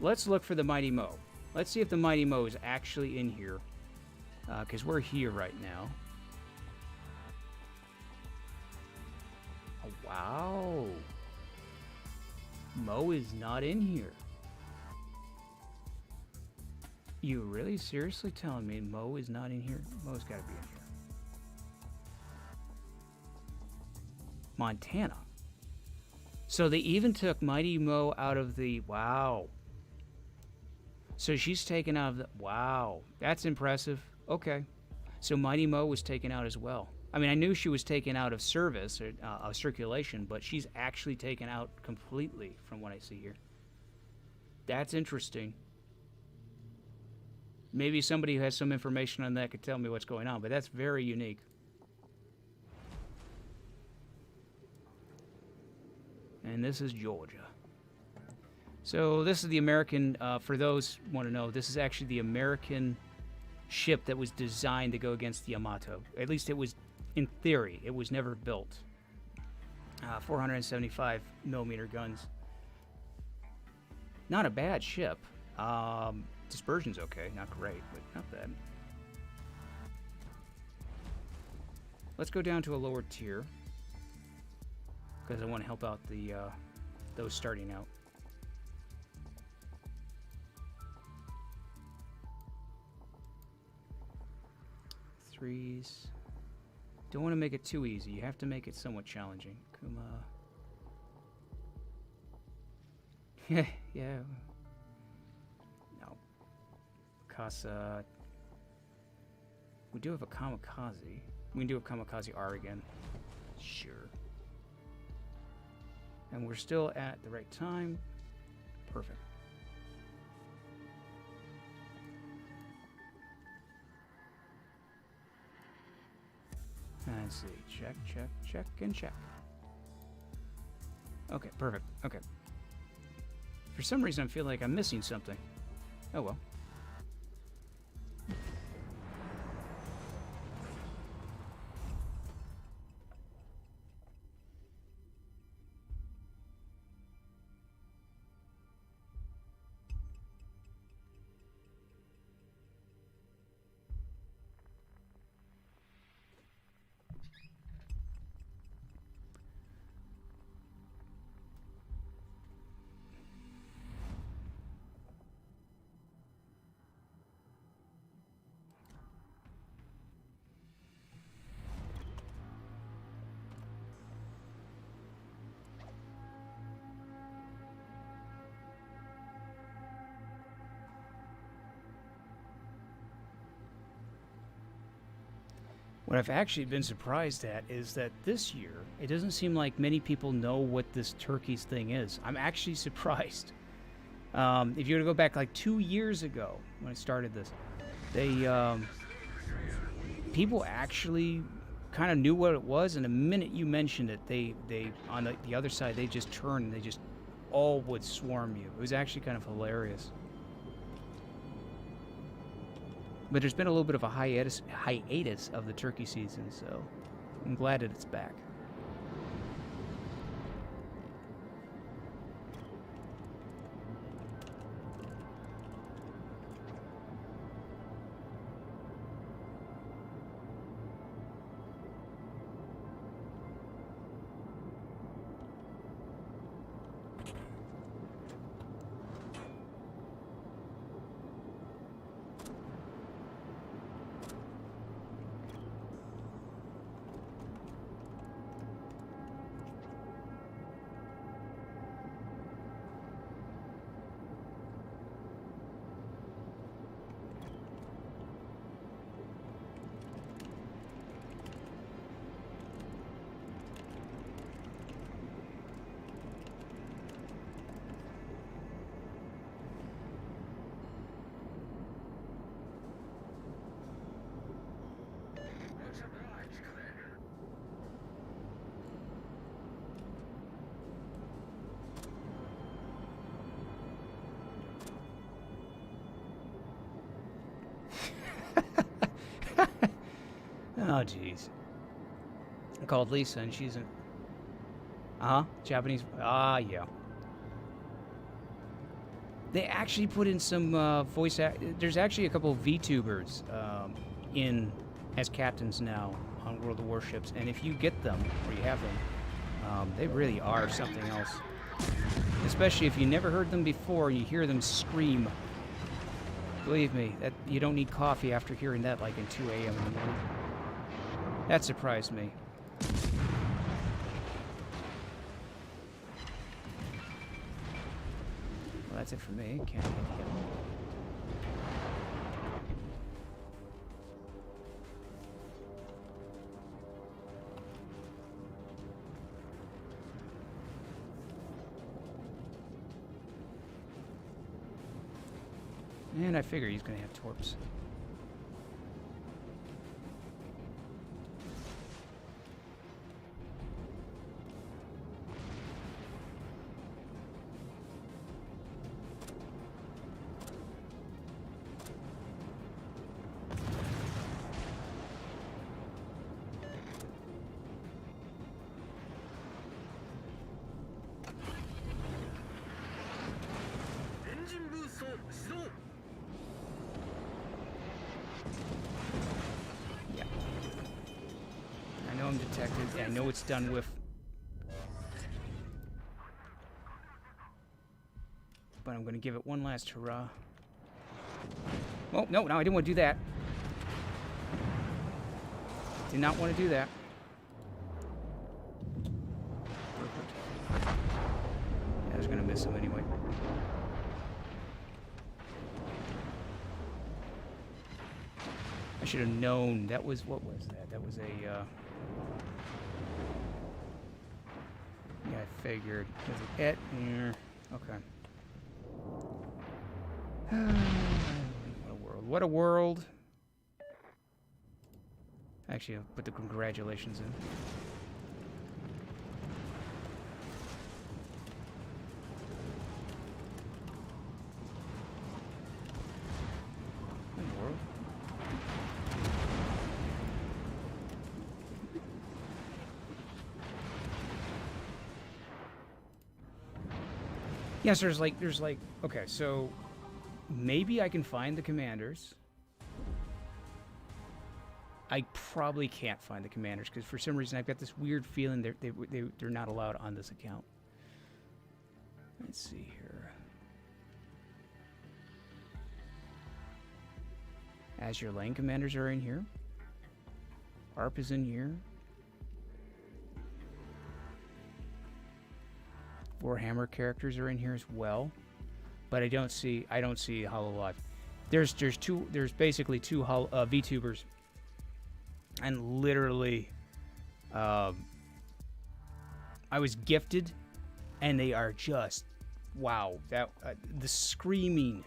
Let's look for the Mighty Mo. Let's see if the Mighty Mo is actually in here. Because we're here right now. Oh, wow. Mo is not in here. You really seriously telling me Mo is not in here? Mo's got to be in here. Montana. So they even took Mighty Mo out of the... Wow. So she's taken out of the... Wow. That's impressive. Okay. So Mighty Mo was taken out as well. I mean, I knew she was taken out of service, or of circulation, but she's actually taken out completely from what I see here. That's interesting. Maybe somebody who has some information on that could tell me what's going on, but that's very unique. And this is Georgia. So this is the American, for those who want to know, this is actually the American ship that was designed to go against the Yamato. At least it was, in theory, it was never built. 475 millimeter guns. Not a bad ship. Dispersion's okay, not great, but not bad. Let's go down to a lower tier, because I want to help out the those starting out. Threes. Don't want to make it too easy. You have to make it somewhat challenging. Kuma. Yeah. No. Casa. We do have a kamikaze. We can do a kamikaze R again. Sure. And we're still at the right time. Perfect. Let's see. Check, check, check, and check. Okay, perfect. Okay. For some reason, I feel like I'm missing something. Oh well. What I've actually been surprised at is that this year, it doesn't seem like many people know what this Turkey's thing is. I'm actually surprised. If you were to go back like 2 years ago when I started this, people actually kind of knew what it was, and the minute you mentioned it, they on the other side, they just turned and they just all would swarm you. It was actually kind of hilarious. But there's been a little bit of a hiatus of the turkey season, so I'm glad that it's back. Much obliged, Commander. Oh, jeez. I called Lisa, and she's in... Japanese... yeah. They actually put in some voice... There's actually a couple of VTubers in as captains now on World of Warships, and if you get them, or you have them, they really are something else. Especially if you never heard them before, and you hear them scream. Believe me, that you don't need coffee after hearing that like in 2 a.m. in the morning. That surprised me. Well, that's it for me. Can't hit him. And I figure he's gonna have torps. Engine boost 始動 Yeah. I know I'm detected. Yeah, I know it's done with. But I'm gonna give it one last hurrah. Oh, no, I didn't want to do that. Did not want to do that. Perfect. Yeah, I was gonna miss him anyway. I should have known. That was, what was that? That was a, yeah, I figured. Was it it? Yeah. Okay. What a world. What a world. Actually, I'll put the congratulations in. What a world. Yes, there's like, okay, so maybe I can find the commanders. I probably can't find the commanders because for some reason I've got this weird feeling they're not allowed on this account. Let's see here. As your lane commanders are in here. ARP is in here. Warhammer characters are in here as well, but I don't see Hololive. There's basically two VTubers, and literally, I was gifted, and they are just wow. That the screaming,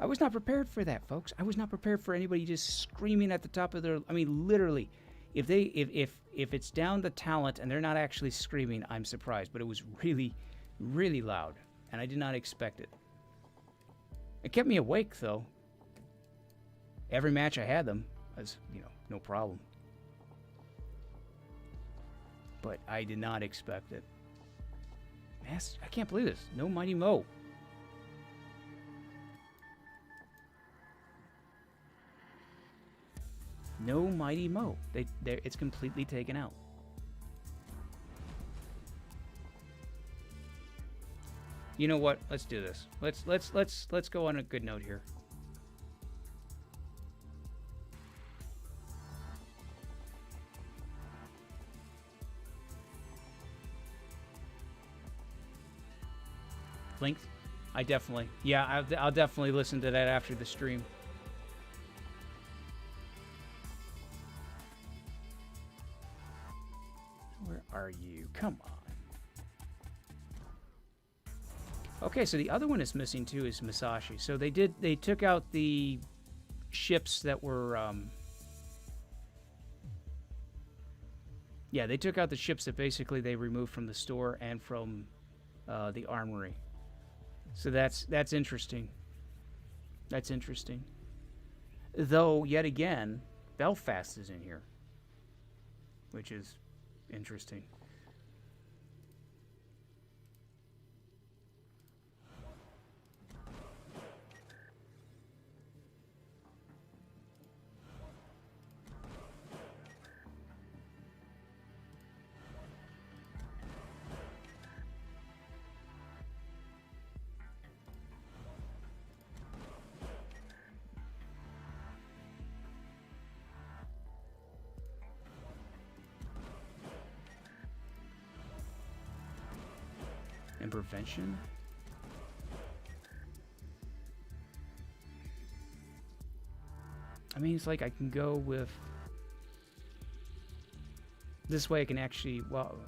I was not prepared for that, folks. I was not prepared for anybody just screaming at the top of their. I mean, literally. If it's down the talent and they're not actually screaming, I'm surprised. But it was really, really loud, and I did not expect it. It kept me awake though. Every match I had them, was no problem. But I did not expect it. I can't believe this. No Mighty Mo. No Mighty Mo. It's completely taken out. You know what? Let's do this. Let's go on a good note here. Length? I definitely. Yeah, I'll definitely listen to that after the stream. Where are you? Come on. Okay, so the other one is missing too is Musashi. So they took out the ships that were yeah, they took out the ships that basically they removed from the store and from the armory. So that's interesting. That's interesting. Though yet again, Belfast is in here, which is interesting. And prevention? I mean, it's like I can go with... This way I can actually... Well,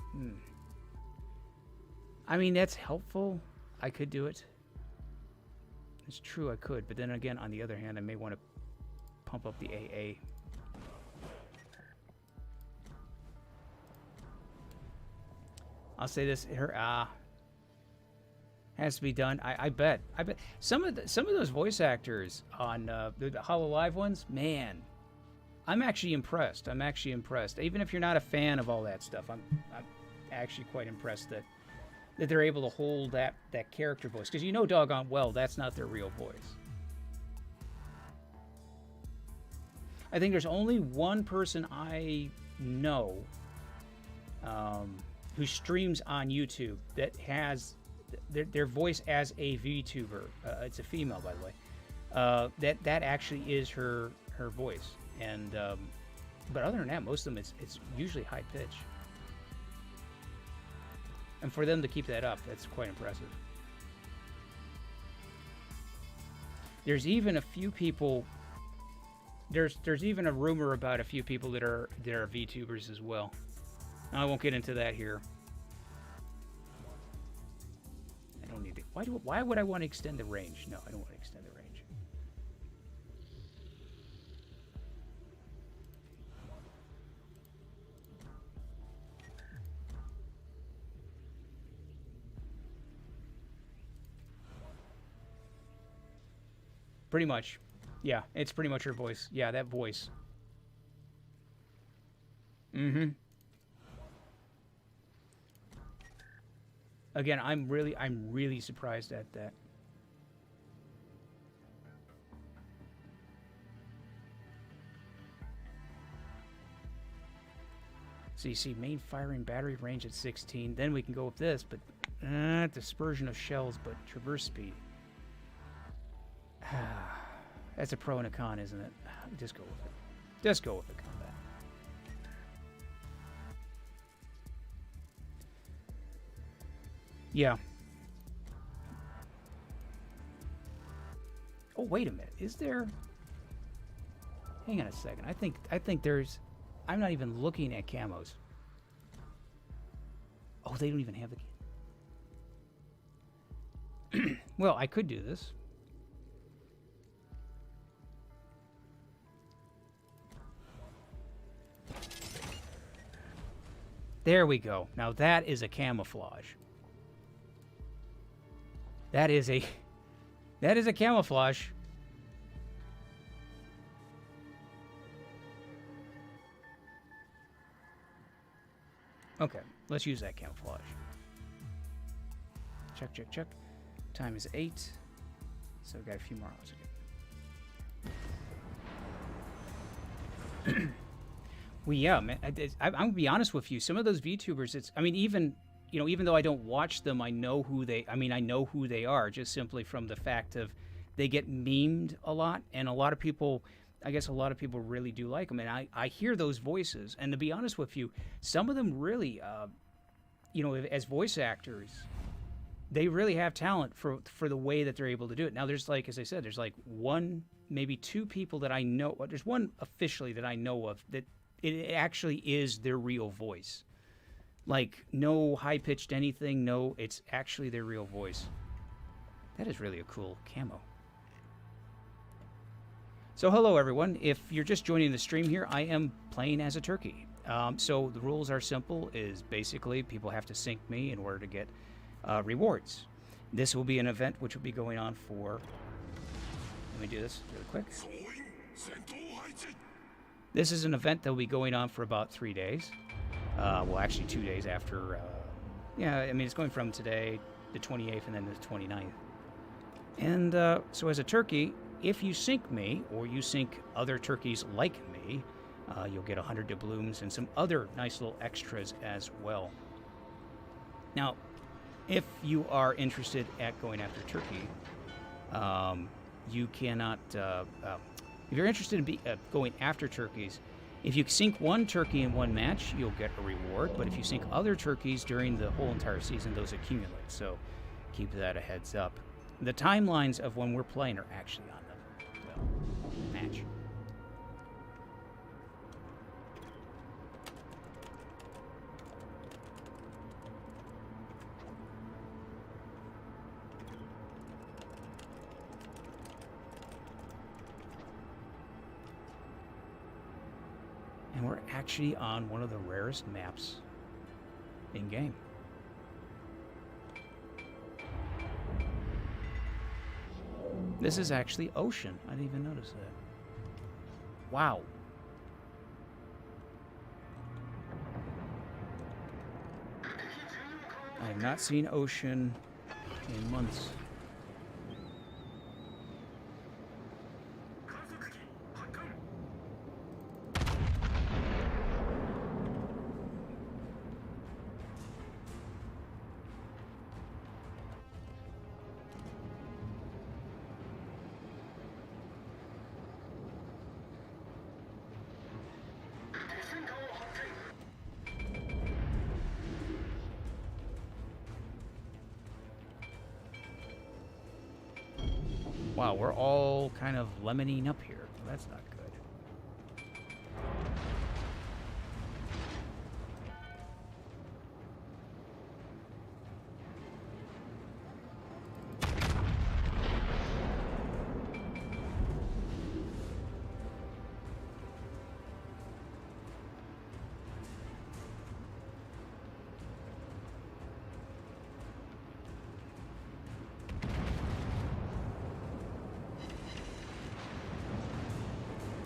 I mean, that's helpful. I could do it. It's true I could, but then again, on the other hand, I may want to pump up the AA. I'll say this, her has to be done. I bet some of those voice actors on the Hollow Live ones, man, I'm actually impressed. Even if you're not a fan of all that stuff, I'm actually quite impressed that they're able to hold that character voice, because you know doggone well that's not their real voice. I think there's only one person I know who streams on YouTube that has their voice as a VTuber. It's a female, by the way. That actually is her voice. And but other than that, most of them it's usually high pitch. And for them to keep that up, that's quite impressive. There's even a few people. There's even a rumor about a few people that are VTubers as well. I won't get into that here. I don't need it. Why would I want to extend the range? No, I don't want to extend the range. Pretty much. Yeah, it's pretty much her voice. Yeah, that voice. Mm-hmm. Again, I'm really surprised at that. So you see main firing battery range at 16. Then we can go with this, but dispersion of shells, but traverse speed. That's a pro and a con, isn't it? Just go with it. Just go with the combat. Yeah. Oh, wait a minute. Is there... Hang on a second. I think there's... I'm not even looking at camos. Oh, they don't even have the... Well, I could do this. There we go. Now that is a camouflage. That is a camouflage. Okay, let's use that camouflage. Check, check, check. Time is 8. So we've got a few more hours again. Well, yeah, man. I'm gonna be honest with you. Some of those VTubers, I mean, even though I don't watch them, I know who they are, just simply from the fact of they get memed a lot, and I guess a lot of people really do like them, and I hear those voices, and to be honest with you, some of them really, as voice actors, they really have talent for the way that they're able to do it. Now, there's as I said, there's one, maybe two people that I know. Well, there's one officially that I know of that it actually is their real voice. No high-pitched anything. No, it's actually their real voice. That is really a cool camo. So hello, everyone. If you're just joining the stream here, I am playing as a turkey. So the rules are simple. Is basically people have to sync me in order to get rewards. This will be an event which will be going on for... Let me do this really quick. This is an event that will be going on for about 3 days. Well, actually 2 days after... yeah, I mean, it's going from today, the 28th, and then the 29th. And so as a turkey, if you sync me, or you sync other turkeys like me, you'll get 100 doubloons and some other nice little extras as well. Now, if you are interested at going after turkey, you cannot... if you're interested in going after turkeys, if you sync one turkey in one match, you'll get a reward. But if you sync other turkeys during the whole entire season, those accumulate. So keep that a heads up. The timelines of when we're playing are actually on the match. And we're actually on one of the rarest maps in-game. This is actually ocean. I didn't even notice that. Wow. I have not seen ocean in months. Wow, we're all kind of lemoning up here. That's not good.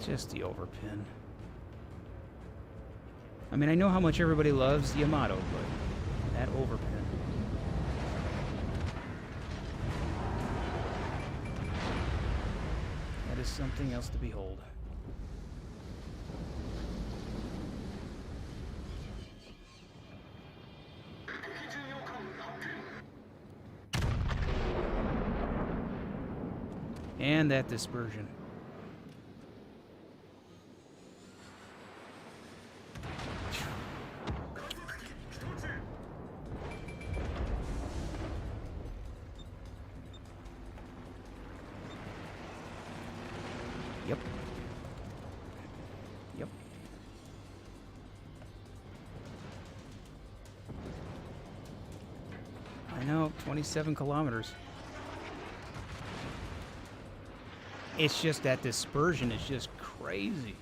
Just the overpin. I mean, I know how much everybody loves the Yamato, but that overpin. That is something else to behold. And that dispersion. Yep. Yep. I know, 27 kilometers. It's just that dispersion is just crazy.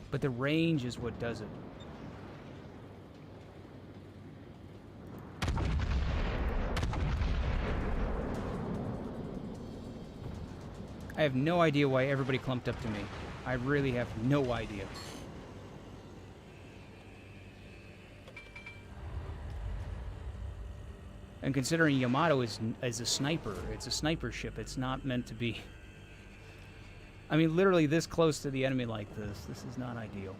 But the range is what does it. I have no idea why everybody clumped up to me. I really have no idea. And considering Yamato is a sniper, it's a sniper ship. It's not meant to be... I mean, literally this close to the enemy like this is not ideal.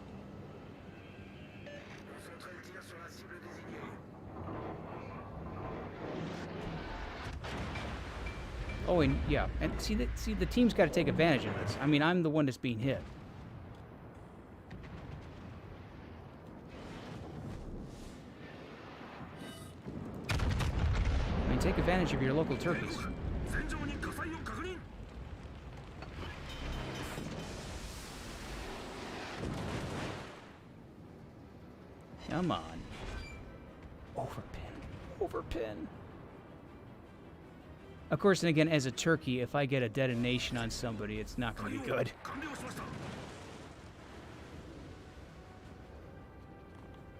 Concentrez le tir sur la cible désignée. Oh, and yeah, and see the team's got to take advantage of this. I mean, I'm the one that's being hit. I mean, take advantage of your local turkeys. 戦場に火災を確認。 Come on. Overpin. Overpin. Of course, and again, as a turkey, if I get a detonation on somebody, it's not going to be good. 完了しました。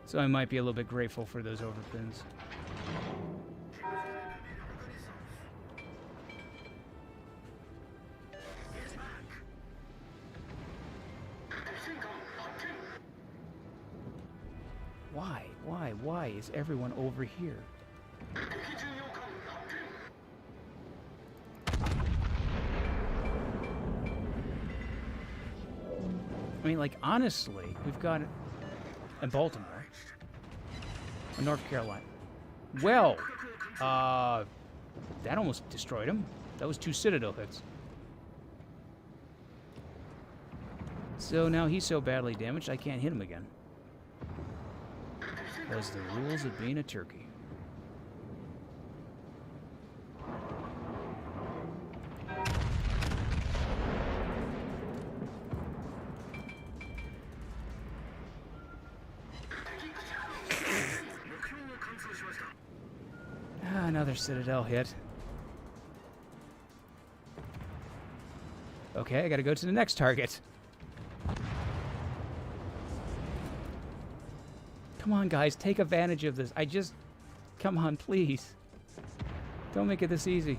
So I might be a little bit grateful for those overpins. Why is everyone over here? I mean, like, honestly, we've got in Baltimore, in North Carolina. Well, that almost destroyed him. That was 2 Citadel hits. So now he's so badly damaged, I can't hit him again. Those are the rules of being a turkey. Another Citadel hit. Okay, I gotta go to the next target. Come on, guys, take advantage of this. Come on, please. Don't make it this easy.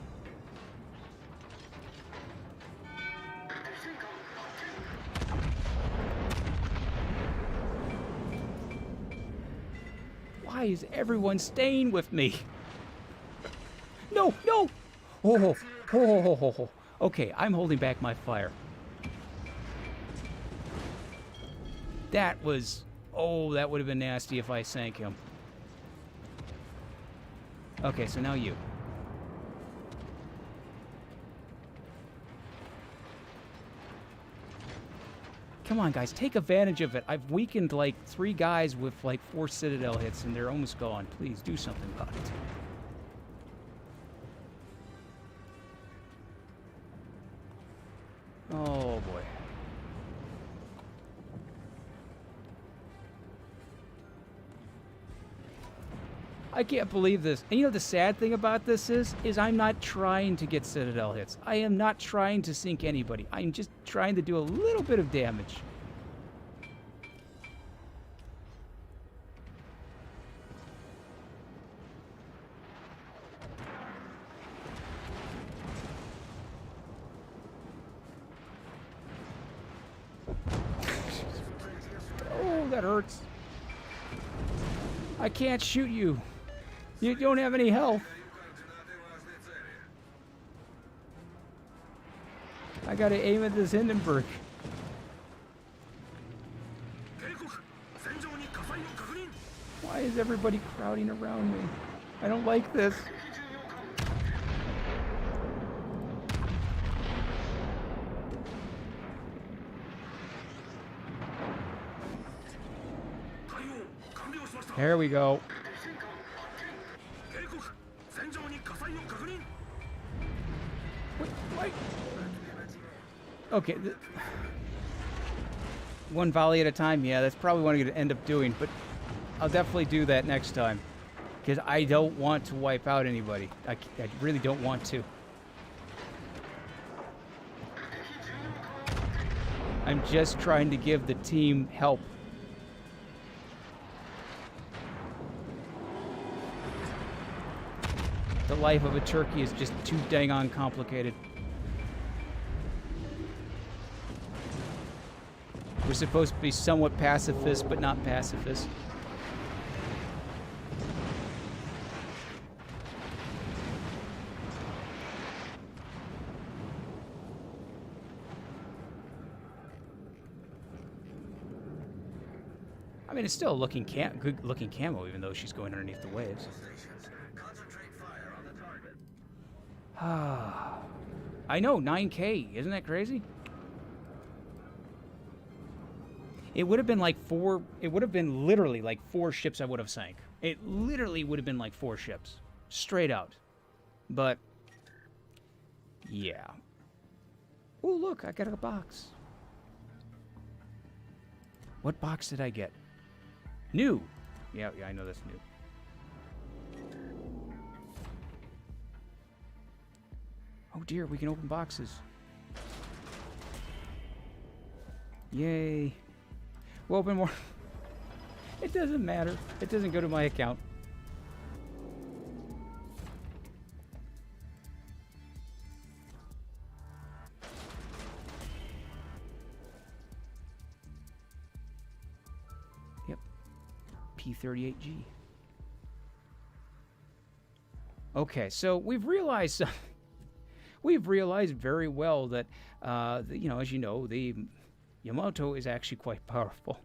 Why is everyone staying with me? No, no! Oh. Okay, I'm holding back my fire. That was... Oh, that would have been nasty if I sank him. Okay, so now you. Come on, guys, take advantage of it. I've weakened, like, 3 guys with, like, 4 Citadel hits, and they're almost gone. Please, do something about it. Oh, boy. I can't believe this. And you know the sad thing about this is I'm not trying to get Citadel hits. I am not trying to sink anybody. I'm just trying to do a little bit of damage. Oh, that hurts. I can't shoot you. You don't have any health. I gotta aim at this Hindenburg. Why is everybody crowding around me? I don't like this. There we go. Wait. Okay. One volley at a time? Yeah, that's probably what I'm going to end up doing, but I'll definitely do that next time. Because I don't want to wipe out anybody. I really don't want to. I'm just trying to give the team help. The life of a turkey is just too dang on complicated. We're supposed to be somewhat pacifist, but not pacifist. I mean, it's still a good looking camo, even though she's going underneath the waves. I know, 9K. Isn't that crazy? It would have been like 4... It would have been literally like 4 ships I would have sank. It literally would have been like 4 ships. Straight out. But... yeah. Oh, look, I got a box. What box did I get? New. Yeah, I know that's new. Oh dear, we can open boxes. Yay. We'll open more. It doesn't matter. It doesn't go to my account. Yep. P38G. Okay, so we've realized very well that, you know, as you know, the Yamato is actually quite powerful.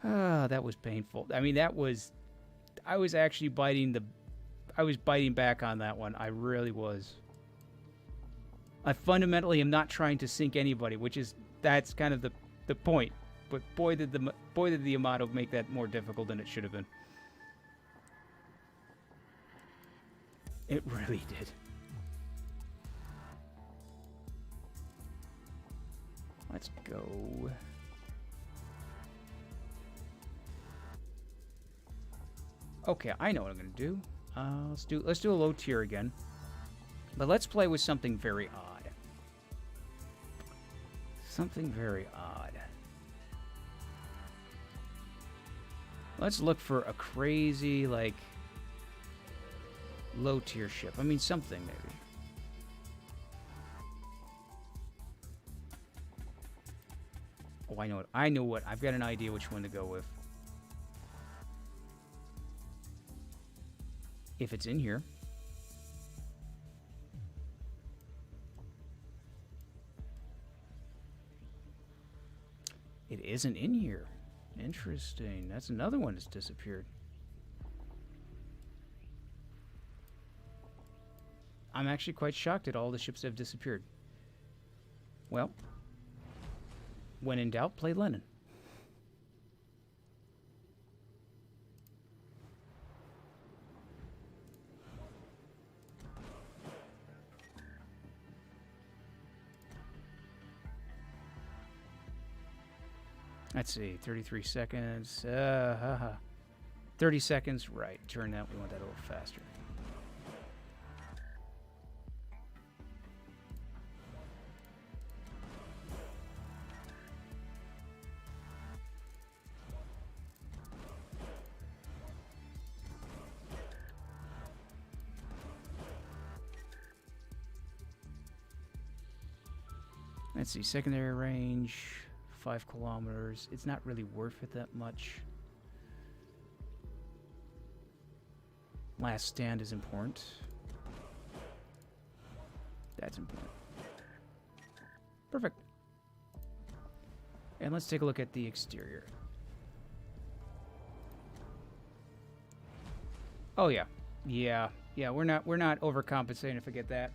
That was painful. I mean, I was biting back on that one. I really was. I fundamentally am not trying to sink anybody, that's kind of the point. But boy did the Yamato make that more difficult than it should have been. It really did. Let's go. Okay, I know what I'm gonna do. Let's do a low tier again. But let's play with something very odd. Something very odd. Let's look for a crazy, like, low-tier ship. I mean, something, maybe. Oh, I know it. I know what. I've got an idea which one to go with. If it's in here. It isn't in here. Interesting. That's another one that's disappeared. I'm actually quite shocked at all the ships that have disappeared. Well, when in doubt, play Lenin. Let's see, 33 seconds. 30 seconds, right. Turn that, we want that a little faster. Let's see, secondary range, 5 kilometers. It's not really worth it that much. Last stand is important. That's important. Perfect. And let's take a look at the exterior. Oh yeah. Yeah, we're not overcompensating if I get that.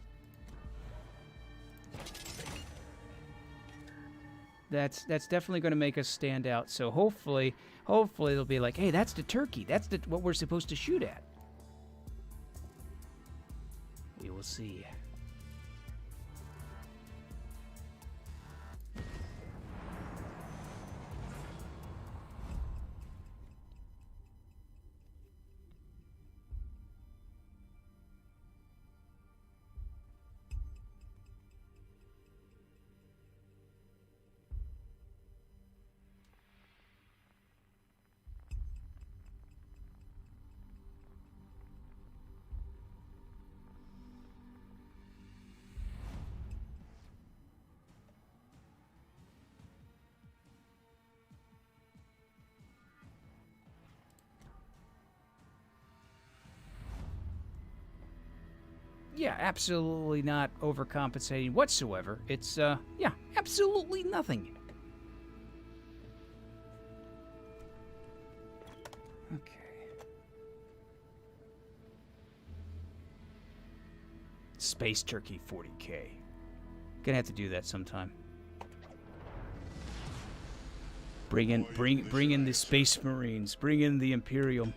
That's definitely going to make us stand out. So hopefully they'll be like, hey, that's the Turkey. That's what we're supposed to shoot at. We will see. Yeah, absolutely not overcompensating whatsoever. It's, yeah, absolutely nothing. Okay. Space Turkey 40K. Gonna have to do that sometime. Bring in the Space Marines. Bring in the Imperium.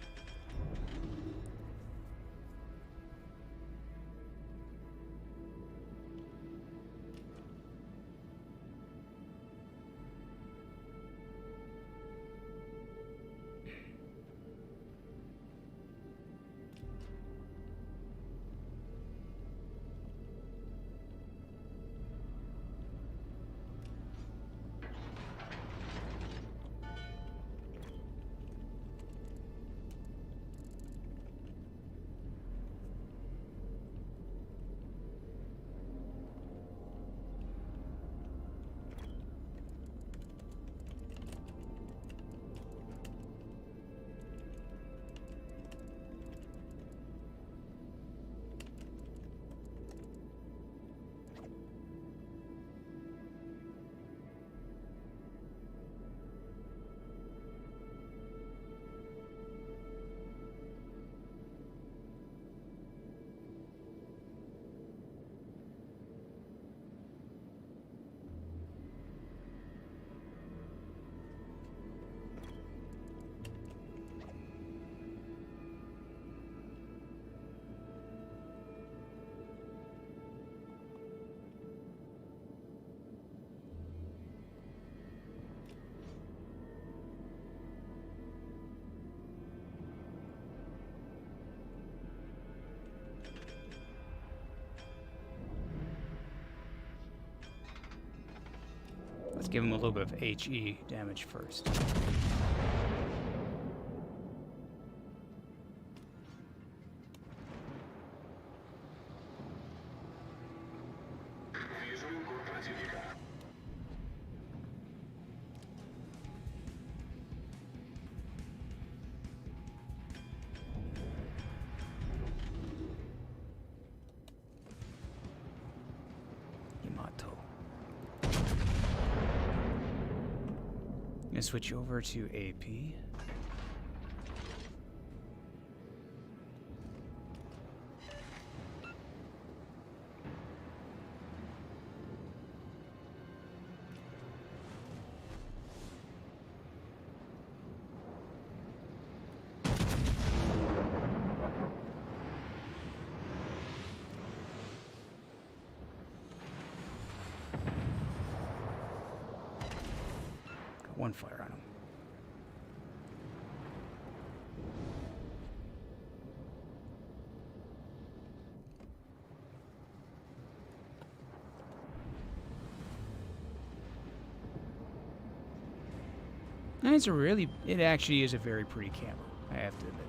Let's give him a little bit of HE damage first. Gonna switch over to AP. Got one fire on him. And it's a really, it actually is a very pretty camera, I have to admit.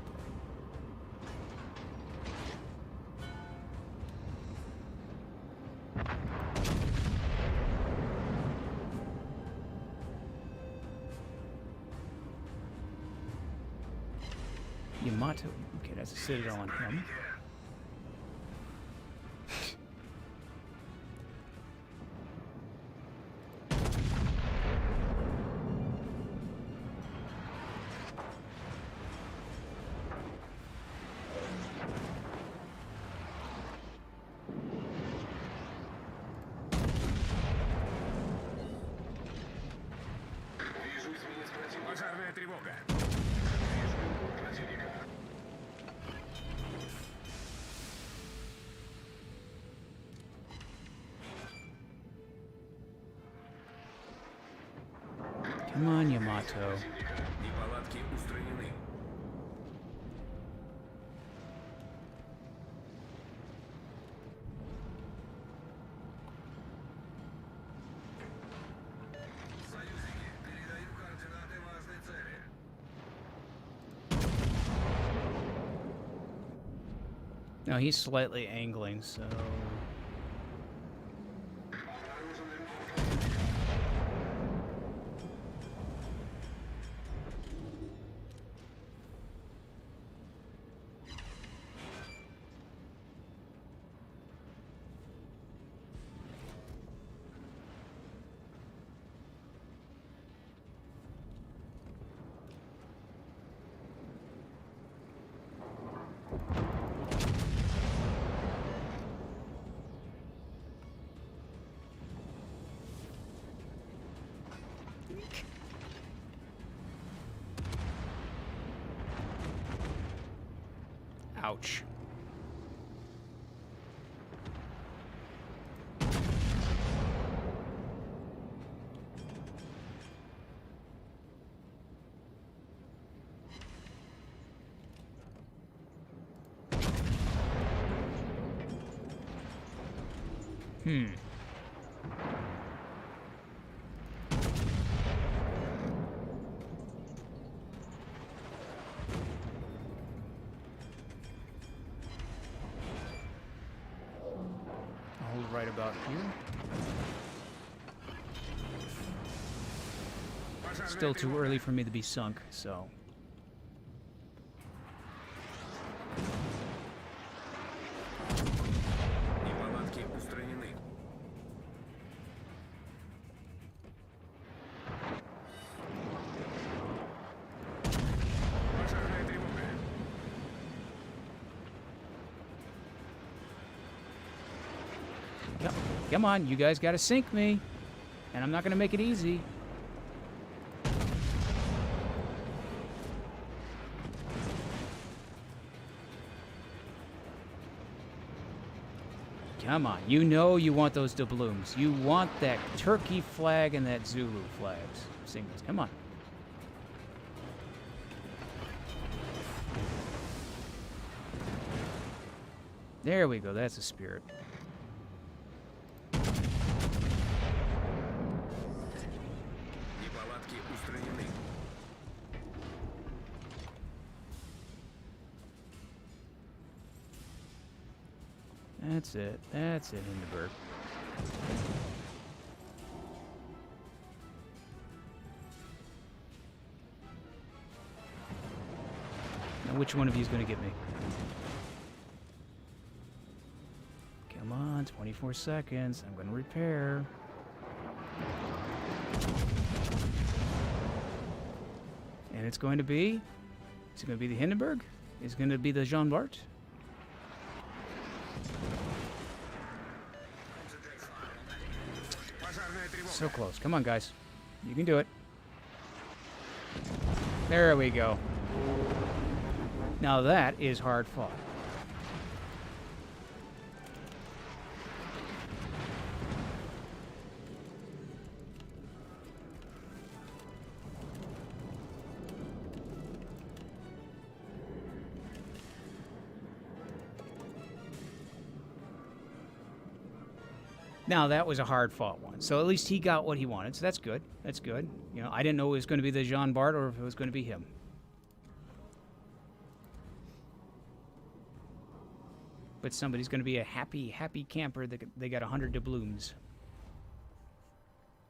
Yamato, okay, that's a citadel on him. Вижу изменить противника. Пожарная тревога. Вижу его противника. Come on, Yamato. Неполадки устранены. Союзники, передаю координаты важной цели. No, he's slightly angling, so... Обнаружен ремонт противника. Ouch. I'll hold right about here. Still too early for me to be sunk, so... Неполадки устранены. Пожарная тревога. Come on, you guys gotta sink me. And I'm not gonna make it easy. Come on, you know you want those doubloons. You want that Turkey flag and that Zulu flags. Singles. Come on. There we go, that's the spirit. Неполадки устранены. That's it. That's it, Hindenburg. Now, which one of you is going to get me? Come on, 24 seconds. I'm going to repair. And it's going to be... Is it going to be the Hindenburg? Is it going to be the Jean Bart? Пожарная тревога. So close. Come on, guys. You can do it. There we go. Now that is hard fought. Now, that was a hard-fought one, so at least he got what he wanted, so that's good. That's good. You know, I didn't know it was going to be the Jean Bart or if it was going to be him. But somebody's going to be a happy, happy camper that they got 100 doubloons.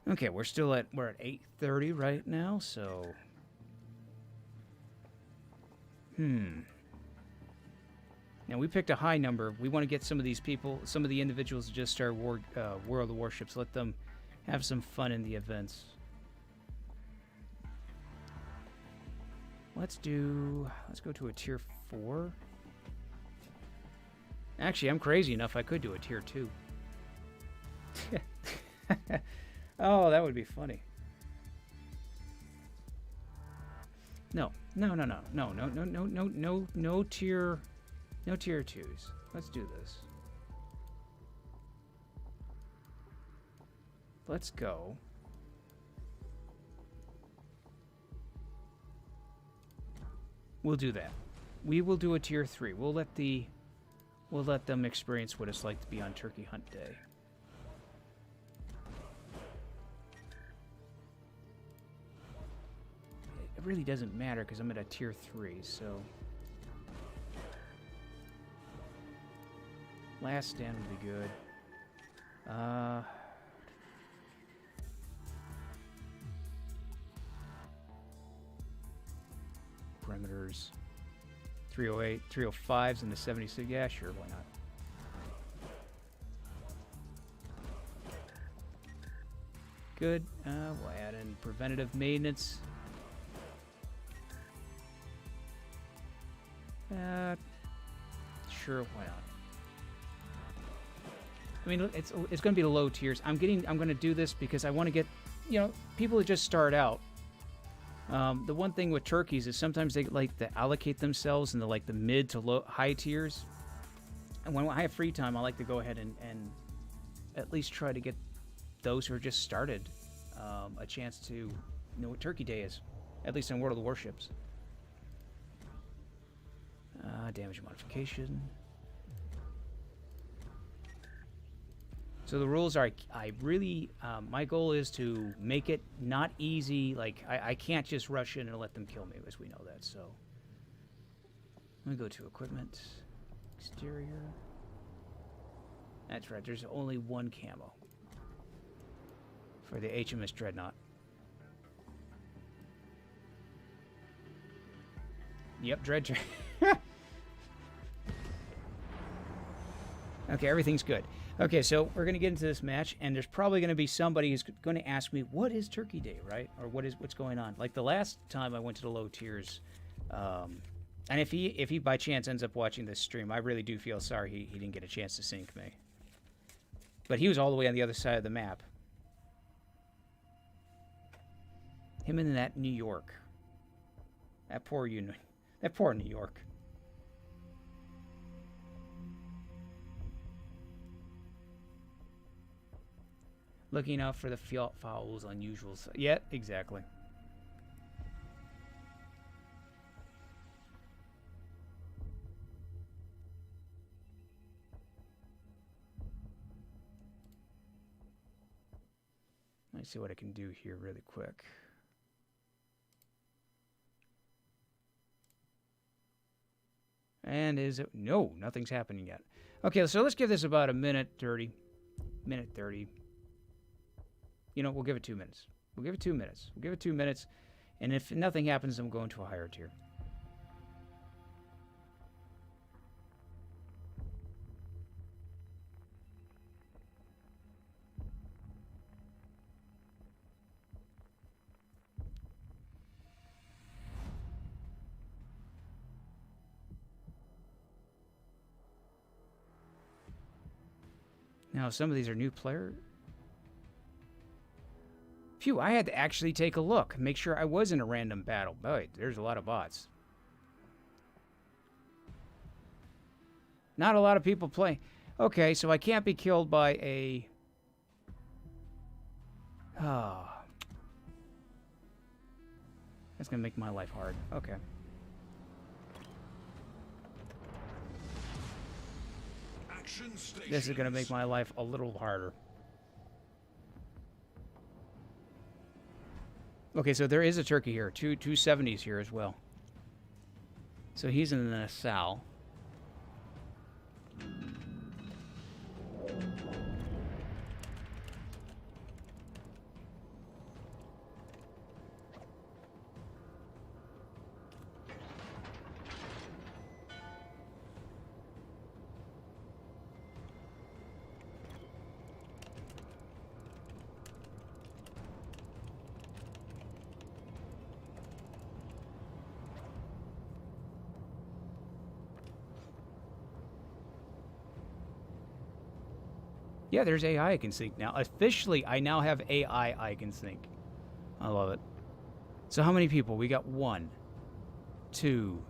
Okay, we're at 8:30 right now, so... Now, we picked a high number. We want to get some of these people, some of the individuals that just start World of Warships, let them have some fun in the events. Let's go to a tier 4. Actually, I'm crazy enough I could do a tier 2. Oh, that would be funny. No tier... No tier 2s. Let's do this. Let's go. We'll do that. We will do a tier 3. We'll let them experience what it's like to be on Turkey Hunt Day. It really doesn't matter because I'm at a tier 3, so... Last stand would be good. Perimeters. 308, 305s, and the 76. Yeah, sure, why not? Good. We'll add in preventative maintenance. Sure, why not? I mean, it's going to be the low tiers. I'm going to do this because I want to get, you know, people who just start out. The one thing with turkeys is sometimes they like to allocate themselves in the mid to high tiers. And when I have free time, I like to go ahead and at least try to get those who are just started a chance to know what Turkey Day is, at least in World of Warships. Damage modification. So the rules are, I really, my goal is to make it not easy. Like, I can't just rush in and let them kill me, as we know that, so. Let me go to equipment, exterior. That's right, there's only one camo for the HMS Dreadnought. Yep, Dread. Okay, everything's good. Okay, so we're going to get into this match, and there's probably going to be somebody who's going to ask me, what is Turkey Day, right? Or what's going on? Like the last time I went to the low tiers, and if he by chance ends up watching this stream, I really do feel sorry he didn't get a chance to sink me. But he was all the way on the other side of the map. Him in that New York. That poor New York. Looking out for the fouls, unusuals. Yeah, exactly. Let me see what I can do here really quick. And is it... No, nothing's happening yet. Okay, so let's give this about a minute 30. Minute 30. You know, we'll give it 2 minutes. We'll give it 2 minutes. We'll give it 2 minutes. And if nothing happens, then we'll go into a higher tier. Now, some of these are new player. Phew, I had to actually take a look. Make sure I was in a random battle. Boy, there's a lot of bots. Not a lot of people play. Okay, so I can't be killed by a... Oh. That's going to make my life hard. Okay. Action stations. This is going to make my life a little harder. Okay, so there is a turkey here. Two 70s here as well. So he's in the Nassau. Yeah, there's AI I can sync now. Officially, I now have AI I can sync. I love it. So how many people? We got 1, 2,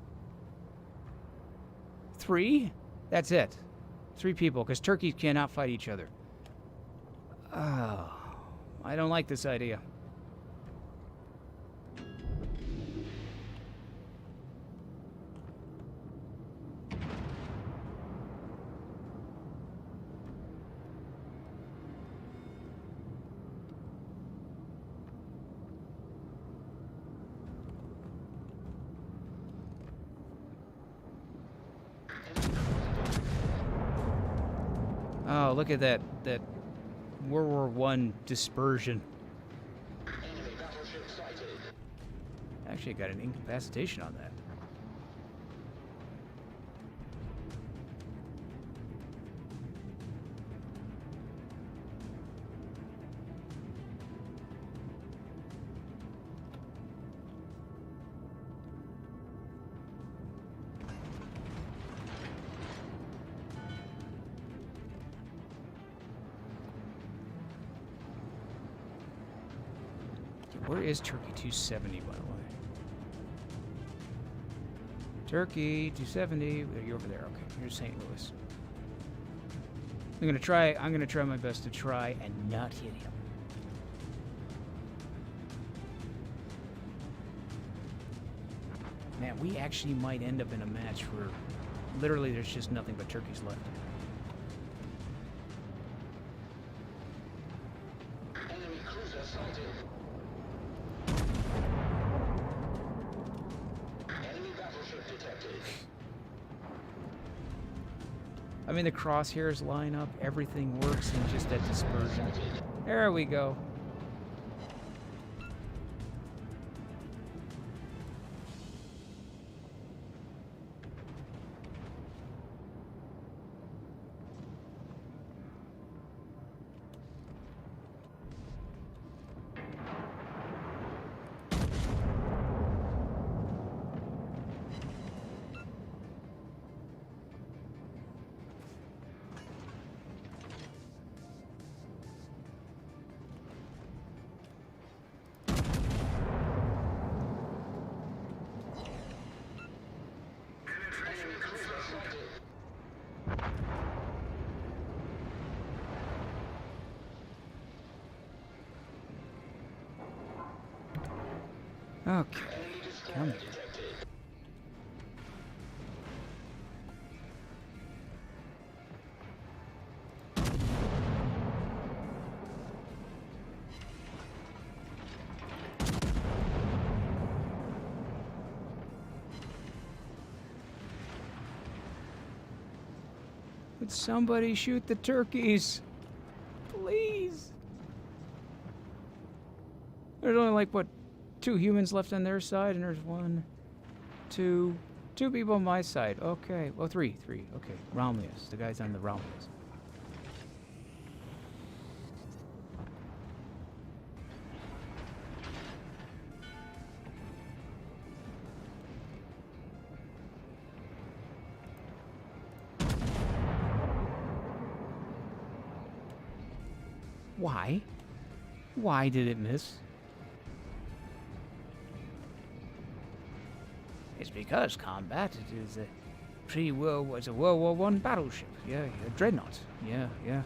3? That's it. 3 people, because turkeys cannot fight each other. Oh, I don't like this idea. Oh, look at that World War I dispersion. Enemy battleship sighted. Actually, I got an incapacitation on that. Where is Turkey 270, by the way? Turkey 270. You're over there. Okay, here's St. Louis. I'm gonna try my best to try and not hit him. Man, we actually might end up in a match where literally there's just nothing but turkeys left. Enemy cruiser sighted. Enemy battleship detected. I mean, the crosshairs line up, everything works in just that dispersion. There we go. Enemy cruiser sighted. Okay. Enemy destroyer Come on. detected. Would somebody shoot the turkeys? Please. There's only like, what, 2 humans left on their side, and there's 1, 2 people on my side. Okay. Well, 3. Okay. Romulus. The guy's on the Romulus. Why? Why did it miss? It's because combat it is a pre-World War, it's a World War One battleship. Yeah, yeah, dreadnought. Yeah, yeah.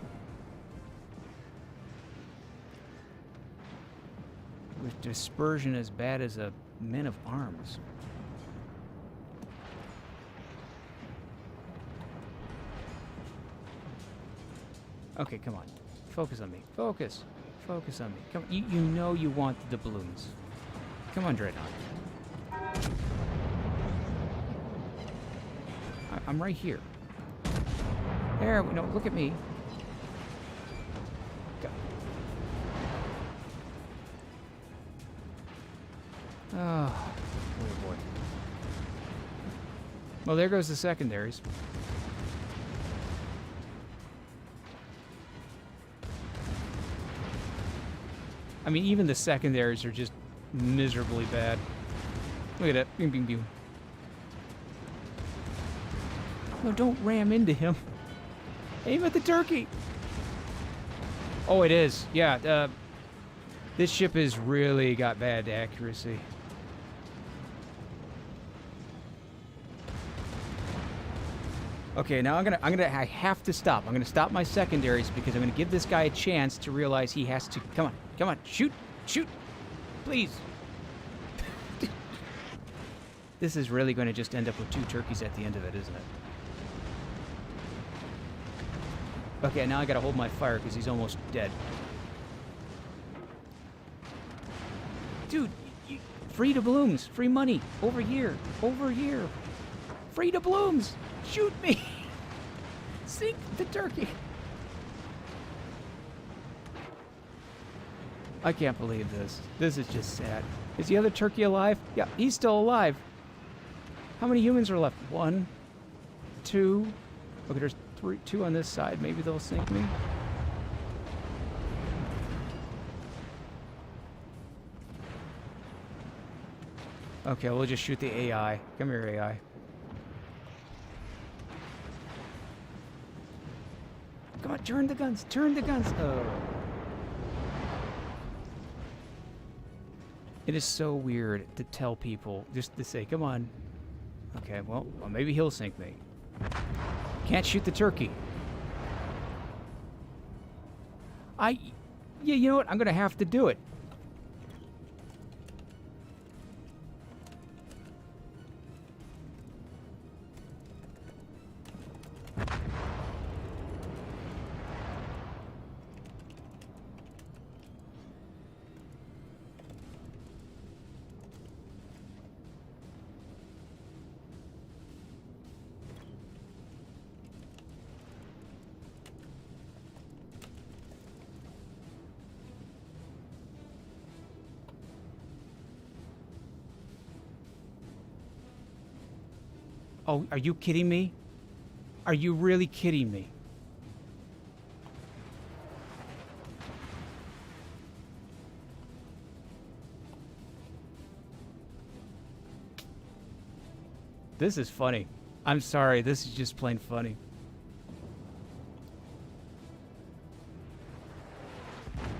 With dispersion as bad as a men of arms. Okay, come on. Focus on me. Focus. Focus on me. Come on. You know you want the balloons. Come on, Dreadnought. I'm right here. There, no, look at me. Go. Oh, boy, boy. Well, there goes the secondaries. I mean, even the secondaries are just miserably bad. Look at that. Bing, bing, bing. No, don't ram into him. Aim at the turkey. Oh, it is. Yeah, this ship has really got bad accuracy. Okay, now I have to stop. I'm gonna stop my secondaries because I'm gonna give this guy a chance to realize he has to. Come on, shoot, please. This is really going to just end up with 2 turkeys at the end of it, isn't it? Okay, now I gotta hold my fire because he's almost dead. Dude, free to blooms, free money, over here, free to blooms. Shoot me! Sink the turkey! I can't believe this. This is just sad. Is the other turkey alive? Yeah, he's still alive. How many humans are left? 1, 2. Okay, there's 2 on this side. Maybe they'll sink me. Okay, we'll just shoot the AI. Come here, AI. Come on, turn the guns, Oh. It is so weird to tell people, just to say, come on. Okay, well, maybe he'll sink me. Can't shoot the turkey. Yeah, you know what? I'm gonna have to do it. Oh, are you kidding me? Are you really kidding me? This is funny. I'm sorry, this is just plain funny.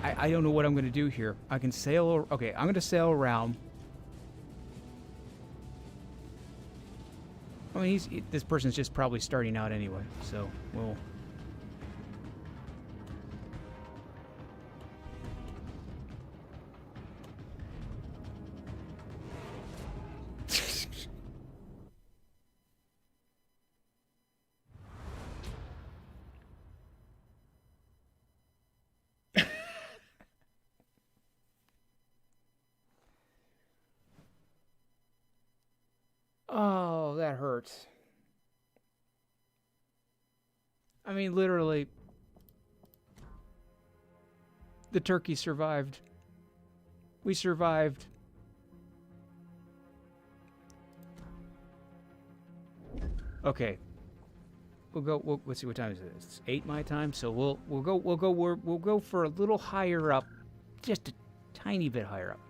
I don't know what I'm going to do here. I can sail... Okay, I'm going to sail around. I mean, this person's just probably starting out anyway, so we'll... Oh, that hurts. I mean, literally, the turkey survived. We survived. Okay. Let's see, what time is it? It's 8 my time, so we'll go for a little higher up, just a tiny bit higher up.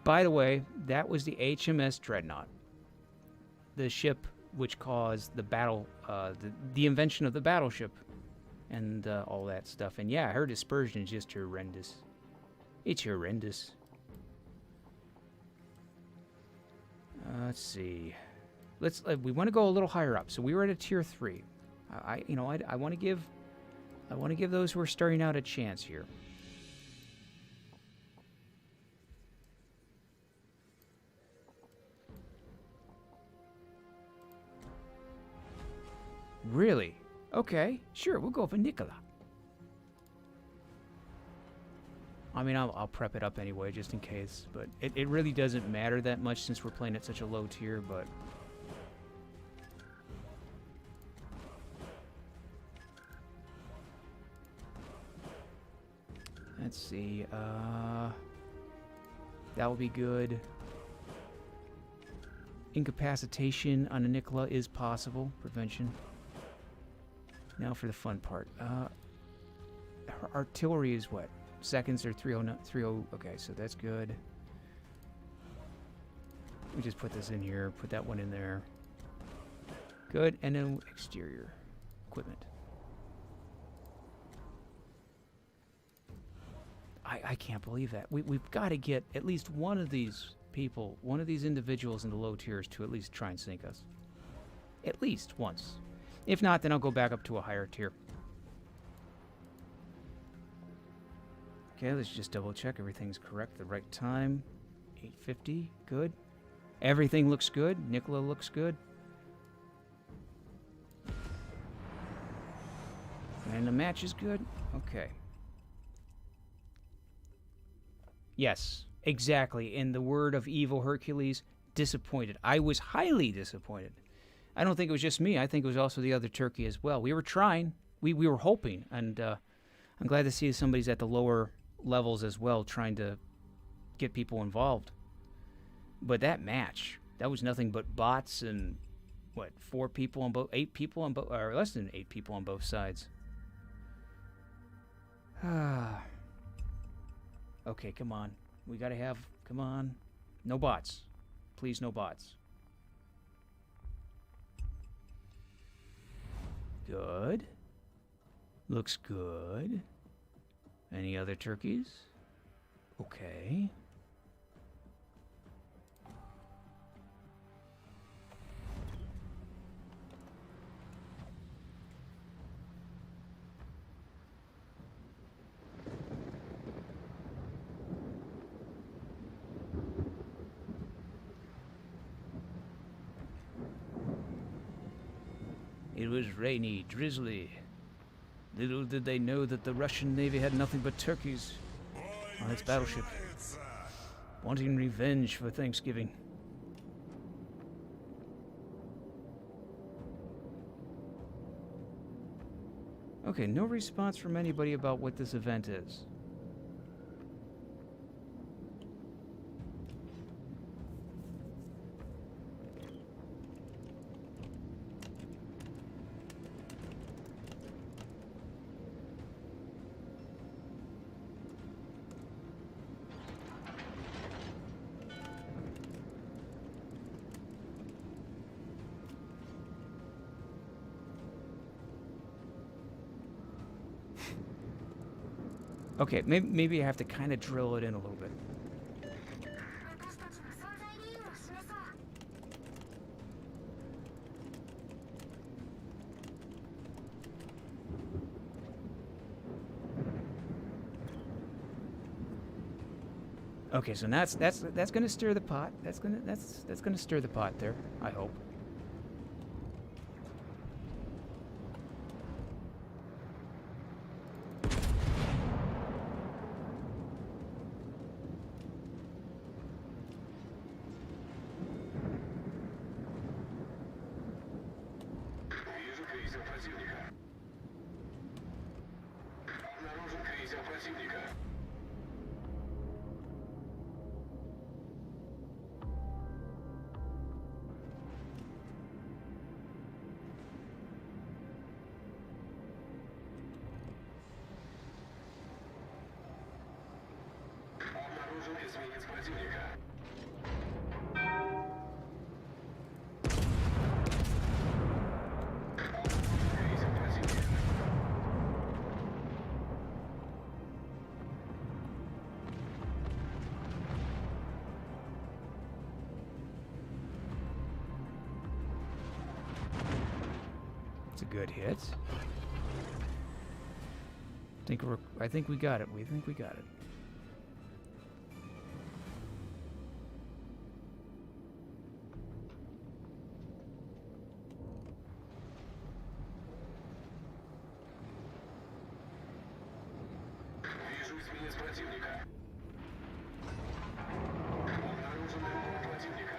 By the way, that was the HMS Dreadnought, the ship which caused the battle, the invention of the battleship and all that stuff. And yeah, her dispersion is just horrendous. It's horrendous. Let's see. Let's. We want to go a little higher up. So we were at a tier 3. I want to give. I want to give those who are starting out a chance here. Really? Okay, sure, we'll go for Nikola. I mean, I'll prep it up anyway, just in case, but it really doesn't matter that much since we're playing at such a low tier, but... Let's see, that will be good. Incapacitation on a Nikola is possible, prevention. Now for the fun part. Her artillery is what? Seconds or 30. Okay, so that's good. We just put this in here, put that one in there. Good, and then exterior equipment. I can't believe that. We've got to get at least one of these people, one of these individuals in the low tiers to at least try and sink us. At least once. If not, then I'll go back up to a higher tier. Okay, let's just double check everything's correct the right time. 850, good. Everything looks good. Nikola looks good. And the match is good. Okay. Yes, exactly. In the word of evil Hercules, disappointed. I was highly disappointed. I don't think it was just me. I think it was also the other Turkey as well. We were trying. We were hoping. And I'm glad to see somebody's at the lower levels as well, trying to get people involved. But that match, that was nothing but bots and, what, 8 people on both, or less than 8 people on both sides. Okay, come on. We gotta have, come on. No bots. Please, no bots. Good. Looks good. Any other turkeys? Okay. It was rainy, drizzly. Little did they know that the Russian Navy had nothing but turkeys on its battleship, wanting revenge for Thanksgiving. Okay, no response from anybody about what this event is. Okay, maybe I have to kind of drill it in a little bit. Okay, so that's gonna stir the pot. That's gonna stir the pot there, I hope. Вижу крейсер противника. Обнаружен крейсер противника. Обнаружен эсминец противника. Крейсер противника. It's a good hit. I think we got it. We think we got it. Вижу эсминец противника. Обнаружен другого противника.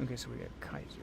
Okay, so we got Kaiser.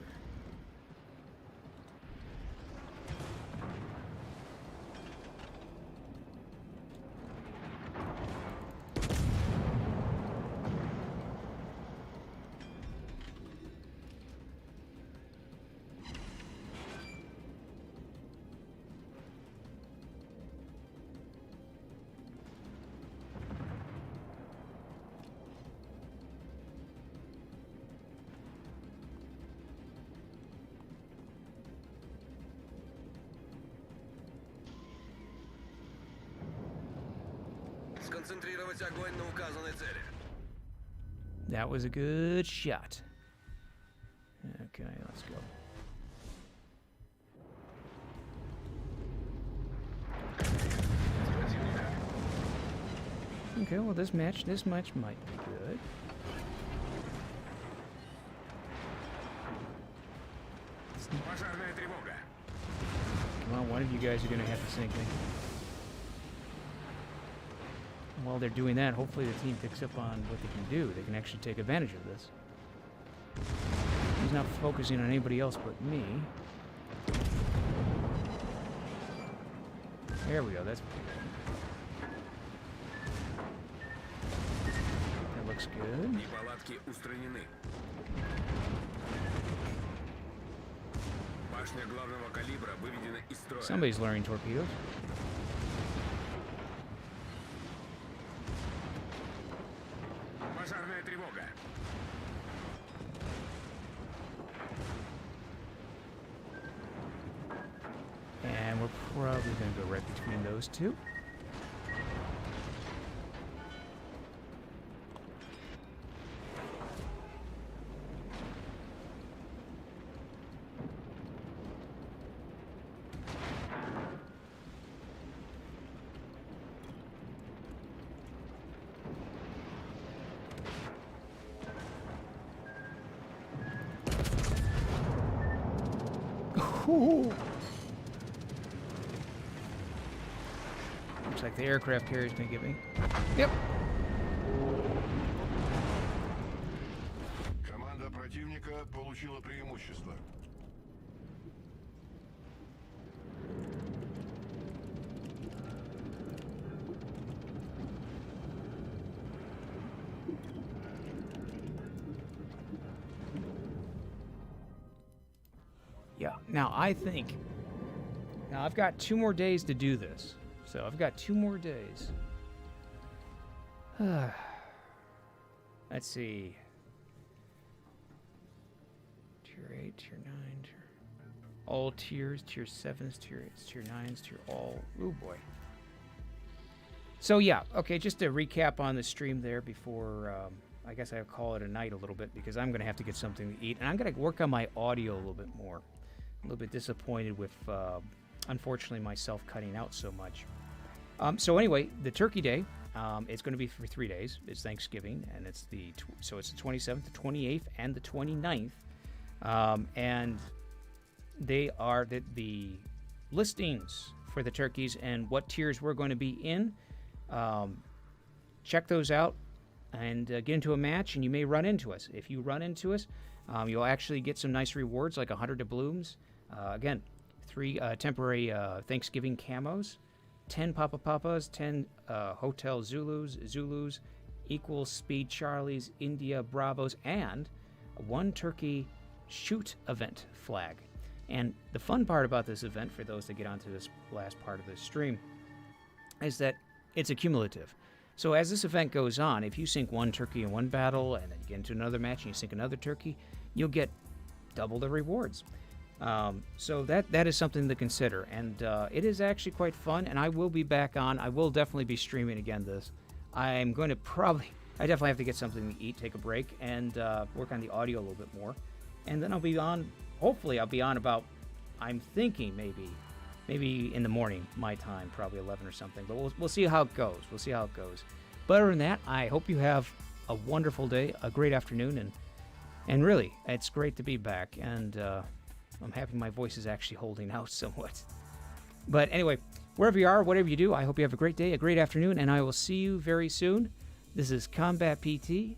Сконцентрировать огонь на указанной цели. That was a good shot. Okay, let's go. Okay, well this match might be good. Пожарная тревога. Come on, one of you guys are gonna have to sink me. While they're doing that, hopefully the team picks up on what they can do. They can actually take advantage of this. He's not focusing on anybody else but me. There we go, that's pretty good. That looks good. Неполадки устранены. Башня главного калибра выведена из строя. Somebody's learning torpedoes. Пожарная тревога. And we're probably going to go right between those two. Ooh. Looks like the aircraft carrier's gonna get me. Yep. Команда противника получила преимущество. Yeah. Now I think. Now I've got 2 more days to do this. So I've got 2 more days. Let's see. Tier 8, Tier 9, all tiers, Tier 7s, Tier 8s, Tier 9s, Tier all. Oh boy. So yeah, okay, just to recap on the stream there before, I guess I'll call it a night a little bit because I'm going to have to get something to eat. And I'm going to work on my audio a little bit more. A little bit disappointed with, unfortunately, myself cutting out so much. So anyway, the Turkey Day, it's going to be for 3 days. It's Thanksgiving, and it's so it's the 27th, the 28th, and the 29th. And they are the listings for the turkeys and what tiers we're going to be in. Check those out and get into a match, and you may run into us. If you run into us, you'll actually get some nice rewards like 100 doubloons. Again, 3 temporary Thanksgiving camos, 10 Papa Papas, 10 Hotel Zulus, equal speed Charlies, India Bravos, and 1 turkey shoot event flag. And the fun part about this event, for those that get onto this last part of the stream, is that it's accumulative. So as this event goes on, if you sink one turkey in one battle and then you get into another match and you sink another turkey, you'll get double the rewards. So that is something to consider, and it is actually quite fun. And I will be back on. I will definitely be streaming again. I'm going to I definitely have to get something to eat, take a break, and work on the audio a little bit more, and then I'll be on. Hopefully, I'll be on about. I'm thinking maybe in the morning, my time, probably 11 or something. But we'll see how it goes. We'll see how it goes. But other than that, I hope you have a wonderful day, a great afternoon, and really, it's great to be back. And I'm happy my voice is actually holding out somewhat. But anyway, wherever you are, whatever you do, I hope you have a great day, a great afternoon, and I will see you very soon. This is CombatPT